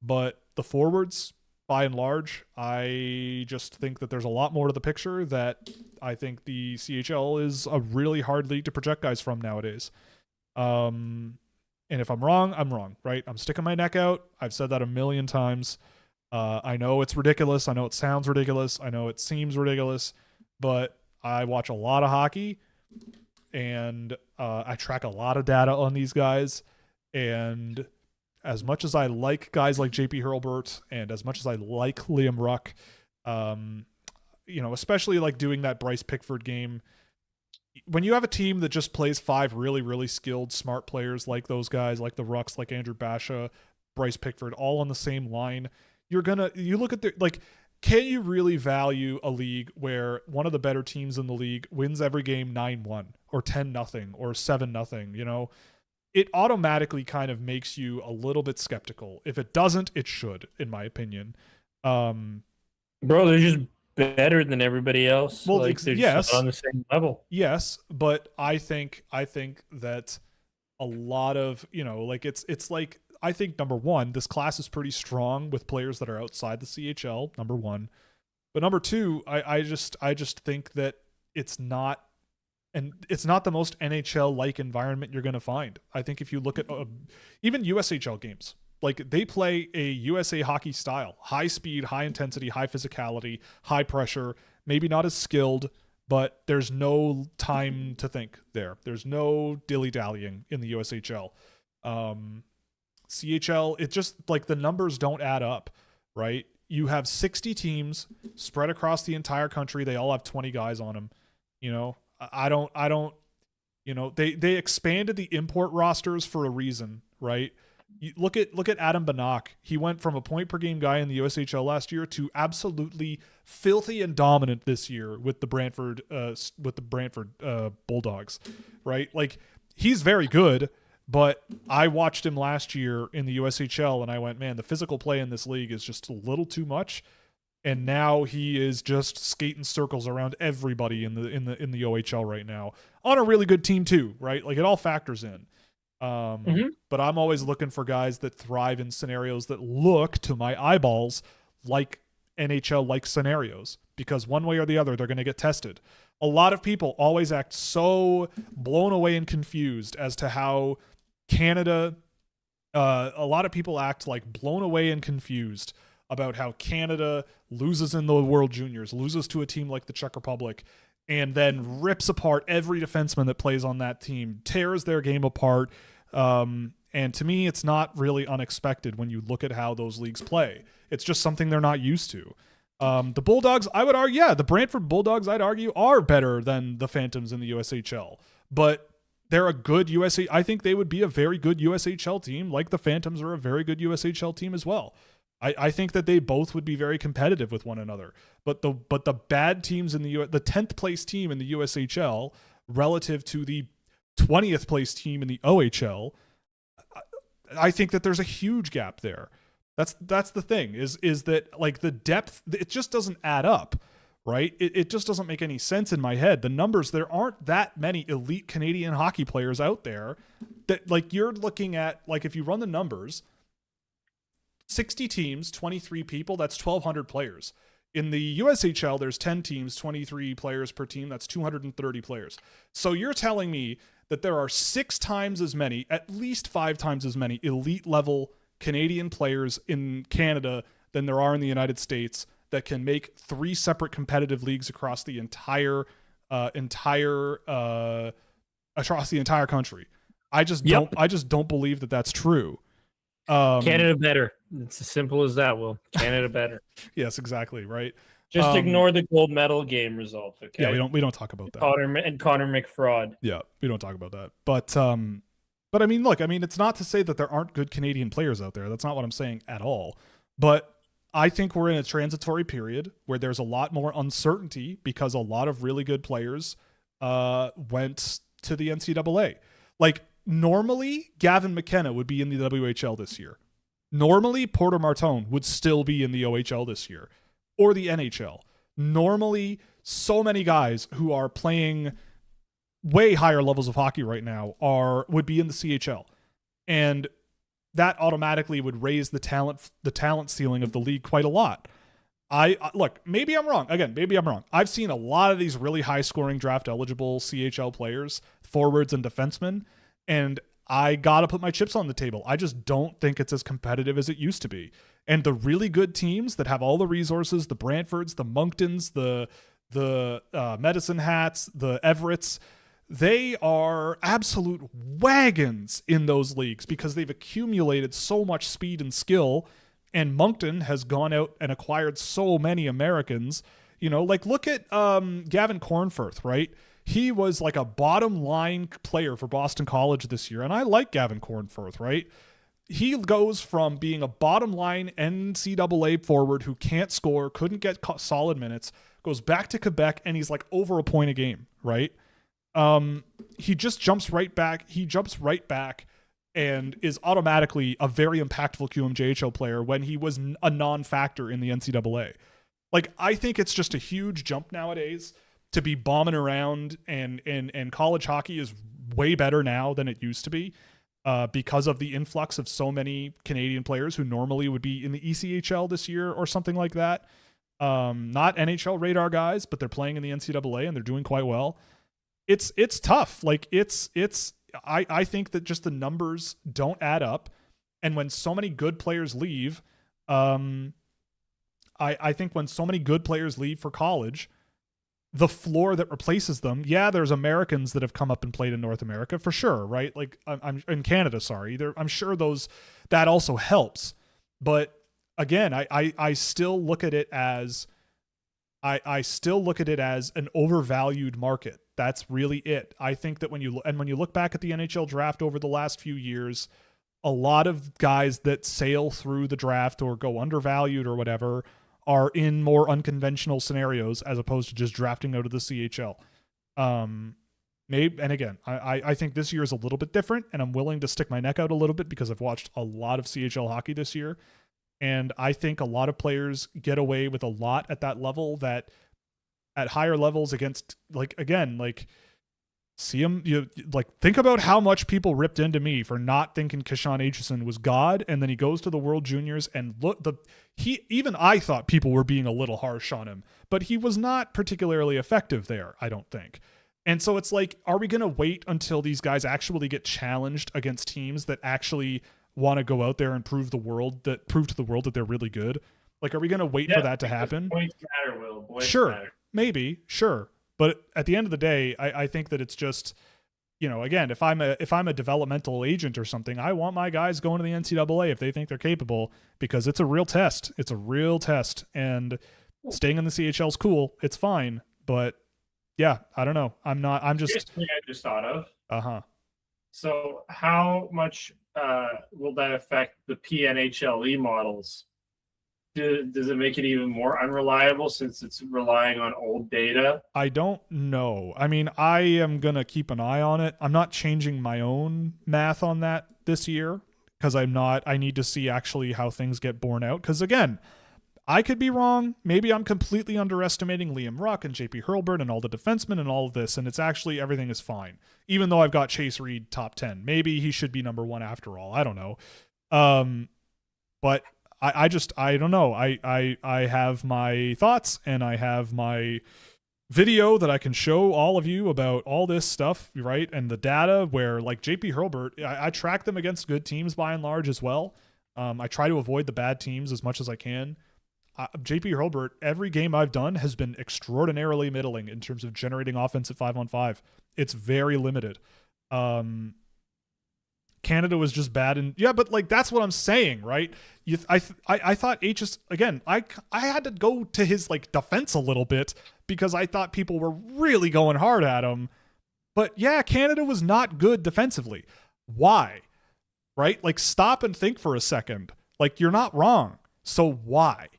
But the forwards, by and large, I just think that there's a lot more to the picture that I think the CHL is a really hard league to project guys from nowadays. And if I'm wrong, I'm wrong, right? I'm sticking my neck out. I've said that a million times. I know it's ridiculous. I know it sounds ridiculous. I know it seems ridiculous. But I watch a lot of hockey, and I track a lot of data on these guys. And as much as I like guys like JP Hurlburt, and as much as I like Liam Ruck, especially like doing that Bryce Pickford game, when you have a team that just plays 5 really, really skilled, smart players like those guys, like the Rucks, like Andrew Basha, Bryce Pickford, all on the same line, you look at can you really value a league where one of the better teams in the league wins every game 9-1 or 10-0 or 7-0? It automatically kind of makes you a little bit skeptical. If it doesn't, it should, in my opinion. Bro, they're just better than everybody else. Well, they're yes, on the same level. Yes, but I think that a lot of it's like, I think number one, this class is pretty strong with players that are outside the CHL. Number one, but number two, I just think that it's not the most NHL like environment you're going to find. I think if you look at even USHL games, like they play a USA hockey style, high speed, high intensity, high physicality, high pressure, maybe not as skilled, but there's no time to think there. There's no dilly-dallying in the USHL. CHL, it just like the numbers don't add up, right? You have 60 teams spread across the entire country. They all have 20 guys on them. I don't, they expanded the import rosters for a reason, right? You look at Adam Banach. He went from a point per game guy in the USHL last year to absolutely filthy and dominant this year with the Brantford Bulldogs, right? Like he's very good, but I watched him last year in the USHL and I went, man, the physical play in this league is just a little too much. And now he is just skating circles around everybody in the OHL right now on a really good team too, right? Like it all factors in. But I'm always looking for guys that thrive in scenarios that look to my eyeballs like NHL like scenarios, because one way or the other they're going to get tested. A lot of people always act so blown away and confused as to how Canada, a lot of people act like blown away and confused about how Canada loses in the World Juniors, loses to a team like the Czech Republic, and then rips apart every defenseman that plays on that team, tears their game apart. And to me, it's not really unexpected when you look at how those leagues play. It's just something they're not used to. The Bulldogs, I would argue, the Brantford Bulldogs, I'd argue, are better than the Phantoms in the USHL. But they're a good I think they would be a very good USHL team, like the Phantoms are a very good USHL team as well. I think that they both would be very competitive with one another. But the bad teams in the 10th place team in the USHL relative to the 20th place team in the OHL, I think that there's a huge gap there. That's the thing is that like the depth, it just doesn't add up, right? It just doesn't make any sense in my head. The numbers, there aren't that many elite Canadian hockey players out there that like you're looking at, like if you run the numbers, 60 teams, 23 people, that's 1,200 players. In the USHL, there's 10 teams, 23 players per team. That's 230 players. So you're telling me that there are 6 times as many, at least 5 times as many elite level Canadian players in Canada than there are in the United States that can make 3 separate competitive leagues across the entire country. I just don't believe that that's true. Canada better. It's as simple as that, Will. Canada better. Yes, exactly, right? Just ignore the gold medal game result, okay? Yeah, we don't talk about that. Connor McFraud. Yeah, we don't talk about that. But I mean, look, I mean, it's not to say that there aren't good Canadian players out there. That's not what I'm saying at all. But I think we're in a transitory period where there's a lot more uncertainty because a lot of really good players went to the NCAA. Like, normally, Gavin McKenna would be in the WHL this year. Normally, Porter Martone would still be in the OHL this year or the NHL. Normally, so many guys who are playing way higher levels of hockey right now would be in the CHL. And that automatically would raise the talent ceiling of the league quite a lot. Look, maybe I'm wrong. Again, maybe I'm wrong. I've seen a lot of these really high scoring draft eligible CHL players, forwards and defensemen, and I got to put my chips on the table. I just don't think it's as competitive as it used to be. And the really good teams that have all the resources, the Brantfords, the Monktons, the Medicine Hats, the Everetts, they are absolute wagons in those leagues because they've accumulated so much speed and skill. And Moncton has gone out and acquired so many Americans. You know, like look at Gavin Cornforth, right? He was like a bottom line player for Boston College this year. And I like Gavin Cornforth, right? He goes from being a bottom line NCAA forward who can't score, couldn't get solid minutes, goes back to Quebec, and he's like over a point a game, right? He just jumps right back. He jumps right back and is automatically a very impactful QMJHL player when he was a non-factor in the NCAA. Like, I think it's just a huge jump nowadays to be bombing around, and college hockey is way better now than it used to be because of the influx of so many Canadian players who normally would be in the ECHL this year or something like that. Not NHL radar guys, but they're playing in the NCAA and they're doing quite well. It's tough. Like I think that just the numbers don't add up. And when so many good players leave, I think when so many good players leave for college, the floor that replaces them, yeah, there's Americans that have come up and played in North America for sure, right? Like I'm in Canada, sorry. I'm sure that also helps. But again, I still look at it as I still look at it as an overvalued market. That's really it. I think that when you look back at the NHL draft over the last few years, a lot of guys that sail through the draft or go undervalued or whatever are in more unconventional scenarios as opposed to just drafting out of the CHL. Maybe, and again, I think this year is a little bit different, and I'm willing to stick my neck out a little bit because I've watched a lot of CHL hockey this year. And I think a lot of players get away with a lot at that level that at higher levels against, like, again, like, see him, think about how much people ripped into me for not thinking Kashan Aitchison was God. And then he goes to the World Juniors and even I thought people were being a little harsh on him, but he was not particularly effective there, I don't think. And so it's like, are we going to wait until these guys actually get challenged against teams that actually want to go out there and prove to the world that they're really good? Like, are we going to wait for that to happen? Points matter, Will. Points sure, matter. Maybe, sure. But at the end of the day, I think that it's just, again, if I'm a developmental agent or something, I want my guys going to the NCAA if they think they're capable, because it's a real test. It's a real test, and staying in the CHL is cool. It's fine, but yeah, I don't know. I'm just. Here's something I just thought of. So how much will that affect the PNHLE models? Does it make it even more unreliable since it's relying on old data? I don't know. I mean, I am going to keep an eye on it. I'm not changing my own math on that this year because I need to see actually how things get borne out. Because again, I could be wrong. Maybe I'm completely underestimating Liam Ruck and JP Hurlburt and all the defensemen and all of this, and it's actually everything is fine. Even though I've got Chase Reed top 10. Maybe he should be number 1 after all. I don't know. But I don't know. I have my thoughts, and I have my video that I can show all of you about all this stuff, right? And the data where, like, JP Hurlburt, I track them against good teams by and large as well. I try to avoid the bad teams as much as I can. JP Hurlburt, every game I've done has been extraordinarily middling in terms of generating offense at 5-on-5. It's very limited. Canada was just bad, and yeah, but like that's what I'm saying, right? I thought HS again. I had to go to his like defense a little bit because I thought people were really going hard at him. But yeah, Canada was not good defensively. Why? Right? Like stop and think for a second. Like you're not wrong. So why?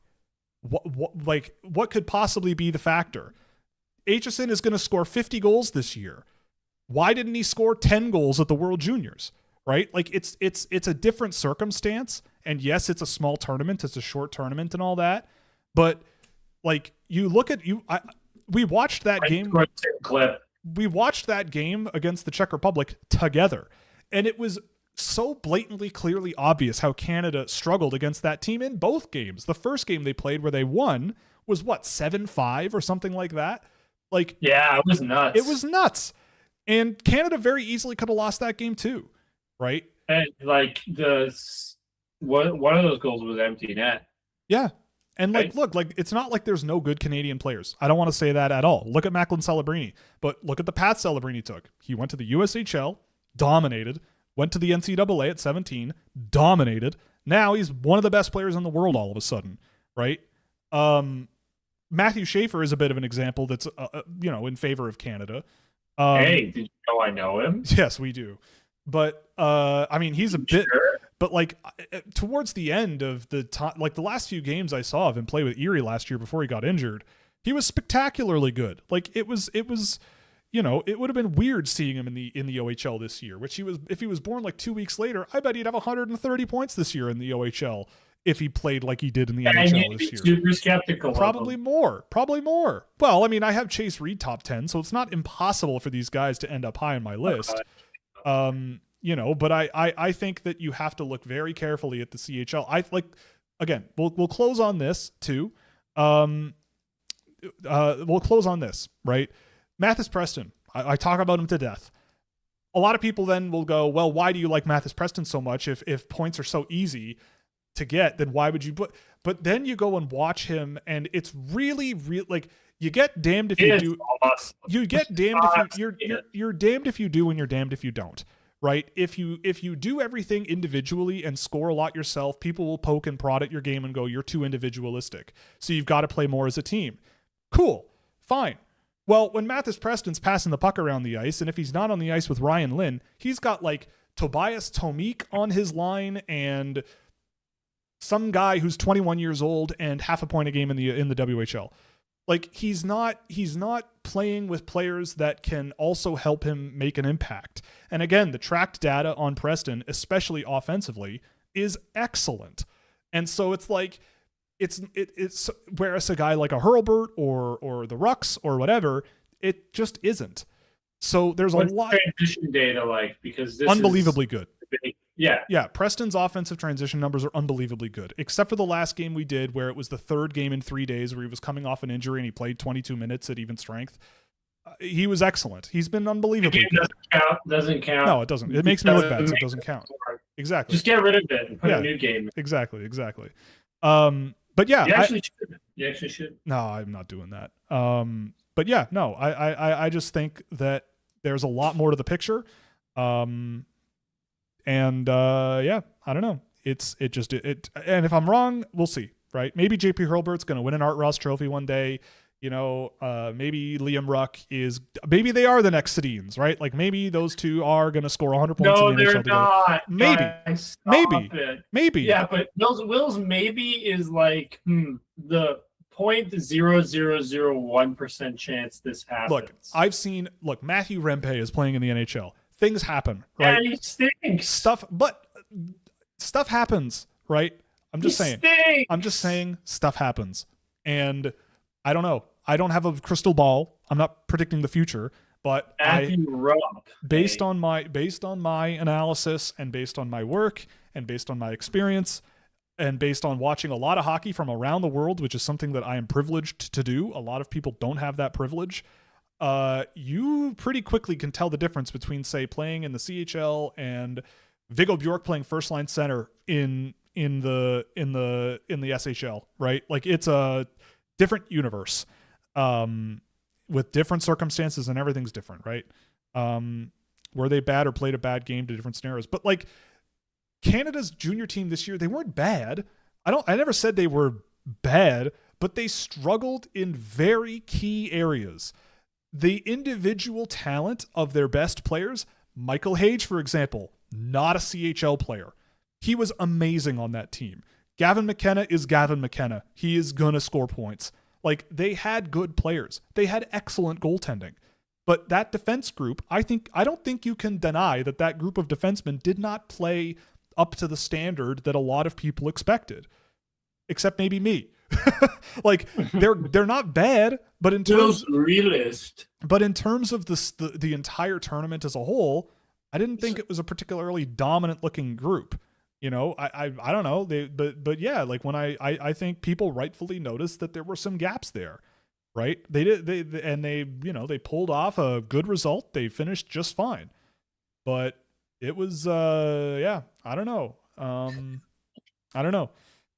What could possibly be the factor? Aitchison is going to score 50 goals this year. Why didn't he score 10 goals at the World Juniors? Right? Like it's a different circumstance. And yes, it's a small tournament. It's a short tournament and all that. But like you look at we watched that game. We watched that game against the Czech Republic together. And it was so blatantly, clearly obvious how Canada struggled against that team in both games. The first game they played where they won was what, 7-5 or something like that? Like, yeah, it was nuts. It was nuts. And Canada very easily could have lost that game too, right? And like one of those goals was empty net. Yeah. And like, look, like it's not like there's no good Canadian players. I don't want to say that at all. Look at Macklin Celebrini, but look at the path Celebrini took. He went to the USHL, dominated, went to the NCAA at 17, dominated. Now he's one of the best players in the world all of a sudden, right? Matthew Schaefer is a bit of an example that's, in favor of Canada. Hey, did you know I know him? Yes, we do. But, I mean, he's a bit... Sure. But, like, towards the end of the time... Like, the last few games I saw of him play with Erie last year before he got injured, he was spectacularly good. Like, it was... it would have been weird seeing him in the OHL this year, which if he was born like 2 weeks later, I bet he'd have 130 points this year in the OHL if he played like he did in the NHL this year. Super skeptical. Probably more. Well, I mean, I have Chase Reed top 10, so it's not impossible for these guys to end up high on my list. But I think that you have to look very carefully at the CHL. We'll close on this too. We'll close on this, right? Mathis Preston, I talk about him to death. A lot of people then will go, well, why do you like Mathis Preston so much? If points are so easy to get, then why would you? But then you go and watch him, and it's really like you get damned if you do. You get damned if you're damned if you do, and you're damned if you don't. Right? If you do everything individually and score a lot yourself, people will poke and prod at your game and go, you're too individualistic. So you've got to play more as a team. Cool, fine. Well, when Mathis Preston's passing the puck around the ice, and if he's not on the ice with Ryan Lynn, he's got like Tobias Tomik on his line and some guy who's 21 years old and half a point a game in the WHL. Like he's not playing with players that can also help him make an impact. And again, the tracked data on Preston, especially offensively, is excellent. And so it's like it's whereas a guy like a Hurlburt or the Rucks or whatever, it just isn't. So there's a lot transition data like because this unbelievably good. Yeah. Preston's offensive transition numbers are unbelievably good, except for the last game we did where it was the third game in 3 days where he was coming off an injury and he played 22 minutes at even strength. He was excellent. He's been unbelievably good. Doesn't count. No, it doesn't. It makes me look bad, so it doesn't count. Exactly. Just get rid of it and put a new game. Exactly. But yeah, you actually should. No, I'm not doing that. But yeah, no, I just think that there's a lot more to the picture. And I don't know. And if I'm wrong, we'll see, right? Maybe JP Hurlburt's going to win an Art Ross trophy one day. Maybe Liam Ruck maybe they are the next Sedins, right? Like maybe those two are going to score 100 points in the NHL together. Not. Maybe. Guys, maybe. Yeah, but Will's maybe is like the 0.0001% chance this happens. Look, Matthew Rempe is playing in the NHL. Things happen, right? Yeah, he stinks. But stuff happens, right? I'm just saying. Mistakes! I'm just saying stuff happens. And I don't know. I don't have a crystal ball. I'm not predicting the future, but Matthew Rupp, based on my analysis and based on my work and based on my experience and based on watching a lot of hockey from around the world, which is something that I am privileged to do. A lot of people don't have that privilege. You pretty quickly can tell the difference between, say, playing in the CHL and Viggo Bjork playing first line center in the SHL, right? Like, it's a different universe, with different circumstances, and everything's different, right? Were they bad or played a bad game to different scenarios? But like, Canada's junior team this year, they weren't bad. I never said they were bad, but they struggled in very key areas. The individual talent of their best players, Michael Hage, for example, not a CHL player. He was amazing on that team. Gavin McKenna is Gavin McKenna. He is going to score points. Like, they had good players. They had excellent goaltending. But that defense group, I don't think you can deny that group of defensemen did not play up to the standard that a lot of people expected, except maybe me. Like, they're not bad, but in terms of the entire tournament as a whole, I didn't think it was a particularly dominant looking group. You know, I don't know. But yeah, like, when I think people rightfully noticed that there were some gaps there, right? They pulled off a good result. They finished just fine, but it was I don't know.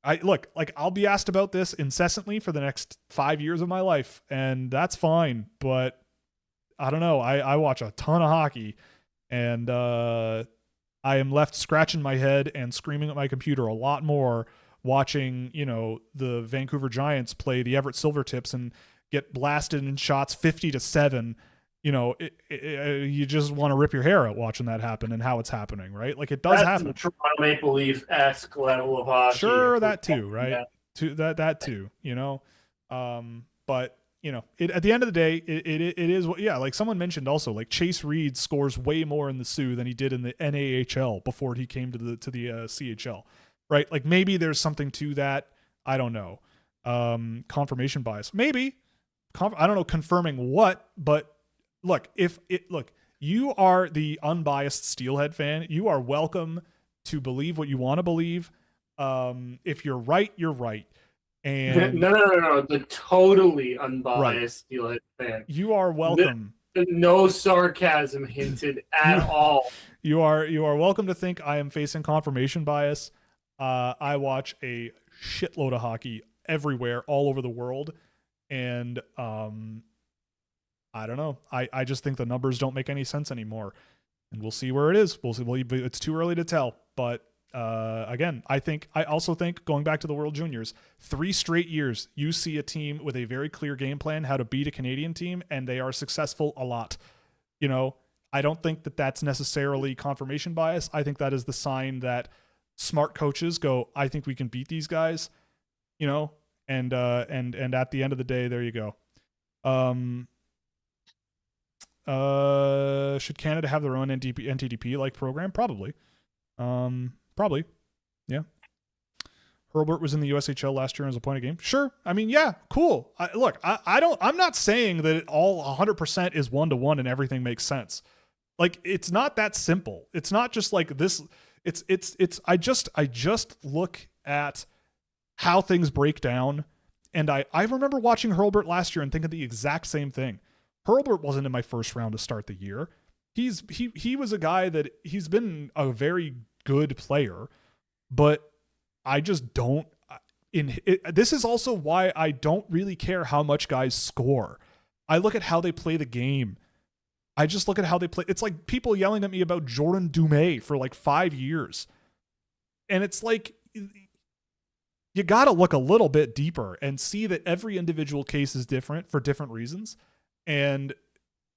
I'll be asked about this incessantly for the next 5 years of my life, and that's fine. But I don't know. I watch a ton of hockey, and I am left scratching my head and screaming at my computer a lot more watching, the Vancouver Giants play the Everett Silvertips and get blasted in shots 50-7. You just want to rip your hair out watching that happen and how it's happening, right? Like, it does happen. That's the Toronto Maple Leaf-esque level of hockey. Sure, that too, right? Yeah. That too, but at the end of the day, it is, like someone mentioned also, like, Chase Reed scores way more in the Sioux than he did in the NAHL before he came to the CHL, right? Like, maybe there's something to that. I don't know. Confirmation bias, maybe. I don't know confirming what, but look, you are the unbiased Steelhead fan. You are welcome to believe what you want to believe. If you're right, you're right. And no, the totally unbiased Steelhead fan. You are welcome. No sarcasm hinted at all. You are welcome to think I am facing confirmation bias. I watch a shitload of hockey everywhere, all over the world, and I don't know. I just think the numbers don't make any sense anymore, and we'll see where it is. We'll see. It's too early to tell, but again, I also think going back to the World Juniors, 3 straight years, you see a team with a very clear game plan how to beat a Canadian team, and they are successful a lot. I don't think that that's necessarily confirmation bias. I think that is the sign that smart coaches go, I think we can beat these guys, and at the end of the day, there you go. Should Canada have their own NTDP like program? Probably. Probably. Yeah. Hurlburt was in the USHL last year as a point of game. Sure. I mean, yeah, cool. I'm not saying that it all 100% is 1-to-1 and everything makes sense. Like, it's not that simple. It's not just like this. I just look at how things break down. And I remember watching Hurlburt last year and thinking the exact same thing. Hurlburt wasn't in my first round to start the year. He was a guy that he's been a very good player, but I just don't. This is also why I don't really care how much guys score. I look at how they play the game. I just look at how they play. It's like people yelling at me about Jordan Dumais for like 5 years. And it's like, you got to look a little bit deeper and see that every individual case is different for different reasons. And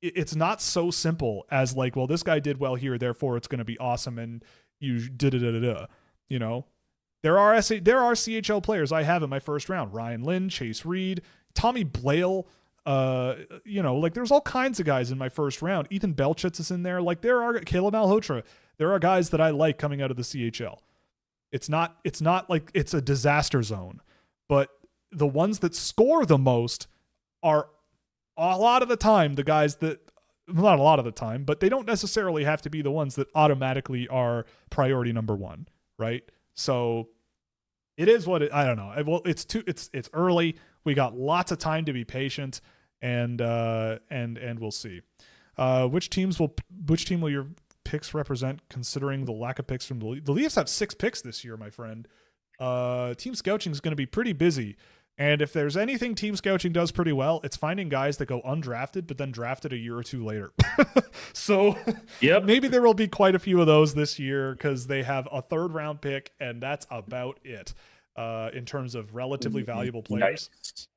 it's not so simple as like, well, this guy did well here, therefore it's going to be awesome. And you da-da-da-da-da, There are CHL players I have in my first round. Ryan Lynn, Chase Reed, Tommy Blale, there's all kinds of guys in my first round. Ethan Belchitz is in there. Like, there are Caleb Malhotra. There are guys that I like coming out of the CHL. It's not like it's a disaster zone, but the ones that score the most are a lot of the time the guys that, not a lot of the time, but they don't necessarily have to be the ones that automatically are priority number one, right? So it is what I don't know. Well, it's early. We got lots of time to be patient, and we'll see. Which team will your picks represent, considering the lack of picks from the Leafs? The Leafs have 6 picks this year, my friend. Team Scouching is going to be pretty busy. And if there's anything Team Scouching does pretty well, it's finding guys that go undrafted, but then drafted a year or two later. So maybe there will be quite a few of those this year because they have a 3rd round pick, and that's about it in terms of relatively valuable players.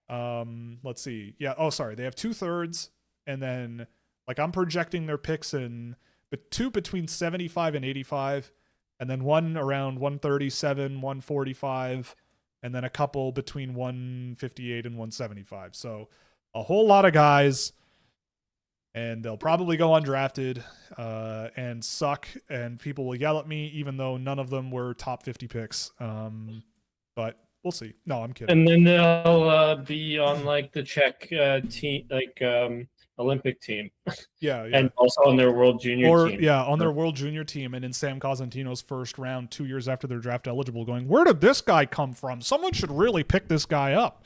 Let's see. Yeah. Oh, sorry. They have 2/3, and then like I'm projecting their picks in, but 2 between 75 and 85, and then 1 around 137, 145. And then a couple between 158 and 175. So a whole lot of guys, and they'll probably go undrafted and suck, and people will yell at me, even though none of them were top 50 picks. But we'll see. No, I'm kidding. And then they'll be on like the Czech team, like Olympic team. Yeah. And also on their World Junior team. Yeah, on their World Junior team, and in Sam Cosentino's first round 2 years after they're draft eligible, going, where did this guy come from? Someone should really pick this guy up.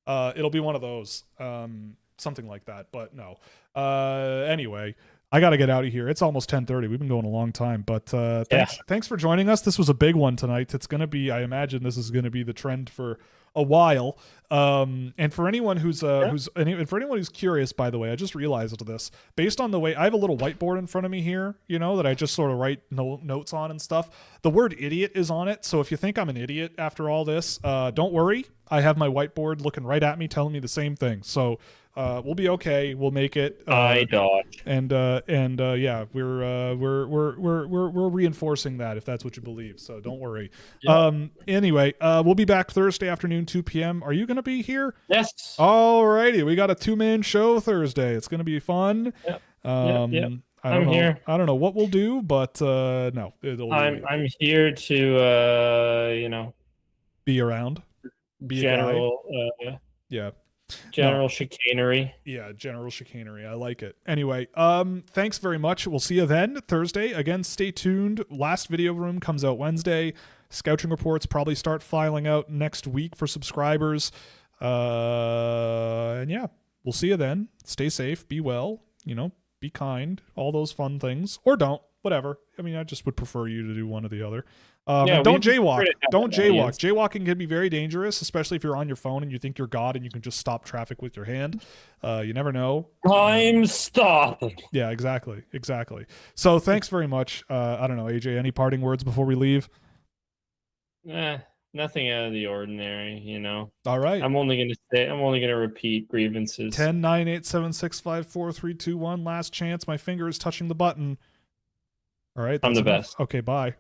It'll be one of those. Something like that, but no. Anyway, I got to get out of here. It's almost 10:30. We've been going a long time, but thanks for joining us. This was a big one tonight. It's going to be, I imagine this is going to be the trend for a while. And for anyone who's curious, by the way, I just realized this based on the way I have a little whiteboard in front of me here, that I just sort of write notes on and stuff. The word idiot is on it. So if you think I'm an idiot after all this, don't worry. I have my whiteboard looking right at me, telling me the same thing. So we'll be okay. We'll make it. I dodge. And yeah, we're reinforcing that if that's what you believe. So don't worry. Yeah. Anyway, we'll be back Thursday afternoon, 2 p.m. Are you going to be here? Yes. All righty. We got a 2-man show Thursday. It's going to be fun. Yep. I'm here. I don't know what we'll do, but no. I'm here to be around. Be general. Yeah. General chicanery. Yeah, general chicanery. I like it. Anyway, thanks very much. We'll see you then Thursday. Again, stay tuned. Last video room comes out Wednesday. Scouching reports probably start filing out next week for subscribers. And yeah, we'll see you then. Stay safe, be well, be kind, all those fun things, or don't, whatever. I mean, I just would prefer you to do one or the other. Don't jaywalk. Don't jaywalk. Jaywalking can be very dangerous, especially if you're on your phone and you think you're God and you can just stop traffic with your hand. You never know. Time stop. Yeah, exactly. So thanks very much. I don't know, AJ, any parting words before we leave? Nothing out of the ordinary, All right. I'm only gonna repeat grievances. 10-9-8-7-6-5-4-3-2-1. Last chance. My finger is touching the button. All right. I'm the best. Okay, bye.